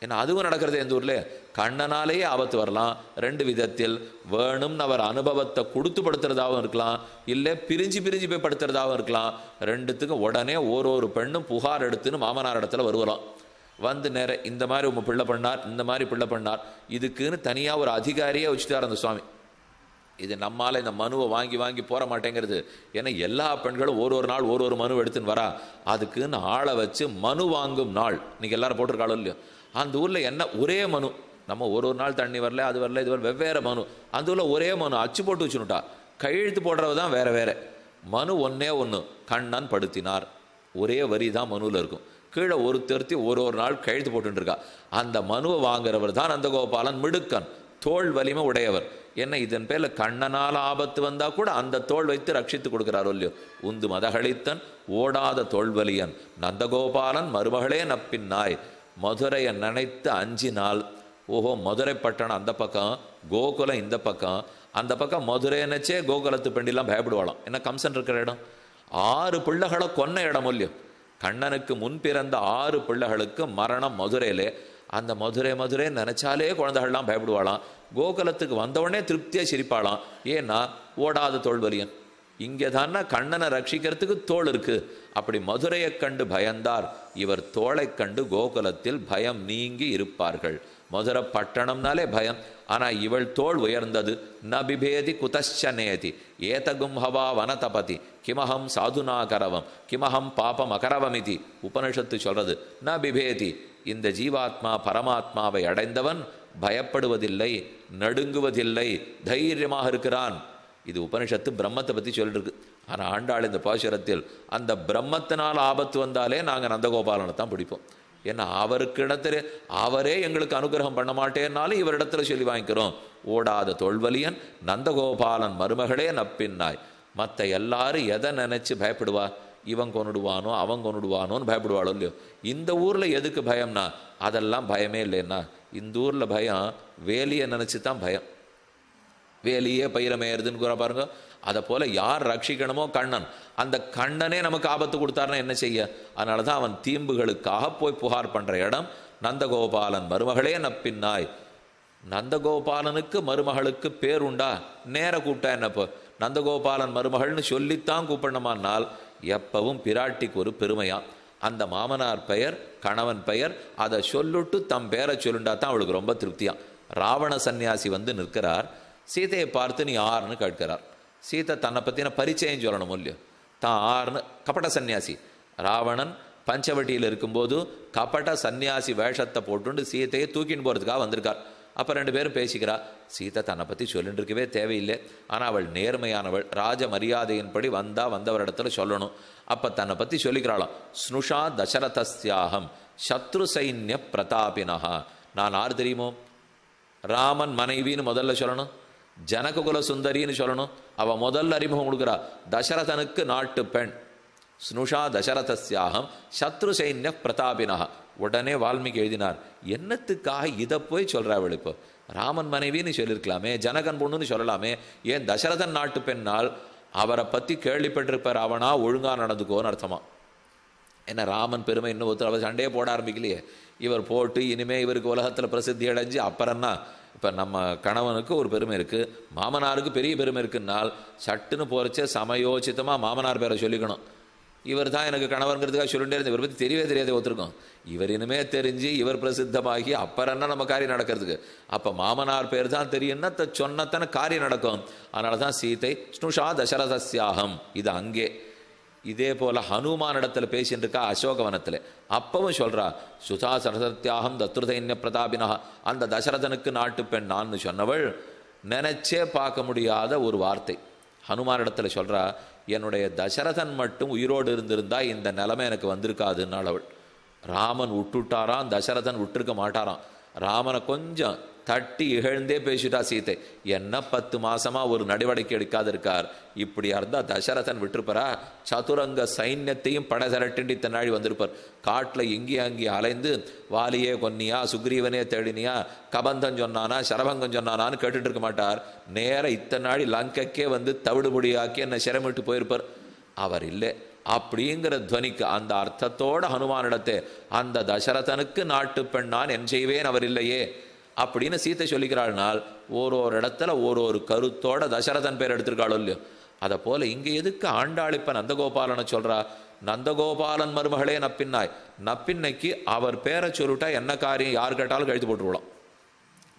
ஏன்னா அதுவும் நடக்கிறது எந்த ஊர்ல. கண்ணனாலேயே ஆபத்து வரலாம். ரெண்டு விதத்தில் வேணும்னு அவர் அனுபவத்தை கொடுத்து படுத்துறதாகவும் இருக்கலாம், இல்லை பிரிஞ்சு பிரிஞ்சு போய் படுத்துறதாகவும் இருக்கலாம். ரெண்டுத்துக்கும் உடனே ஒரு பெண்ணும் புகார் எடுத்துன்னு மாமனார் இடத்துல வருவலாம். வந்து நேர இந்த மாதிரி உங்க பிள்ளை பண்ணார், இந்த மாதிரி பிள்ளை பண்ணார், இதுக்குன்னு தனியாக ஒரு அதிகாரியே வச்சுட்டார் அந்த சுவாமி. இது நம்மால் இந்த மனுவை வாங்கி வாங்கி போற மாட்டேங்கிறது. ஏன்னா எல்லா பெண்களும் ஒரு நாள் ஒரு மனு எடுத்துன்னு வரா. அதுக்குன்னு ஆளை வச்சு மனு வாங்கும் நாள் இன்னைக்கு எல்லாரும் போட்டிருக்காளோ இல்லையோ. அந்த ஊரில் என்ன ஒரே மனு, நம்ம ஒரு நாள் தண்ணி வரல, அது வரல, இது வரல, வெவ்வேறு மனு. அந்த ஊரில் ஒரே மனு அச்சு போட்டு வச்சுனுட்டா. கையெழுத்து போடுறது தான் வேற வேற. மனு ஒன்னே ஒன்று, கண்ணன் படுத்தினார், ஒரே வரி தான் மனுவில் இருக்கும். கீழே ஒரு திருத்தி ஒரு நாள் கையெழுத்து போட்டுருக்கா. அந்த மனுவை வாங்குறவர் தான் நந்தகோபாலன். மிடுக்கன், தோல் வலிமை உடையவர். என்ன இதன் பேர்ல கண்ணனால் ஆபத்து வந்தா கூட அந்த தோல் வைத்து ரட்சித்து கொடுக்கிறாரோ இல்லையோ. உந்து மதகளித்தன் ஓடாத தோல்வலியன் நந்தகோபாலன் மருமகளே நப்பின்னாய். மதுரையை நினைத்து 5 நாள். ஓஹோ, மதுரை பட்டணம் அந்த பக்கம், கோகுலம் இந்த பக்கம். அந்த பக்கம் மதுரை நினைச்சே கோகுலத்து பெண்டிலாம் பயப்படுவாளாம். என்ன கம்சன் இருக்கிற இடம். 6 பிள்ளைகளை கொன்ன இடம் இல்லையோ. கண்ணனுக்கு முன் பிறந்த 6 பிள்ளைகளுக்கு மரணம் மதுரையிலே. அந்த மதுரை நினைச்சாலே குழந்தைகள்லாம் பயப்படுவாளாம். கோகுலத்துக்கு வந்தவுடனே திருப்தியாக சிரிப்பாளாம். ஏன்னா ஓடாத தோல்வலியன். இங்கே தானே கண்ணனை ரட்சிக்கிறதுக்கு தோல் இருக்கு. அப்படி மதுரையை கண்டு பயந்தார். இவர் தோளை கண்டு கோகுலத்தில் பயம் நீங்கி இருப்பார்கள். மதுரை பட்டணம்னாலே பயம். ஆனா இவள் தோல் உயர்ந்தது. ந பிபேதி குதச்சனேதி ஏதகும் ஹவா வனதபதி கிமஹம் சாதுனா கரவம் கிமஹம் பாபம் அகரவமிதி. உபனிஷத்து சொல்றது ந பிபேதி. இந்த ஜீவாத்மா பரமாத்மாவை அடைந்தவன் பயப்படுவதில்லை, நடுங்குவதில்லை, தைரியமாக இருக்கிறான். இது உபனிஷத்து பிரம்மத்தை பற்றி சொல்லிட்டு இருக்கு. ஆனால் ஆண்டாள் இந்த பாசுரத்தில் அந்த பிரம்மத்தினால் ஆபத்து வந்தாலே நாங்கள் நந்தகோபாலனை தான் பிடிப்போம். ஏன்னா அவருக்கு இடத்துல அவரே எங்களுக்கு அனுகிரகம் பண்ண மாட்டேன்னாலும் இவரிடத்துல சொல்லி வாங்கிக்கிறோம். ஓடாத தோல்வலியன் நந்தகோபாலன் மருமகளே நப்பின்னாய். மற்ற எல்லாரும் எதை நினைச்சு பயப்படுவா? இவன் கொண்டுடுவானோ அவன் கொண்டுடுவானோன்னு பயப்படுவாளோ இல்லையோ. இந்த ஊரில் எதுக்கு பயம்னா அதெல்லாம் பயமே இல்லைன்னா. இந்த ஊரில் பயம் வேலியை நினச்சி தான் பயம். வேலியே பயிரமேறுதுன்னு கூற பாருங்க. அதை போல யார் ரட்சிக்கணுமோ கண்ணன், அந்த கண்ணனே நமக்கு ஆபத்து கொடுத்தாருன்னா என்ன செய்ய? அதனால தான் அவன் தீம்புகளுக்காக போய் புகார் பண்ற இடம் நந்தகோபாலன் மருமகளே நப்பின்னாய். நந்தகோபாலனுக்கு மருமகளுக்கு பேர் உண்டா? நேர கூப்பிட்டா என்னப்போ நந்தகோபாலன் மருமகள்னு சொல்லித்தான் கூப்பிடணுமானால் எப்பவும் பிராட்டிக்கு ஒரு பெருமையா. அந்த மாமனார் பெயர் கணவன் பெயர் அதை சொல்லிட்டு தம் பேரை சொல்லுண்டா தான் அவளுக்கு ரொம்ப திருப்தியா. ராவண சன்னியாசி வந்து நிற்கிறார். சீதையை பார்த்து நீ ஆறுன்னு கேட்கிறார். சீதை தன்னை பற்றின பரிச்சயம் சொல்லணும் இல்லையோ. தான் ஆறுன்னு கபட சன்னியாசி. ராவணன் பஞ்சவட்டியில் இருக்கும்போது கபட சன்னியாசி வேஷத்தை போட்டுண்டு சீதையை தூக்கின்னு போகிறதுக்காக வந்திருக்கார். அப்போ 2 பேரும் பேசிக்கிறா. சீதை தன்னை பற்றி சொல்லிட்டு இருக்கவே தேவையில்லை. ஆனால் அவள் நேர்மையானவள். ராஜ மரியாதையின்படி வந்தவரிடத்துல சொல்லணும். அப்போ தன்னை பற்றி சொல்லிக்கிறாளாம். ஸ்னுஷா தசரதஸ்யாகம் சத்ரு சைன்ய பிரதாபினஹா. நான் ஆறு தெரியுமோ? ராமன் மனைவின்னு முதல்ல சொல்லணும். ஜனககுல சுந்தரின்னு சொல்லணும். அவள் முதல்ல அறிமுகம் கொடுக்குறா. தசரதனுக்கு நாட்டு பெண். ஸ்னுஷா தசரதஸ்யாகம் சத்ரு சைன்ய பிரதாபினஹா. உடனே வால்மீகி எழுதினார், என்னத்துக்காக இதை போய் சொல்றாள்? இப்போ ராமன் மனைவின்னு சொல்லியிருக்கலாமே, ஜனகன் பொண்ணுன்னு சொல்லலாமே. ஏன் தசரதன் நாட்டு பெண்ணால் அவரை பற்றி கேள்விப்பட்டிருப்பார். அவனா ஒழுங்கா நடந்துக்கோன்னு அர்த்தமா. ஏன்னா ராமன் பெருமை இன்னும் ஒருத்தர் அவர் சண்டையே போட ஆரம்பிக்கலையே. இவர் போட்டு இனிமே இவருக்கு உலகத்தில் பிரசித்தி அடைஞ்சு அப்புறம்னா இப்போ நம்ம கணவனுக்கு ஒரு பெருமை இருக்குது, மாமனாருக்கு பெரிய பெருமை இருக்குன்னால் சட்டுன்னு போகிறச்சே சமயோசித்தமாக மாமனார் பேரை சொல்லிக்கணும். இவர் தான் எனக்கு கணவன்கிறதுக்காக சொல்லிட்டே இருந்து இவரை பற்றி தெரியவே தெரியாத ஒருத்தருக்கும். இவர் இனிமே தெரிஞ்சு இவர் பிரசித்தமாகி அப்புறம்னா நம்ம காரியம் நடக்கிறதுக்கு. அப்போ மாமனார் பேர் தான் தெரியும்னா சொன்னத்தான காரியம் நடக்கும். அதனால தான் சீதை ஸ்னுஷா தசரதஸ்யாகம். இது அங்கே. இதே போல ஹனுமான் இடத்துல பேசிட்டு இருக்கா அசோகவனத்தில். அப்பவும் சொல்றா சுதா சரசத்யாகம் தத்ருதைன்ய பிரதாபினா. அந்த தசரதனுக்கு நாட்டு பெண் நான் சொன்னவள் நினைச்சே பார்க்க முடியாத ஒரு வார்த்தை. ஹனுமான் இடத்துல சொல்றா, என்னுடைய தசரதன் மட்டும் உயிரோடு இருந்திருந்தா இந்த நிலைமை எனக்கு வந்திருக்காதுன்னாள் அவள். ராமன் விட்டுட்டாராம், தசரதன் விட்டுருக்க மாட்டாராம். ராமனை கொஞ்சம் தட்டி இகழ்ந்தே பேசிட்டா சீதை. என்ன 10 மாசமா ஒரு நடவடிக்கை எடுக்காது இருக்கார். இப்படி இருந்தா தசரதன் விட்டுருப்பாரா? சதுரங்க சைன்யத்தையும் படை திரட்டி இத்தனாழி வந்திருப்பார். காட்டில் இங்கேயும் அங்கேயும் அலைந்து வாலியே கொன்னியா, சுக்ரீவனே தேடினியா, கபந்தம் சொன்னானா, சரபங்கம் சொன்னானான்னு கேட்டுட்டு இருக்க மாட்டார். நேர இத்தனாழி லங்கைக்கே வந்து தவிடுபடியாக்கி என்ன சிரமிட்டு போயிருப்பார். அவர் இல்லை. அப்படிங்கிற துவனிக்கு அந்த அர்த்தத்தோட ஹனுமானிடத்தை அந்த தசரதனுக்கு நாட்டு பெண்ணான் என் செய்வேன் அவர் இல்லையே அப்படின்னு சீத்தை சொல்லிக்கிறாள்னால் ஒரு இடத்துல ஒரு கருத்தோட தசரதன் பேர் எடுத்திருக்காளோ இல்லையோ. அதை போல இங்கே எதுக்கு ஆண்டாளிப்ப நந்தகோபாலனை சொல்றா? நந்தகோபாலன் மருமகளே நப்பின்னாய், நப்பின்னைக்கு அவர் பேரை சொல்லிட்டா என்ன காரியம் யார் கேட்டாலும் கழுத்து போட்டுருவோம்.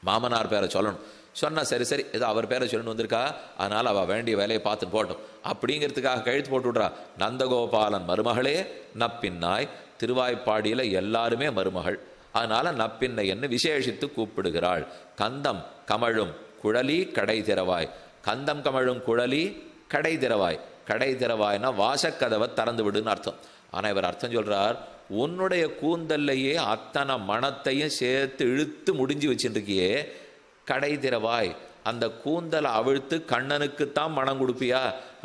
மாமனார் பேரை சொல்லணும், சொன்னா சரி சரி ஏதோ அவர் பேரை சொல்லணும் வந்திருக்கா, அதனால அவள் வேண்டிய வேலையை பார்த்துட்டு போட்டோம் அப்படிங்கிறதுக்காக கழுத்து போட்டு விட்றா. நந்தகோபாலன் மருமகளே நப்பின்னாய், திருவாய்ப்பாடியில் எல்லாருமே மருமகள், அதனால நப்பின்னை என்று விசேஷித்து கூப்பிடுகிறாள். கந்தம் கமழும் குழலி கடை திறவாய், கந்தம் கமழும் குழலி கடை திறவாய், கடை திறவாய்னா வாசக்கதவை திறந்து விடுன்னு அர்த்தம். ஆனால் இவர் அர்த்தம் சொல்றார், உன்னுடைய கூந்தல்லையே அத்தனை மனத்தையும் சேர்த்து இழுத்து முடிஞ்சு வச்சுருக்கியே, கடை திறவாய், அந்த கூந்தலை அவிழ்த்து கண்ணனுக்குத்தான் மனம் கொடுப்பியா,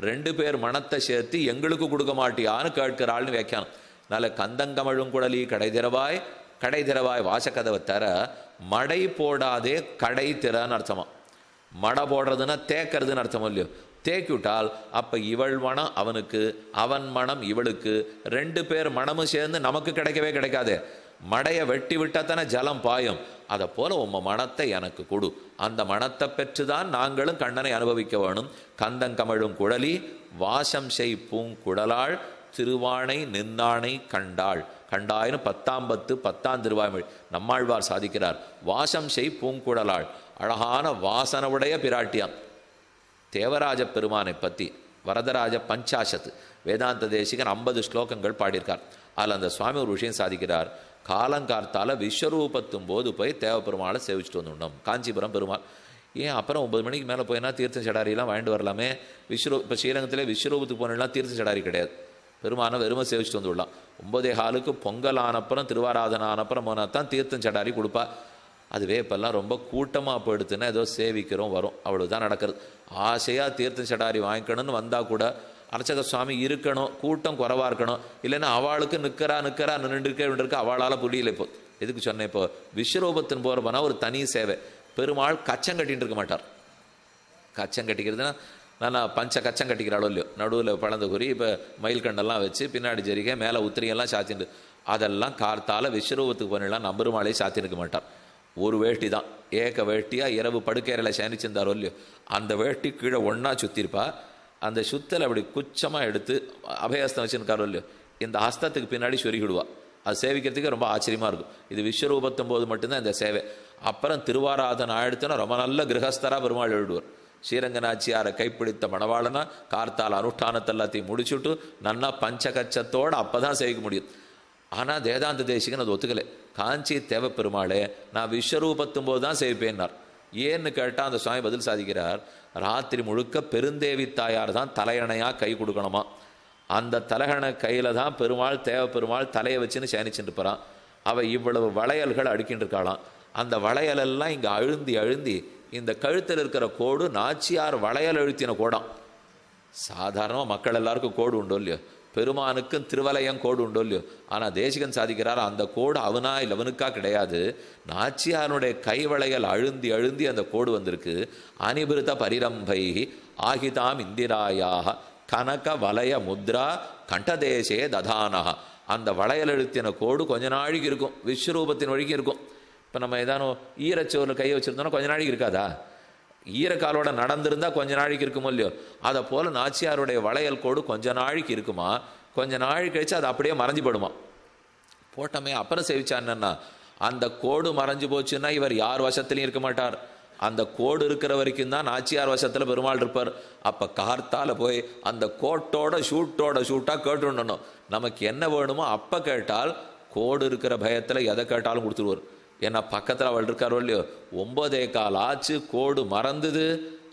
2 பேர் மனத்தை சேர்த்து எங்களுக்கு கொடுக்க மாட்டியான்னு கேட்கிறாள்னு வியாக்கியானம். அதனால கந்தங்கமழும் குழலி கடை திறவாய், கடை திறவாய் வாசக்கதவை தர, மடை போடாதே கடை திறன்னு அர்த்தமா. மடை போடுறதுன்னா தேக்கிறதுன்னு அர்த்தம் இல்லையோ. தேக்கிவிட்டால் அப்போ இவள் மனம் அவனுக்கு, அவன் மனம் இவளுக்கு, 2 பேர் மனமும் சேர்ந்து நமக்கு கிடைக்கவே கிடைக்காதே. மடையை வெட்டி விட்டால் தானே ஜலம் பாயும். அதை போல உம்ம மனத்தை எனக்கு கொடு, அந்த மனத்தை பெற்றுதான் நாங்களும் கண்ணனை அனுபவிக்க வேணும். கந்தங்கமழும் குழலி வாசம் செய் பூங்குழலாள் திருவானை நின்னானை கண்டாள். கண்டாயின்னு 10 திருவாய்மொழி நம்மாழ்வார் சாதிக்கிறார். வாசம் செய் பூங்குழலாள், அழகான வாசனவுடைய பிராட்டியாம். தேவராஜ பெருமானை பற்றி வரதராஜ பஞ்சாசத்து வேதாந்த தேசிகன் 50 ஸ்லோகங்கள் பாடியிருக்கார். அதில் அந்த சுவாமி ஒரு விஷயம் சாதிக்கிறார். காலங்கார்த்தால விஸ்வரூபத்தும் போது போய் தேவப்பெருமாளை சேவிச்சுட்டு வந்துடணும். காஞ்சிபுரம் பெருமாள் ஏன் அப்புறம் 9 மணிக்கு மேலே போயினா தீர்த்த சடாரியெல்லாம் வாங்கிட்டு வரலாமே. இப்போ ஸ்ரீரங்கத்தில் விஸ்வரூபத்துக்கு போனீங்கன்னா தீர்த்த சடாரி கிடையாது, பெருமானை வெறுமை சேவிச்சுட்டு வந்துவிடலாம். 9:15 பொங்கல் ஆனப்புறம் திருவாராதனை ஆனப்புறம் போனால் தான் தீர்த்தம் சடாரி கொடுப்பா. அதுவே இப்போல்லாம் ரொம்ப கூட்டமாக போயிடுத்துன்னா ஏதோ சேவிக்கிறோம் வரும், அவ்வளோதான் நடக்கிறது. ஆசையாக தீர்த்தம் சடாரி வாங்கிக்கணும்னு வந்தால் கூட அர்ச்சக சுவாமி இருக்கணும், கூட்டம் குறைவாக இருக்கணும், இல்லைன்னா அவளுக்கு நிற்கிறா நின்றுருக்க அவளால் புரியல. இப்போ எதுக்கு சொன்னேன், இப்போ விஸ்வரூபத்தின் போகிற போனால் ஒரு தனி சேவை. பெருமாள் கச்சம் கட்டின்னு இருக்க மாட்டார். கச்சம் கட்டிக்கிறதுனா நல்லா பஞ்ச கச்சம் கட்டிக்கிறாளோ இல்லையோ, நடுவில் பழந்த குறி இப்போ மயில் கண்டெல்லாம் வச்சு பின்னாடி ஜரிகை மேலே உத்திரியெல்லாம் சாத்திட்டு, அதெல்லாம் கார்த்தால விஸ்வரூபத்துக்கு போனெல்லாம் நம்பெருமாளே சாத்திருக்க மாட்டார். ஒரு வேட்டி தான், ஏக வேட்டியாக இரவு படுக்கையறையில் சேனிச்சிருந்தாரோ இல்லையோ, அந்த வேட்டி கீழே ஒன்றா சுற்றிருப்பா. அந்த சுத்தலை அப்படி குச்சமாக எடுத்து அபயஹஸ்தம் வச்சுருக்காரோ இல்லையோ, இந்த ஹஸ்தத்துக்கு பின்னாடி சொருகிடுவா. அது சேவிக்கிறதுக்கு ரொம்ப ஆச்சரியமாக இருக்கும். இது விஸ்வரூபத்தும் போது மட்டும்தான் இந்த சேவை. அப்புறம் திருவாராதனை ஆயிடுத்துன்னா ரொம்ப நல்ல கிரகஸ்தராக பெருமாள் எழுதுவார். ஸ்ரீரங்கநாச்சியாரை கைப்பிடித்த மணவாளனா கார்த்தால் அனுஷ்டானத்தை எல்லாத்தையும் முடிச்சுட்டு நன்னா பஞ்சகச்சத்தோடு அப்போ தான் சேவிக்க முடியும். ஆனால் வேதாந்த தேசிகன் அது ஒத்துக்கலை. காஞ்சி தேவப்பெருமாளே நான் விஸ்வரூபத்தும் போது தான் சேவிப்பேன்னார். ஏன்னு கேட்டால் அந்த சுவாமி பதில் சாதிக்கிறார், ராத்திரி முழுக்க பெருந்தேவி தாயார் தான் தலையணையாக கை கொடுக்கணுமா. அந்த தலையணை கையில் தான் பெருமாள் தேவப்பெருமாள் தலையை வச்சுன்னு சேனிச்சுட்டு இருப்பான். அவள் இவ்வளவு வளையல்கள் அடுக்கின்னு இருக்காளாம். அந்த வளையலெல்லாம் இங்கே அழுந்தி இந்த கழுத்தில் இருக்கிற கோடு நாச்சியார் வளையல் அழுத்தின கோடாம். சாதாரணமாக மக்கள் எல்லாருக்கும் கோடு உண்டோ இல்லையோ, பெருமானுக்கும் திருவலயம் கோடு உண்டோ இல்லையோ, ஆனால் தேசிகன் சாதிக்கிறார் அந்த கோடு அவனா இல்லை அவனுக்கா கிடையாது, நாச்சியாருடைய கைவளையல் அழுந்தி அந்த கோடு வந்திருக்கு. அனிபிருத்த பரிரம்பை ஆகிதாம் இந்திராயாக கனக வலய முத்ரா கண்டதேசே ததானக. அந்த வளையல் எழுத்தின கோடு கொஞ்ச நாளைக்கு இருக்கும், விஸ்வரூபத்தின் வழிக்கு இருக்கும். இப்போ நம்ம ஏதானோ ஈரச்சோரில் கையை வச்சுருந்தோன்னா கொஞ்ச நாளைக்கு இருக்காதா, ஈரக்காலோட நடந்திருந்தால் கொஞ்ச நாளைக்கு இருக்குமோ இல்லையோ, அதை போல் நாச்சியாருடைய வளையல் கோடு கொஞ்ச நாளைக்கு இருக்குமா. கொஞ்ச நாள் கழிச்சு அது அப்படியே மறைஞ்சு போடுமா. போட்டோமே அப்புறம் சேவிச்சான்னா அந்த கோடு மறைஞ்சு போச்சுன்னா இவர் யார் வசத்துலையும் இருக்க மாட்டார். அந்த கோடு இருக்கிற வரைக்கும் தான் நாச்சியார் வசத்தில் பெருமாள் இருப்பார். அப்போ கார்த்தால் போய் அந்த கோட்டோட ஷூட்டாக கேட்டுடணும். நமக்கு என்ன வேணுமோ அப்போ கேட்டால் கோடு இருக்கிற பயத்தில் எதை கேட்டாலும் கொடுத்துருவார். ஏன்னா பக்கத்தில் அவள் இருக்காரோ இல்லையோ, 9:15 ஆச்சு, கோடு மறந்துது,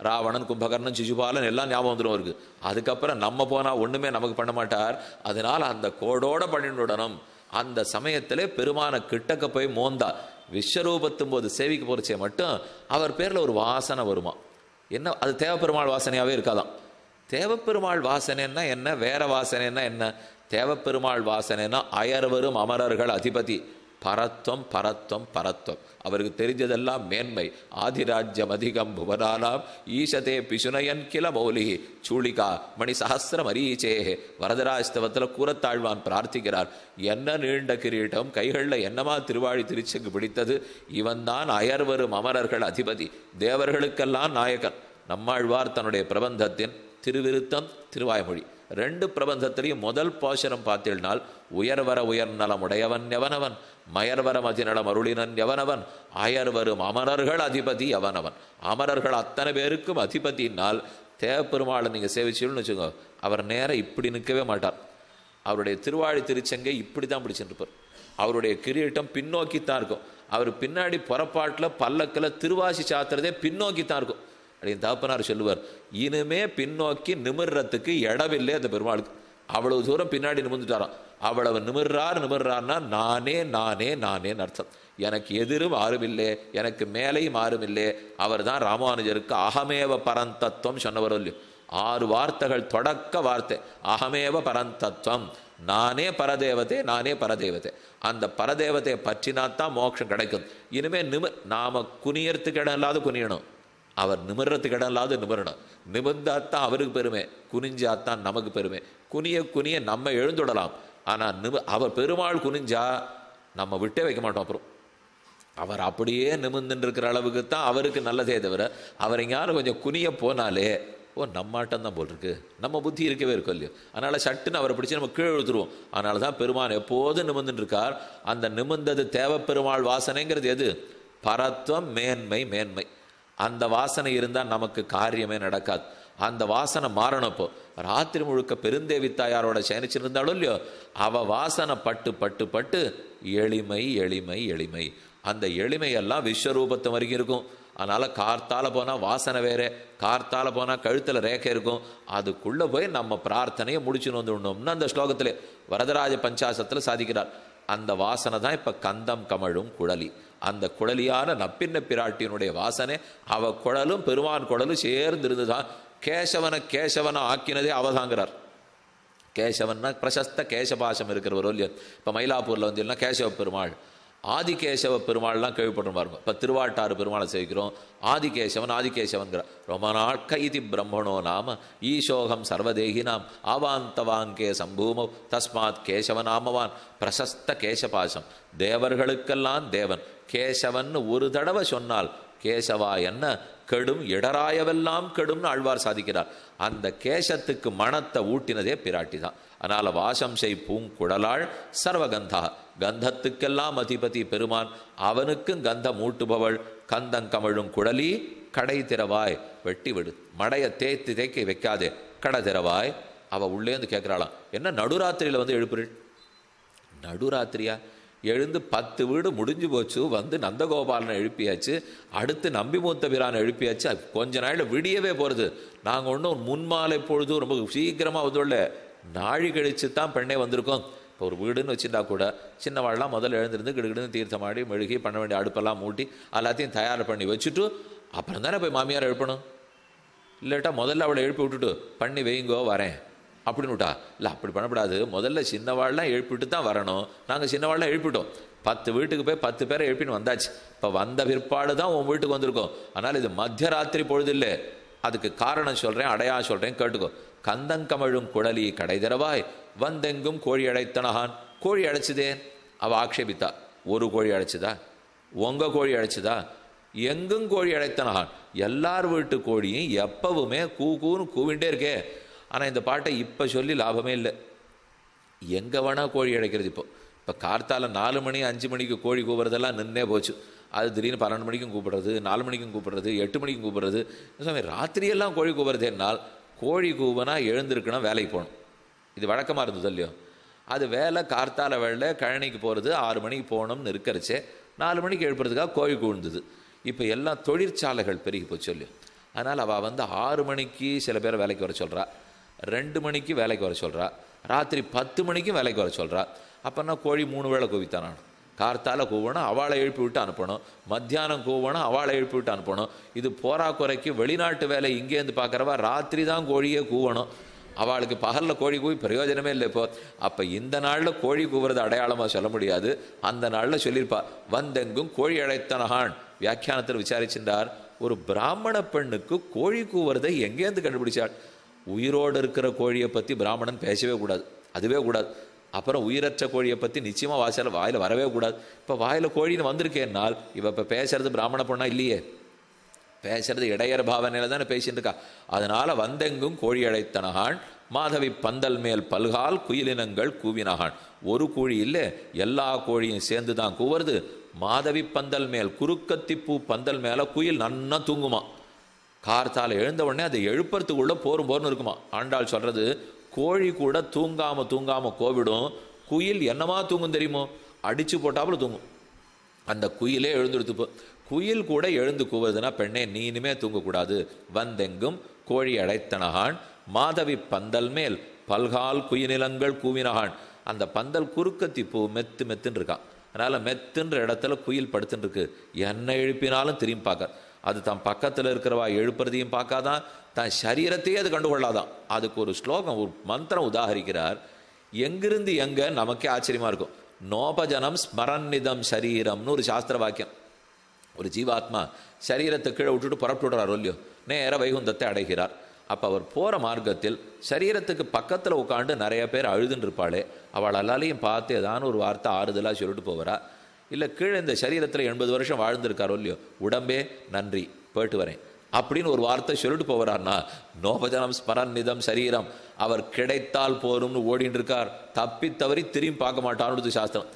ராவணன் கும்பகர்ணன் சிசுபாலன் எல்லாம் ஞாபகம் வந்துடும் இருக்கு. அதுக்கப்புறம் நம்ம போனால் ஒன்றுமே நமக்கு பண்ண மாட்டார். அதனால் அந்த கோடோட பண்ணிவிடணும். அந்த சமயத்திலே பெருமான கிட்டக்க போய் மோந்தா விஸ்வரூபத்தும் போது சேவிக்க போறச்சே மட்டும் அவர் பேரில் ஒரு வாசனை வருமா. என்ன அது தேவப்பெருமாள் வாசனையாகவே இருக்காதான். தேவப்பெருமாள் வாசனைன்னா என்ன, வேற வாசனைன்னா என்ன. தேவப்பெருமாள் வாசனைன்னா அயர்வரும் அமரர்கள் அதிபதி பரத்வம் பரத்வம் பரத்வம். அவருக்கு தெரிஞ்சதெல்லாம் மேன்மை. ஆதிராஜ்யம் அதிகம் புவனாலாம் ஈசதே பிசுனயன் கில மௌலிகி சூளிகா மணி சஹசிர மரீச்சேஹே. வரதராஜஸ்தவத்தில் கூறத்தாழ்வான் பிரார்த்திக்கிறார், என்ன நீண்ட கிரீட்டம், கைகளில் என்னமா திருவாழி திருச்செங்கு பிடித்தது, இவன் தான் அயர்வரும் அமரர்கள் அதிபதி, தேவர்களுக்கெல்லாம் நாயகன். நம்மாழ்வார் தன்னுடைய பிரபந்தத்தின் திருவிருத்தம் திருவாய்மொழி ரெண்டு பிரபந்தத்திலையும் முதல் பாசனம் பார்த்தீங்கன்னால், உயர்வர உயர்நலம் உடையவன் எவனவன், மயர்வர மதிநலம் அருளினன் எவனவன், அயர்வரும் அமரர்கள் அதிபதி எவனவன். அமரர்கள் அத்தனை பேருக்கும் அதிபதினால் தேவப்பெருமாளை நீங்கள் சேவிச்சீங்கன்னு வச்சுக்கோ, அவர் நேரம் இப்படி நிற்கவே மாட்டார். அவருடைய திருவாழி திருச்செங்கை இப்படி தான் பிடிச்சிட்டு இருப்பார். அவருடைய கிரீட்டம் பின்னோக்கித்தான் இருக்கும். அவர் பின்னாடி புறப்பாட்டில் பல்லக்கில் திருவாசி சாத்துறதே பின்னோக்கித்தான் இருக்கும். அப்படின்னு தகப்பனார் சொல்லுவார், இனிமே பின்னோக்கி நிமிர்றதுக்கு இடமில்லை அந்த பெருமாளுக்கு. அவ்வளவு தூரம் பின்னாடி நிமிர்ந்துட்டாராம். அவ்வளவு நிமிர்றார்னா நானே நானே நானேன்னு அர்த்தம். எனக்கு எதிரும் ஆறுமில்லை, எனக்கு மேலையும் ஆறுமில்லை. அவர் தான் ராமானுஜருக்கு அகமேவ பரந்தத்துவம் சொன்னவர் இல்லையோ. 6 வார்த்தைகள் தொடக்க வார்த்தை. அகமேவ பரந்தத்துவம், நானே பரதேவதை நானே பரதேவதை. அந்த பரதேவதையை பற்றினாத்தான் மோட்சம் கிடைக்கும். இனிமே நாம குனியறதுக்கு இடம் இல்லாத குனியணும், அவர் நிமிர்றதுக்கு இடம் இல்லாத நிமிரணும். நிமிர்ந்தாத்தான் அவருக்கு பெருமை, குனிஞ்சாத்தான் நமக்கு பெருமை. குனிய குனிய நம்ம எழுந்துடலாம். ஆனால் அவர் பெருமாள் குனிஞ்சா நம்ம விட்டே வைக்க மாட்டோம். அப்புறம் அவர் அப்படியே நிமிர்ந்துட்டு இருக்கிற அளவுக்கு தான் அவருக்கு நல்லதே தவிர, அவர் எங்கேயாரும் கொஞ்சம் குனிய போனாலே நம்மாட்டம் தான் போல் இருக்கு, நம்ம புத்தி இருக்கவே இருக்கும் இல்லையோ. அதனால் சட்டுன்னு அவரை பிடிச்சி நம்ம கீழே எழுத்துருவோம். அதனால தான் பெருமான் எப்போதும் நிமிர்ந்துட்டு இருக்கார். அந்த நிமிர்ந்தது தேவப்பெருமாள் வாசனைங்கிறது எது? பரத்வம், மேன்மை. மேன்மை அந்த வாசனை இருந்தால் நமக்கு காரியமே நடக்காது. அந்த வாசனை மாறணப்போ ராத்திரி முழுக்க பெருந்தேவி தாயாரோட சயனிச்சிருந்தாலும் இல்லையோ, அவ வாசனை பட்டு பட்டு பட்டு எளிமை எளிமை எளிமை. அந்த எளிமையெல்லாம் விஸ்வரூபத்தை வரைக்கும் இருக்கும். அதனால் கார்த்தால போனால் வாசனை வேற, கார்த்தால போனால் கழுத்தில் ரேக்கை இருக்கும். அதுக்குள்ளே போய் நம்ம பிரார்த்தனையை முடிச்சுன்னு வந்துடணும்னு அந்த ஸ்லோகத்திலே வரதராஜ பஞ்சாசத்தில் சாதிக்கிறார். அந்த வாசனை தான் இப்போ கந்தம் கமழும் குழலி. அந்த குழலியான நப்பின்ன பிராட்டியினுடைய வாசனை, அவ குழலும் பெருமான் குழலும் சேர்ந்து இருந்துதான் கேசவனை ஆக்கினதே அவதாங்கிறார். கேசவன்னா பிரசஸ்த கேசபாசம் இருக்கிறவரோ இல்லையா. இப்போ மயிலாப்பூரில் வந்து இல்லைன்னா கேசவ பெருமாள், ஆதிகேசவ பெருமாள்லாம் கேள்விப்பட்டு பாருங்க. இப்போ திருவாட்டாறு பெருமாளை சேவிக்கிறோம், ஆதிகேசவன்கிறார். ரொம்ப நாள் கைதி பிரம்மணோ நாம ஈசோகம் சர்வதேகினாம் ஆவாந்தவாங்கே சம்பூமோ தஸ்மாத் கேசவநாமவான் பிரசஸ்த கேசபாசம். தேவர்களுக்கெல்லாம் தேவன் கேசவன் ஒரு தடவை சொன்னால் கேசவா என்ன கெடும், இடராயவெல்லாம் கெடும்னு ஆழ்வார் சாதிக்கிறார். அந்த கேசத்துக்கு மனத்தை ஊட்டினதே பிராட்டி தான். அதனால் வாசம் செய் பூங்குழலாள் சர்வகந்தா, கந்தத்துக்கெல்லாம் அதிபதி பெருமான், அவனுக்கும் கந்தம் ஊட்டுபவள். கந்தங்கமழும் குழலி கடை திறவாய், வெட்டி விடு, மடைய தேய்த்து தேக்கி வைக்காதே, கடை திறவாய். அவள் உள்ளேந்து கேட்குறாளாம், என்ன நடுராத்திரியில் வந்து எழுப்புறீள்? நடுராத்திரியா? எழுந்து 10 வீடு முடிஞ்சு போச்சு, வந்து நந்தகோபாலனை எழுப்பியாச்சு, அடுத்து நம்பிமூத்த பிரானை எழுப்பியாச்சு, கொஞ்ச நாளில் விடியவே போகிறது. நாங்கள் ஒன்றும் முன்மாலை பொழுது ரொம்ப சீக்கிரமாக வந்துள்ள நாழி கழிச்சு தான் பெண்ணே வந்திருக்கோம். இப்போ ஒரு வீடுன்னு வச்சுட்டா கூட சின்னவாள்லாம் முதல்ல எழுந்திருந்து கிடுகிடுன்னு தீர்த்தமாடி மெழுகி பண்ண வேண்டிய அடுப்பெல்லாம் மூட்டி எல்லாத்தையும் தயார் பண்ணி வச்சுட்டு அப்புறம் தானே போய் மாமியார் எழுப்பணும். இல்லாட்டா முதல்ல அவளை எழுப்பி விட்டுட்டு பண்ணி வைங்கோ வரேன் அப்படின்னு விட்டா. இல்லை, அப்படி பண்ணக்கூடாது. முதல்ல சின்னவாள்லாம் எழுப்பிட்டு தான் வரணும். நாங்கள் சின்னவாள்லாம் எழுப்பிட்டோம். 10 வீட்டுக்கு போய் 10 பேரை எழுப்பின்னு வந்தாச்சு. இப்போ வந்த பிற்பாடு தான் உன் வீட்டுக்கு வந்திருக்கோம். அதனால் இது மத்திய ராத்திரி பொழுது இல்லை. அதுக்கு காரணம் சொல்கிறேன், அடையா சொல்கிறேன், கேட்டுக்கோ. கந்தங்கமழும் குழலி கடை திறவாய், வந்தெங்கும் கோழி அழைத்தனகான். கோழி அழைச்சதேன்? அவள் ஆக்ஷேபித்தா. ஒரு கோழி அழைச்சதா? உங்கள் கோழி அழைச்சதா? எங்கும் கோழி அழைத்தனகான். எல்லார் வீட்டு கோழியும் எப்பவுமே கூன்னு கூவிண்டே இருக்கே. ஆனால் இந்த பாட்டை இப்போ சொல்லி லாபமே இல்லை. எங்கே வேணால் கோழி அழைக்கிறது. இப்போ கார்த்தால 4 மணி 5 மணிக்கு கோழி கூப்பிட்றதெல்லாம் நின்னே போச்சு. அது திடீர்னு 12 மணிக்கும் கூப்பிடுறது, 4 மணிக்கும் கூப்பிடுறது, 8 மணிக்கும் கூப்பிடுறது. ராத்திரியெல்லாம் கோழி கூப்பிட்றது. என்னால் கோழி கூவனா எழுந்திருக்கணும், வேலைக்கு போகணும். இது வழக்கமாக இருந்தது இல்லையோ. அது வேலை கார்த்தால வேலை கழனிக்கு போகிறது 6 மணிக்கு போகணும்னு இருக்கிறச்சே 4 மணிக்கு எழுப்புறதுக்காக கோழி கூழ்ந்தது. இப்போ எல்லாம் தொழிற்சாலைகள் பெருகி போச்சு இல்லையோ. அதனால் அவள் வந்து 6 மணிக்கு சில பேர் வேலைக்கு வர சொல்கிறா, 2 மணிக்கு வேலைக்கு வர சொல்கிறா, ராத்திரி 10 மணிக்கும் வேலைக்கு வர சொல்கிறா. அப்போனா கோழி 3 வேளை கூவித்தான் நான். கார்த்தால கூவணும், அவளை எழுப்பி விட்டு அனுப்பணும். மத்தியானம் கூவணும், அவளை எழுப்பி விட்டு அனுப்பணும். இது போராக்குறைக்கு வெளிநாட்டு வேலை இங்கேருந்து பார்க்குறவா ராத்திரி தான் கோழியே கூவணும். அவளுக்கு பகலில் கோழி கூவி பிரயோஜனமே இல்லை இப்போ. அப்போ இந்த நாளில் கோழி கூவுறது அடையாளமாக சொல்ல முடியாது, அந்த நாளில் சொல்லியிருப்பா. வந்தெங்கும் கோழி அழைத்தனகான் வியாக்கியானத்தில் விசாரிச்சின்றார். ஒரு பிராமண பெண்ணுக்கு கோழி கூவுறதை எங்கேருந்து கண்டுபிடிச்சாள்? உயிரோடு இருக்கிற கோழியை பற்றி பிராமணன் பேசவே கூடாது, அதுவே கூடாது. அப்புறம் உயிரற்ற கோழியை பற்றி நிச்சயமாக வாயில் வரவே கூடாது. இப்போ வாயில் கோழின்னு வந்திருக்கேன்னால் இப்போ பேசுறது பிராமண பொண்ணா இல்லையே, பேசுறது இடையர் பாவனையில் தானே பேசிட்டு இருக்கா. அதனால் வந்தெங்கும் கோழி அழைத்தனகான் மாதவி பந்தல் மேல் பல்கால் குயிலினங்கள் கூவினகான். ஒரு கோழி இல்லை, எல்லா கோழியும் சேர்ந்து தான் கூவுறது. மாதவி பந்தல் மேல் குறுக்கத்திப்பூ பந்தல் மேலே குயில் நன்னா தூங்குமா. கார்த்தால் எழுந்த உடனே அதை எழுப்புறதுக்குள்ளே போரும் இருக்குமா. ஆண்டாள் சொல்கிறது, கோழி கூட தூங்காமல் கோவிடும், குயில் என்னமா தூங்கும் தெரியுமோ, அடித்து போட்டாப்புல தூங்கும். அந்த குயிலே எழுந்துடுத்து. குயில் கூட எழுந்து கூவுறதுன்னா, பெண்ணே நீ இனிமே தூங்கக்கூடாது. வந்தெங்கும் கோழி அழைத்தனகான் மாதவி பந்தல் மேல் பல்கால் குயினிலங்கள் கூவினகான். அந்த பந்தல் குறுக்கத்தி பூ மெத்து மெத்துன்னு இருக்கான். அதனால் மெத்துன்ற இடத்துல குயில் படுத்துன்னு இருக்கு. என்ன எழுப்பினாலும் திரும்பி பார்க்க, அது தன் பக்கத்தில் இருக்கிறவா எழுப்புறதையும் பார்க்காதான், தன் சரீரத்தையே அது கண்டுகொள்ளாதான். அதுக்கு ஒரு ஸ்லோகம், ஒரு மந்திரம் உதாகரிக்கிறார். எங்கிருந்து எங்கே நமக்கே ஆச்சரியமாக இருக்கும். நோபஜனம் ஸ்மரநிதம் சரீரம்னு ஒரு சாஸ்திர வாக்கியம். ஒரு ஜீவாத்மா சரீரத்தை கீழே விட்டுட்டு புறப்பட்டு விடுறார் இல்லையோ, நேர வைகுந்தத்தை அடைகிறார். அப்போ அவர் போகிற மார்க்கத்தில் சரீரத்துக்கு பக்கத்தில் உட்காந்து நிறைய பேர் அழுதுன்னு இருப்பாளே, அவள் எல்லாரையும் பார்த்து ஏதான ஒரு வார்த்தை ஆறுதலாக சொல்லிட்டு போகிறா. இல்லை கீழே இந்த சரீரத்தில் 80 வருஷம் வாழ்ந்திருக்காரோ இல்லையோ, உடம்பே நன்றி போயிட்டு வரேன் அப்படின்னு ஒரு வார்த்தை சொல்லிட்டு போகிறார்னா, நோபஜனம் ஸ்மரநிதம் சரீரம், அவர் கிடைத்தால் போரும்னு ஓடின்னு இருக்கார். தப்பி தவறி திரும்பி பார்க்க மாட்டான்னு சாஸ்திரம்.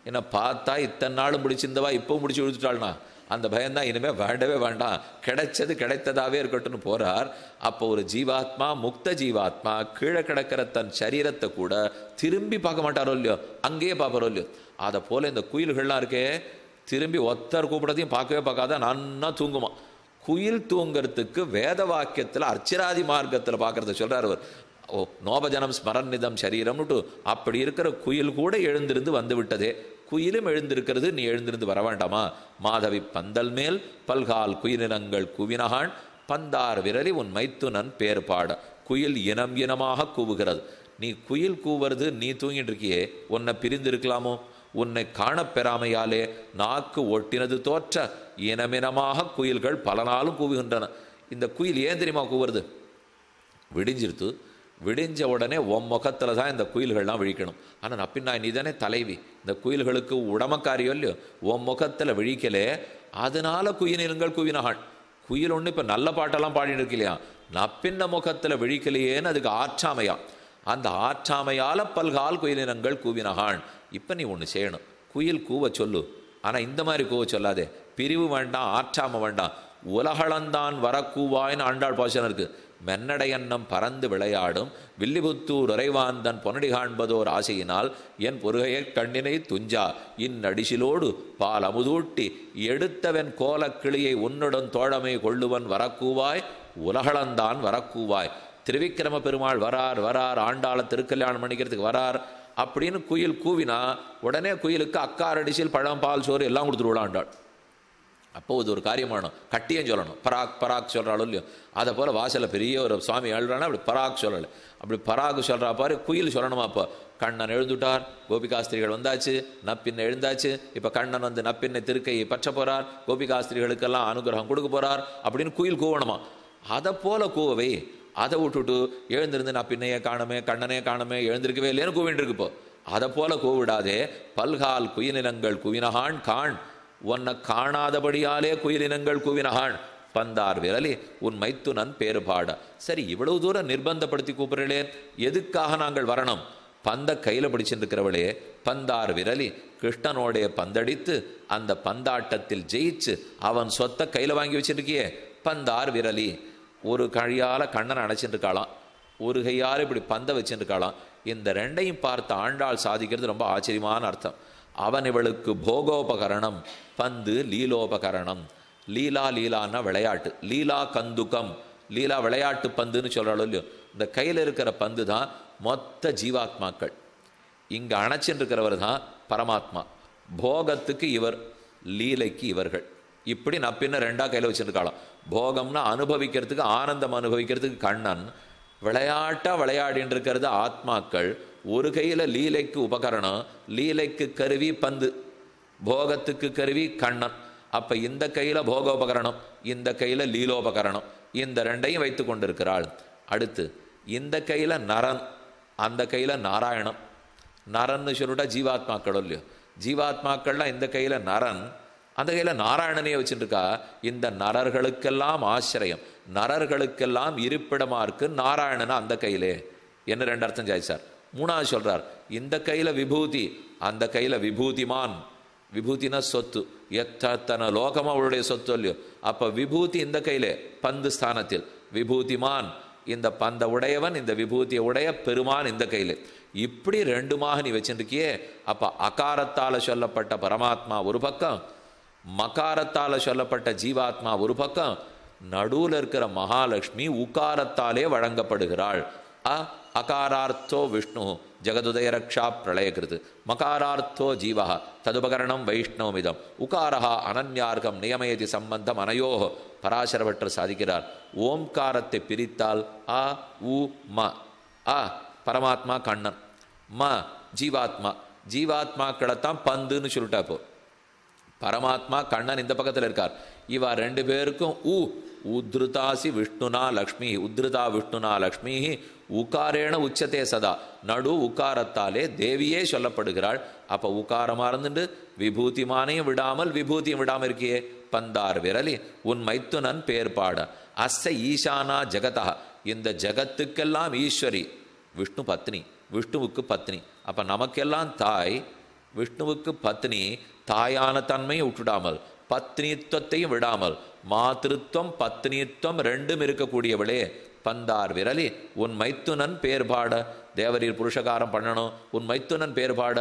என்ன பார்த்தா இத்தனை நாளும் முடிச்சிருந்தவா இப்போ முடிச்சு விழுத்துட்டாள்னா அந்த பயம்தான். இனிமேல் வேண்டவே வேண்டாம், கிடைச்சது கிடைத்ததாகவே இருக்கட்டும்னு போகிறார். அப்போ ஒரு ஜீவாத்மா, முக்த ஜீவாத்மா கீழே கிடக்கிற தன் சரீரத்தை கூட திரும்பி பார்க்க மாட்டாரோ இல்லையோ, அங்கேயே பார்ப்பாரோ இல்லையோ. அதை போல் இந்த குயில்கள்லாம் இருக்கே, திரும்பி ஒத்தர் கூப்பிடத்தையும் பார்க்கவே பார்க்காத நன்னா தூங்குமா. குயில் தூங்கிறதுக்கு வேத வாக்கியத்தில் அர்ச்சிராதி மார்க்கத்தில் பார்க்குறத சொல்கிறார் அவர். ஓ நோபஜனம் ஸ்மரநிதம் சரீரம்னுட்டு அப்படி இருக்கிற குயில் கூட எழுந்திருந்து வந்து விட்டதே. குயிலும் எழுந்திருக்கிறது, நீ எழுந்திருந்து வர வேண்டாமா? மாதவி பந்தல் மேல் பல்கால் குயிலினங்கள் கூவினகான் பந்தார் விரலி உன் மைத்துனன் பேர் பாட. குயில் இனம் இனமாக கூவுகிறது. நீ குயில் கூவுறது, நீ தூங்கிட்டு இருக்கியே, உன்னை பிரிந்து இருக்கலாமோ? உன்னை காணப்பெறாமையாலே நாக்கு ஒட்டினது தோற்ற இனமினமாக குயில்கள் பல நாளும் கூவுகின்றன. இந்த குயில் ஏன் தெரியுமா கூவுறது? விடிஞ்சிருத்து, விடிஞ்ச உடனே உன் முகத்தில் தான் இந்த குயில்கள்லாம் விழிக்கணும். ஆனால் நப்பின்னா நீ தானே தலைவி, இந்த குயில்களுக்கு உடமக்காரியோ இல்லையோ, உன் முகத்தில் விழிக்கலே, அதனால குயிலினங்கள் கூவினகான். குயில் ஒன்று இப்போ நல்ல பாட்டெல்லாம் பாடிட்டு இருக்கு இல்லையா, நப்பின்ன முகத்தில் விழிக்கலையேன்னு அதுக்கு ஆற்றாமையா. அந்த ஆற்றாமையால் பல்கால் குயிலினங்கள் கூவினகான். இப்போ நீ ஒன்று செய்யணும், குயில் கூவ சொல்லு, ஆனால் இந்த மாதிரி கூவ சொல்லாதே. பிரிவு வேண்டாம், ஆற்றாம வேண்டாம். உலகளந்தான் வரக்கூவாய்னு ஆண்டாள் பாசனம் இருக்குது. மென்னடையன்னம் பறந்து விளையாடும் வில்லிபுத்தூர் உறைவாந்தன் பொன்னடி காண்பதோர் ஆசையினால் என் பொருகையை கண்ணினை துஞ்சா இந்நடிசிலோடு பால் அமுதூட்டி எடுத்தவன் கோலக்கிளியை உன்னுடன் தோழமை கொள்ளுவன் வரக்கூவாய் உலகளந்தான் வரக்கூவாய். திருவிக்கிரம பெருமாள் வரார் வரார், ஆண்டாள திருக்கல்யாணம் பண்ணிக்கிறதுக்கு வரார் அப்படின்னு குயில் கூவினா உடனே குயிலுக்கு அக்காரடிசில் பழம் பால் சோறு எல்லாம் கொடுத்துருவாள் ஆண்டாள். அப்போது இது ஒரு காரியமானோம், கட்டியும் சொல்லணும். பராக் பராக் சொல்கிறாலும் இல்லையோ, அதை போல் வாசலில் பெரிய ஒரு சுவாமி எழுதுறானா அப்படி பராக் சொல்லலை, அப்படி பராக் சொல்கிறா பாரு, குயில் சொல்லணுமா? அப்போ கண்ணன் எழுந்துட்டார், கோபிகாஸ்திரிகள் வந்தாச்சு, நப்பின்னை எழுந்தாச்சு, இப்போ கண்ணன் வந்து நப்பின்னை திருக்கையை பற்ற போகிறார், கோபிகாஸ்திரிகளுக்கெல்லாம் அனுகிரகம் கொடுக்க போகிறார் அப்படின்னு குயில் கூவணுமா? அதை போல் கூவவை. அதை விட்டுட்டு எழுந்திருந்து நப்பின்னையே காணமே கண்ணனே காணமே எழுந்திருக்கவே இல்லைன்னு கூவின்னு இருக்கு. இப்போ அதை போல் கூவிடாதே. பல்கால் குயிலினங்கள் குவினகான் கான், உன்னை காணாதபடியாலே குயிலினங்கள் கூவினகான் பந்தார் விரலி உன் மைத்துனன் பேரு பாட. சரி, இவ்வளவு தூரம் நிர்பந்தப்படுத்தி கூப்பிடுறே, எதுக்காக நாங்கள் வரணும்? பந்த கையில் பிடிச்சிருக்கிறவளே, பந்தார் விரலி கிருஷ்ணனோடைய பந்தடித்து அந்த பந்தாட்டத்தில் ஜெயிச்சு அவன் சொத்தை கையில் வாங்கி வச்சிருக்கியே, பந்தார் விரலி. ஒரு கையால் கண்ணனை அணைச்சிட்டு இருக்காளாம், ஒரு கையால் இப்படி பந்தை வச்சுட்டு இருக்காளாம். இந்த ரெண்டையும் பார்த்து ஆண்டாள் சாதிக்கிறது ரொம்ப ஆச்சரியமான அர்த்தம். அவன் இவளுக்கு போகோபகரணம், பந்து லீலோபகரணம். லீலா லீலான்னா விளையாட்டு, லீலா கந்துக்கம், லீலா விளையாட்டு பந்துன்னு சொல்கிறாலும் இல்லையோ, இந்த கையில் இருக்கிற பந்து தான் மொத்த ஜீவாத்மாக்கள். இங்கே அணைச்சின்னு இருக்கிறவர் தான் பரமாத்மா. போகத்துக்கு இவர், லீலைக்கு இவர்கள். இப்படி நப்பின்ன ரெண்டாக கையில் வச்சுருக்காளாம். போகம்னா அனுபவிக்கிறதுக்கு, ஆனந்தம் அனுபவிக்கிறதுக்கு கண்ணன், விளையாட்டாக விளையாடின்னு இருக்கிறது ஆத்மாக்கள். ஒரு கையில் லீலைக்கு உபகரணம், லீலைக்கு கருவி பந்து, போகத்துக்கு கருவி கண்ணன். அப்போ இந்த கையில் போகோபகரணம், இந்த கையில் லீலோபகரணம், இந்த ரெண்டையும் வைத்து கொண்டிருக்கிறாள். அடுத்து இந்த கையில் நரன், அந்த கையில் நாராயணம். நரன்னு சொல்லிட்டா ஜீவாத்மாக்கள் இல்லையோ, ஜீவாத்மாக்கள்லாம் இந்த கையில் நரன், அந்த கையில் நாராயணனையே வச்சுருக்கா. இந்த நரர்களுக்கெல்லாம் ஆசிரியம், நரர்களுக்கெல்லாம் இருப்பிடமா இருக்கு நாராயணனா அந்த கையிலே. என்ன ரெண்டு அர்த்தம் ஜாய் சார். மூணாவது சொல்றார், இந்த கையில் விபூதி, அந்த கையில் விபூதிமான். விபூதினா சொத்து, எத்தனை லோகமா அவளுடைய சொத்து இல்லையோ. அப்ப விபூதி இந்த கையிலே பந்து ஸ்தானத்தில், விபூதிமான் இந்த பந்த உடையவன், இந்த விபூதியை உடைய பெருமான் இந்த கையிலே. இப்படி ரெண்டுமாக நீ வச்சுருக்கியே. அப்ப அகாரத்தால சொல்லப்பட்ட பரமாத்மா ஒரு பக்கம், மகாரத்தால சொல்லப்பட்ட ஜீவாத்மா ஒரு பக்கம், நடுவில் இருக்கிற மகாலட்சுமி உகாரத்தாலே வழங்கப்படுகிறாள். அகாரார்த்தோ விஷ்ணு ஜெகதுதய ரக்ஷா பிரளயகிருது, மகாரார்த்தோ ஜீவா ததுபகரணம் வைஷ்ணவமிதம், உகாரஹா அனன்யார்கம் நியமயதி சம்பந்தம் அனயோ. பராசரவற்ற சாதிக்கிறார். ஓம்காரத்தை பிரித்தால் அ உ ம. அ பரமாத்மா கண்ணன், ம ஜீவாத்மா, ஜீவாத்மாக்களைத்தான் பந்துன்னு சொல்லிட்டா. இப்போ பரமாத்மா கண்ணன் இந்த பக்கத்தில் இருக்கார். இவா ரெண்டு பேருக்கும் உத்ருதாசி விஷ்ணுனா லக்ஷ்மி, உத்ருதா விஷ்ணுனா லக்ஷ்மி உகாரேண உச்சத்தே சதா. நடு உகாரத்தாலே தேவியே சொல்லப்படுகிறாள். அப்போ உகாரமாக இருந்துட்டு விபூதிமானையும் விடாமல் விபூதியும் விடாமல் இருக்கியே. பந்தார் விரலி உன் மைத்துனன் பேர்பாட அஸ்ஸ ஈசானா ஜெகதா. இந்த ஜகத்துக்கெல்லாம் ஈஸ்வரி விஷ்ணு பத்னி, விஷ்ணுவுக்கு பத்னி. அப்போ நமக்கெல்லாம் தாய், விஷ்ணுவுக்கு பத்னி. தாயான தன்மையை விட்டுடாமல், பத்னித்துவத்தையும் விடாமல், மாத்திருத்துவம் பத்னித்துவம் ரெண்டும் இருக்கக்கூடியவளே. பந்தார் விரலி உன் மைத்துனன் பேர்பாட. தேவரீர் புருஷகாரம் பண்ணணும், உன் மைத்துனன் பேர்பாட.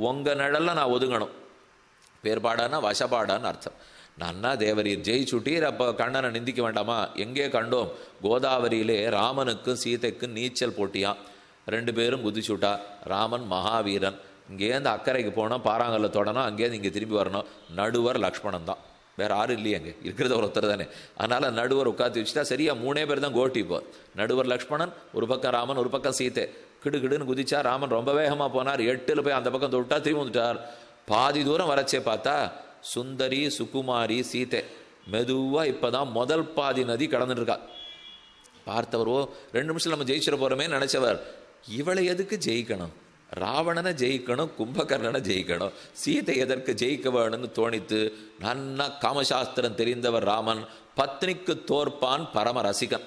உங்க நிழல்ல நான் ஒதுங்கணும். பேர்பாடானா வசபாடான்னு அர்த்தம். நன்னா தேவரீர் ஜெயிச்சுட்டீர், அப்போ கண்ணனை நிந்திக்க வேண்டாமா? எங்கே கண்டோம்? கோதாவரியிலே ராமனுக்கும் சீதைக்கும் நீச்சல் போட்டியான். ரெண்டு பேரும் குதிச்சுட்டா. ராமன் மகாவீரன். இங்கேருந்து அக்கறைக்கு போனோம், பாறாங்கல்ல தொடணும், அங்கேருந்து இங்கே திரும்பி வரணும். நடுவர் லக்ஷ்மணன் தான், வேற யாரும் இல்லையே, அங்கே இருக்கிறத ஒருத்தர் தானே. அதனால் நடுவர் உட்காந்து வச்சுட்டா சரியா 3 பேர் தான் கோட்டி. இப்போ நடுவர் லக்ஷ்மணன், ஒரு பக்கம் ராமன், ஒரு பக்கம் சீத்தை. கிடுகிடுன்னு குதிச்சா. ராமன் ரொம்ப வேகமாக போனார். 8 போய் அந்த பக்கம் தொட்டா, திரும்பி வந்துட்டார். பாதி தூரம் வரச்சே பார்த்தா சுந்தரி சுகுமாரி சீத்தை மெதுவாக இப்போ தான் முதல் பாதி நதி கடந்துட்டு இருக்கா. பார்த்தவரோ 2 நிமிஷம் நம்ம ஜெயிச்சிட போகிறோமே நினச்சவர், இவளை எதுக்கு ஜெயிக்கணும்? ராவணனை ஜெயிக்கணும், கும்பகர்ணனை ஜெயிக்கணும், சீதை எதற்கு ஜெயிக்க வேணும்னு தோணித்து. நன்னா காமசாஸ்திரம் தெரிந்தவர் ராமன். பத்னிக்கு தோற்பான் பரம ரசிகன்.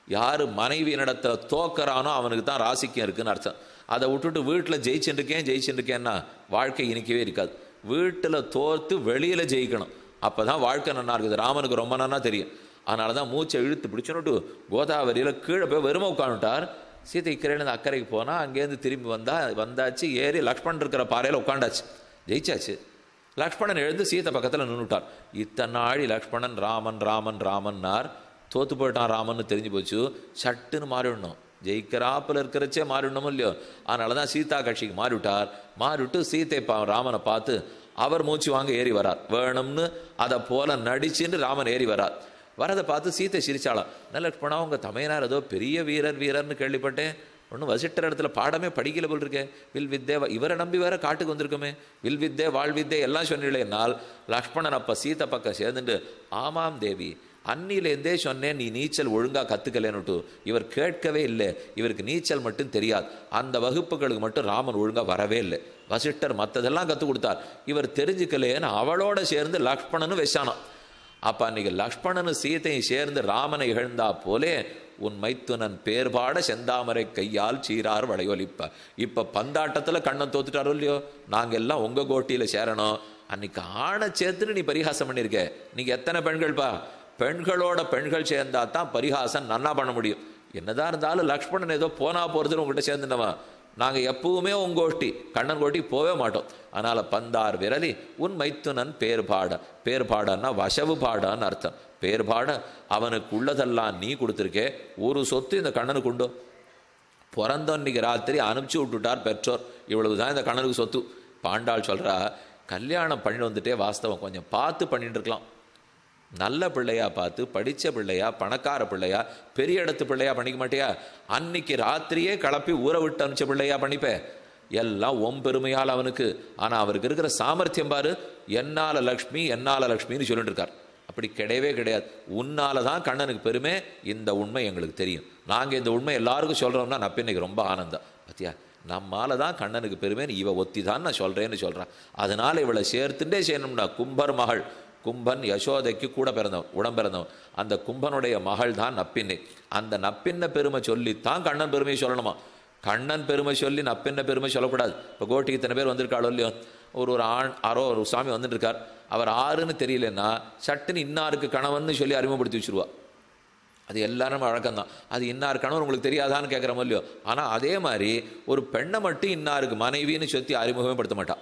யார் மனைவியினிடத்தில் தோக்கறானோ அவனுக்கு தான் ராசிக்கம் இருக்குன்னு அர்த்தம். அதை விட்டுட்டு வீட்டில் ஜெயிச்சுருக்கேன்னா வாழ்க்கை இனிக்கவே இருக்காது. வீட்டில் தோற்று வெளியில் ஜெயிக்கணும், அப்போ தான் வாழ்க்கை நல்லா இருக்குது. ராமனுக்கு ரொம்ப நன்னா தெரியும். அதனால தான் மூச்சை இழுத்து பிடிச்சுன்னுட்டு கோதாவரியில் கீழே போய் வெறுமை உட்காந்துட்டார். சீதை இக்கரையிலேருந்து அக்கறைக்கு போனால், அங்கேருந்து திரும்பி வந்தாச்சு. ஏறி லக்ஷ்மணன் இருக்கிற பாறையில் உட்காண்டாச்சு. ஜெயிச்சாச்சு. லக்ஷ்மணன் எழுந்து சீதை பக்கத்தில் நின்றுட்டார். இத்தனை நாழி லக்ஷ்மணன் ராமன் ராமன் ராமன்னார். தோத்து போயிட்டான் ராமன்னு தெரிஞ்சு போச்சு. சட்டுன்னு மாறிடணும், ஜெயிக்கிறாப்பில் இருக்கிறச்சே மாறிடணும் இல்லையோ. அதனால தான் சீதா கட்சிக்கு மாறிவிட்டார். மாறிவிட்டு சீதை ராமனை பார்த்து அவர் மூச்சு வாங்க ஏறி வரார். வேணும்னு அதை போல நடிச்சுன்னு ராமன் ஏறி வரார். வரதை பார்த்து சீத்தை சிரிச்சாளாம். நல்ல லக்ஷ்மணா, உங்கள் தமையனார் ஏதோ பெரிய வீரர்னு கேள்விப்பட்டேன். ஒன்றும் வசிட்டர் இடத்துல பாடமே படிக்கல போல் இருக்கேன். வில் வித்தே, இவரை நம்பி வேற காட்டுக்கு வந்திருக்கோமே. வில் வித்தே வாழ் வித்தே எல்லாம் சொன்னீங்களேனால் லக்ஷ்மணன் அப்போ சீத்தை பக்கம் சேர்ந்துட்டு, ஆமாம் தேவி, அன்னிலேருந்தே சொன்னேன் நீ நீச்சல் ஒழுங்காக கற்றுக்கலேன்னுட்டு. இவர் கேட்கவே இல்லை. இவருக்கு நீச்சல் மட்டும் தெரியாது. அந்த வகுப்புகளுக்கு மட்டும் ராமன் ஒழுங்காக வரவே இல்லை. வசிட்டர் மற்றதெல்லாம் கற்றுக் கொடுத்தார். இவர் தெரிஞ்சுக்கலேன்னு அவளோட சேர்ந்து லக்ஷ்மணனும் வெச்சானான். அப்போ அன்னைக்கு லக்ஷ்மணனு சீத்தையும் சேர்ந்து ராமனை இகழ்ந்தா போலே உன் மைத்துனன் பேர்பாட செந்தாமரை கையால் சீரார் வளையொலிப்ப. இப்போ பந்தாட்டத்தில் கண்ணன் தோத்துட்டாரோ இல்லையோ, நாங்கள் எல்லாம் உங்கள் கோட்டியில் சேரணும். அன்னைக்கு ஆணை சேர்த்துன்னு நீ பரிகாசம் பண்ணியிருக்க. நீங்கள் எத்தனை பெண்கள்ப்பா? பெண்களோட பெண்கள் சேர்ந்தா தான் பரிகாசம் நன்னா பண்ண முடியும். என்னதான் இருந்தாலும் லக்ஷ்மணன் ஏதோ போனா போகிறதுன்னு உங்கள்கிட்ட சேர்ந்துட்டவன். நாங்கள் எப்பவுமே உன் கோஷ்டி, கண்ணன் கோஷ்டி போவே மாட்டோம். அதனால் பந்தார் விரலி உன் மைத்துனன் பேர்பாட. பேர்பாடன்னா வசவு பாடான்னு அர்த்தம். பேர்பாட அவனுக்கு உள்ளதெல்லாம் நீ கொடுத்துருக்கே. ஒரு சொத்து இந்த கண்ணனுக்கு உண்டோ? பிறந்தன்னைக்கு ராத்திரி அனுப்பிச்சு விட்டுட்டார் பெற்றோர். இவ்வளவு தான் இந்த கண்ணனுக்கு சொத்து. பாண்டாள் சொல்கிறா, கல்யாணம் பண்ணி வந்துட்டே வாஸ்தவம் கொஞ்சம் பார்த்து பண்ணிட்டு இருக்கலாம். நல்ல பிள்ளையா பார்த்து, படித்த பிள்ளையா, பணக்கார பிள்ளையா, பெரிய இடத்து பிள்ளையா பண்ணிக்க மாட்டியா? அன்னைக்கு ராத்திரியே கிளப்பி ஊற விட்டு அனுப்பிச்ச பிள்ளையா பண்ணிப்பே? எல்லாம் பெருமையால் அவனுக்கு. ஆனால் அவருக்கு இருக்கிற சாமர்த்தியம் பாரு, என்னால லக்ஷ்மி என்னால லக்ஷ்மின்னு சொல்லிட்டு இருக்கார். அப்படி கிடையவே கிடையாது. உன்னால தான் கண்ணனுக்கு பெருமை. இந்த உண்மை எங்களுக்கு தெரியும். நாங்கள் இந்த உண்மை எல்லாருக்கும் சொல்கிறோம்னா நப்பின்னைக்கு ரொம்ப ஆனந்தம். பத்தியா, நம்மால தான் கண்ணனுக்கு பெருமைன்னு இவ ஒத்தி தான் நான் சொல்கிறேன்னு சொல்கிறான். அதனால் இவளை சேர்த்துட்டே செய்யணும்னா, கும்பர் மகள், கும்பன் யசோதைக்கு கூட பிறந்தவன், உடம் பிறந்தவன். அந்த கும்பனுடைய மகள் தான் நப்பின்னை. அந்த நப்பின்ன பெருமை சொல்லித்தான் கண்ணன் பெருமையை சொல்லணுமா. கண்ணன் பெருமை சொல்லி நப்பின்ன பெருமை சொல்லக்கூடாது. இப்போ கோட்டிக்கு இத்தனை பேர் வந்திருக்காளோ இல்லையோ, ஒரு ஆண் ஒரு சாமி வந்துட்டு இருக்கார், அவர் ஆறுன்னு தெரியலன்னா சட்டுன்னு இன்னாருக்கு கணவன் சொல்லி அறிமுகப்படுத்தி வச்சுருவா. அது எல்லாரும் வழக்கம்தான். அது இன்னார் கணவன் உங்களுக்கு தெரியாதான்னு கேட்குறமோ இல்லையோ. ஆனால் அதே மாதிரி ஒரு பெண்ணை மட்டும் இன்னாருக்கு மனைவின்னு சொல்லி அறிமுகமே படுத்த மாட்டான்.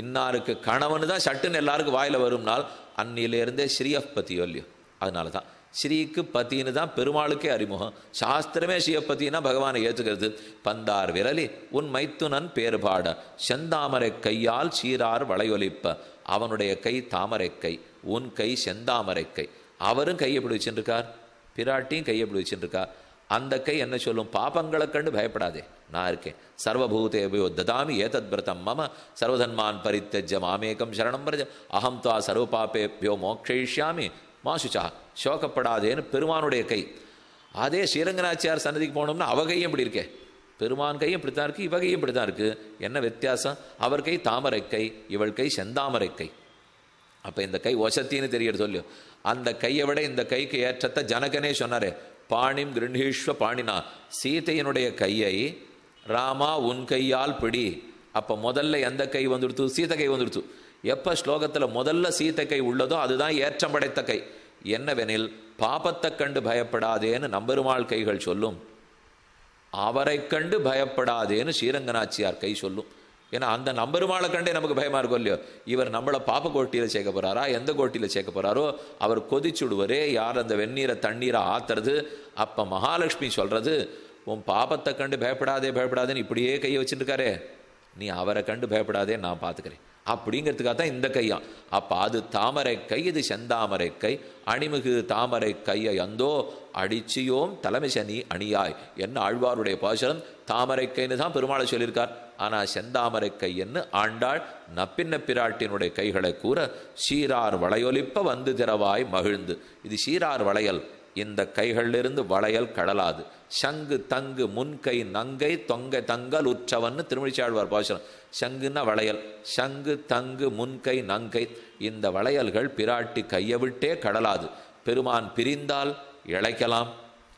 இன்னாருக்கு கணவன் தான் சட்டுன்னு எல்லாருக்கும் வாயில் வரும்னால் அன்னிலேருந்தே ஸ்ரீயப்பதியோ இல்லையோ. அதனால தான் ஸ்ரீக்கு பத்தின்னு தான் பெருமாளுக்கே அறிமுகம். சாஸ்திரமே ஸ்ரீயப்பத்தின்னா பகவானை ஏற்றுக்கிறது. பந்தார் விரலி உன் மைத்துனன் பேர் பாட, செந்தாமரை கையால் சீரார் வளையொலிப்ப. அவனுடைய கை தாமரை கை, உன் கை செந்தாமரை கை. அவரும் கையை எப்படி வச்சுருக்கார், பிராட்டியும் கையை எப்படி வச்சுருக்கார். அந்த கை என்ன சொல்லும்? பாபங்களை கண்டு பயப்படாதே, நான் இருக்கேன். சர்வபூதேபியோ ததாமி ஏதத் விரதம் மம சர்வதன்மான் பரித்தஜ்ய மாமேகம் சரணம் பிரஜ அகம் துவா சர்வ பாபேபியோ மோக்ஷயிஷ்யாமி மாசுச்சா. சோகப்படாதேன்னு பெருமானுடைய கை. அதே ஸ்ரீரங்கநாச்சியார் சன்னதிக்கு போனோம்னா அவ கையும் இப்படி இருக்கே. பெருமான் கையும் இப்படித்தான் இருக்குது, இவ கையும் இப்படித்தான் இருக்குது. என்ன வித்தியாசம்? அவர் கை தாமரை கை, இவள் கை செந்தாமரை கை. அப்போ இந்த கை ஒசத்தின்னு தெரியறது சொல்லியோ. அந்த கையை விட இந்த கைக்கு ஏற்றத்தை ஜனகனே சொன்னாரே, பாணிம் கிருணீஸ்வ பாணினா. சீதையினுடைய கையை ராமா உன் கையால் பிடி. அப்போ முதல்ல எந்த கை வந்துடுத்து? சீதை கை வந்துடுத்து. எப்போ ஸ்லோகத்தில் முதல்ல சீத்தை கை உள்ளதோ அதுதான் ஏற்றம் படைத்த கை. என்னவெனில், பாபத்தை கண்டு பயப்படாதேன்னு நம்பெருமாள் கைகள் சொல்லும், அவரை கண்டு பயப்படாதேன்னு ஸ்ரீரங்கநாச்சியார் கை சொல்லும். ஏன்னா அந்த நம்பெருமாளை கண்டே நமக்கு பயமா இருக்கும் இல்லையோ. இவர் நம்மளை பாப்ப கோட்டியில் சேர்க்க போறாரா, எந்த கோட்டியில் சேர்க்க போறாரோ அவர் கொதிச்சுடுவரே. யார் அந்த வெந்நீரை தண்ணீரை ஆத்துறது? அப்போ மகாலட்சுமி சொல்றது, உன் பாபத்தை கண்டு பயப்படாதே பயப்படாதேன்னு இப்படியே கையை வச்சுருக்காரே, நீ அவரை கண்டு பயப்படாதே, நான் பார்த்துக்கிறேன் அப்படிங்கிறதுக்காக தான் இந்த கையாம். அப்போ அது தாமரை கை, இது செந்தாமரை கை. அணிமிகு தாமரை கையை அந்தோ அடிச்சியோம் தலைமை சனி அணியாய் என்ன ஆழ்வாருடைய பாசுரம். தாமரை கைன்னு தான் பெருமாளை சொல்லியிருக்கார். ஆனால் செந்தாமரை கை என்று ஆண்டாள் நப்பின்ன பிராட்டினுடைய கைகளை கூற, சீரார் வளையொலிப்ப வந்து திறவாய் மகிழ்ந்து. இது சீரார் வளையல். இந்த கைகளிலிருந்து வளையல் கடலாது. சங்கு தங்கு முன்கை நங்கை தொங்கை தங்கல் உற்றவன்னு திருமழிச்சாழ்வார் பாசுரம். சங்குன்னா வளையல், சங்கு தங்கு முன்கை நங்கை. இந்த வளையல்கள் பிராட்டி கையை விட்டே கடலாது. பெருமான் பிரிந்தால் இழைக்கலாம்,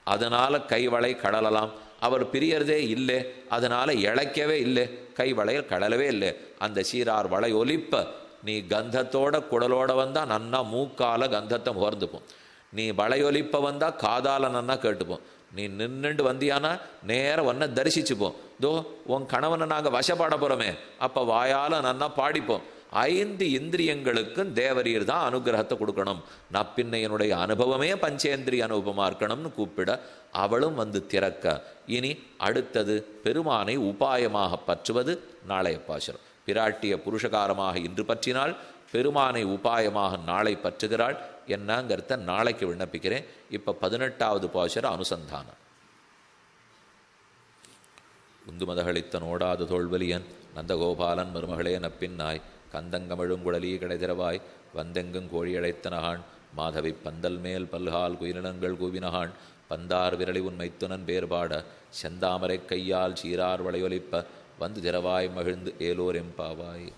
அதனால கைவளை கடலலாம். அவர் பிரியறதே இல்லை, அதனால இழைக்கவே இல்லை, கை வளையல் கடலவே இல்லை. அந்த சீரார் வளை ஒலிப்ப நீ கந்தத்தோட குடலோட வந்தா நன்னா மூக்கால கந்தத்தை முகர்ந்துப்போம். நீ வளையொலிப்ப வந்தா காதால நன்னா கேட்டுப்போம். நீ நின்றுண்டு வந்தியானா நேரம் ஒன்ன தரிசிச்சுப்போம். தோ உன் கணவனை நாங்கள் வசப்பாட போகிறோமே, அப்போ வாயால் நன்னா பாடிப்போம். 5 இந்திரியங்களுக்கும் தேவரீர் தான் அனுகிரகத்தை கொடுக்கணும். நப்பின்னையனுடைய அனுபவமே பஞ்சேந்திரிய அனுபவமாக இருக்கணும்னு கூப்பிட அவளும் வந்து திறக்க. இனி அடுத்தது பெருமானை உபாயமாக பற்றுவது நாளைய பாசுரம். பிராட்டிய புருஷகாரமாக இன்று பற்றினாள், பெருமானை உபாயமாக நாளை பற்றுகிறாள். என்னங்கிறத நாளைக்கு விண்ணப்பிக்கிறேன். இப்போ 18வது பாசுர அனுசந்தானம். உந்து மதகளித்த நோடாது தோல்வலியன் நந்தகோபாலன் மருமகளே நப்பின்னாய் கந்தங்கமழுங்குழலி கிடைதிரவாய் வந்தெங்கும் கோழியழைத்தனகான் மாதவி பந்தல் மேல் பல்கால் குயிலினங்கள் கூவினகான் பந்தார் விரலி உன் மைத்துனன் பேர்பாட செந்தாமரை கையால் சீரார் வளையொலிப்ப வந்து திரவாய் மகிழ்ந்து ஏலோர் எம்பாவாய்.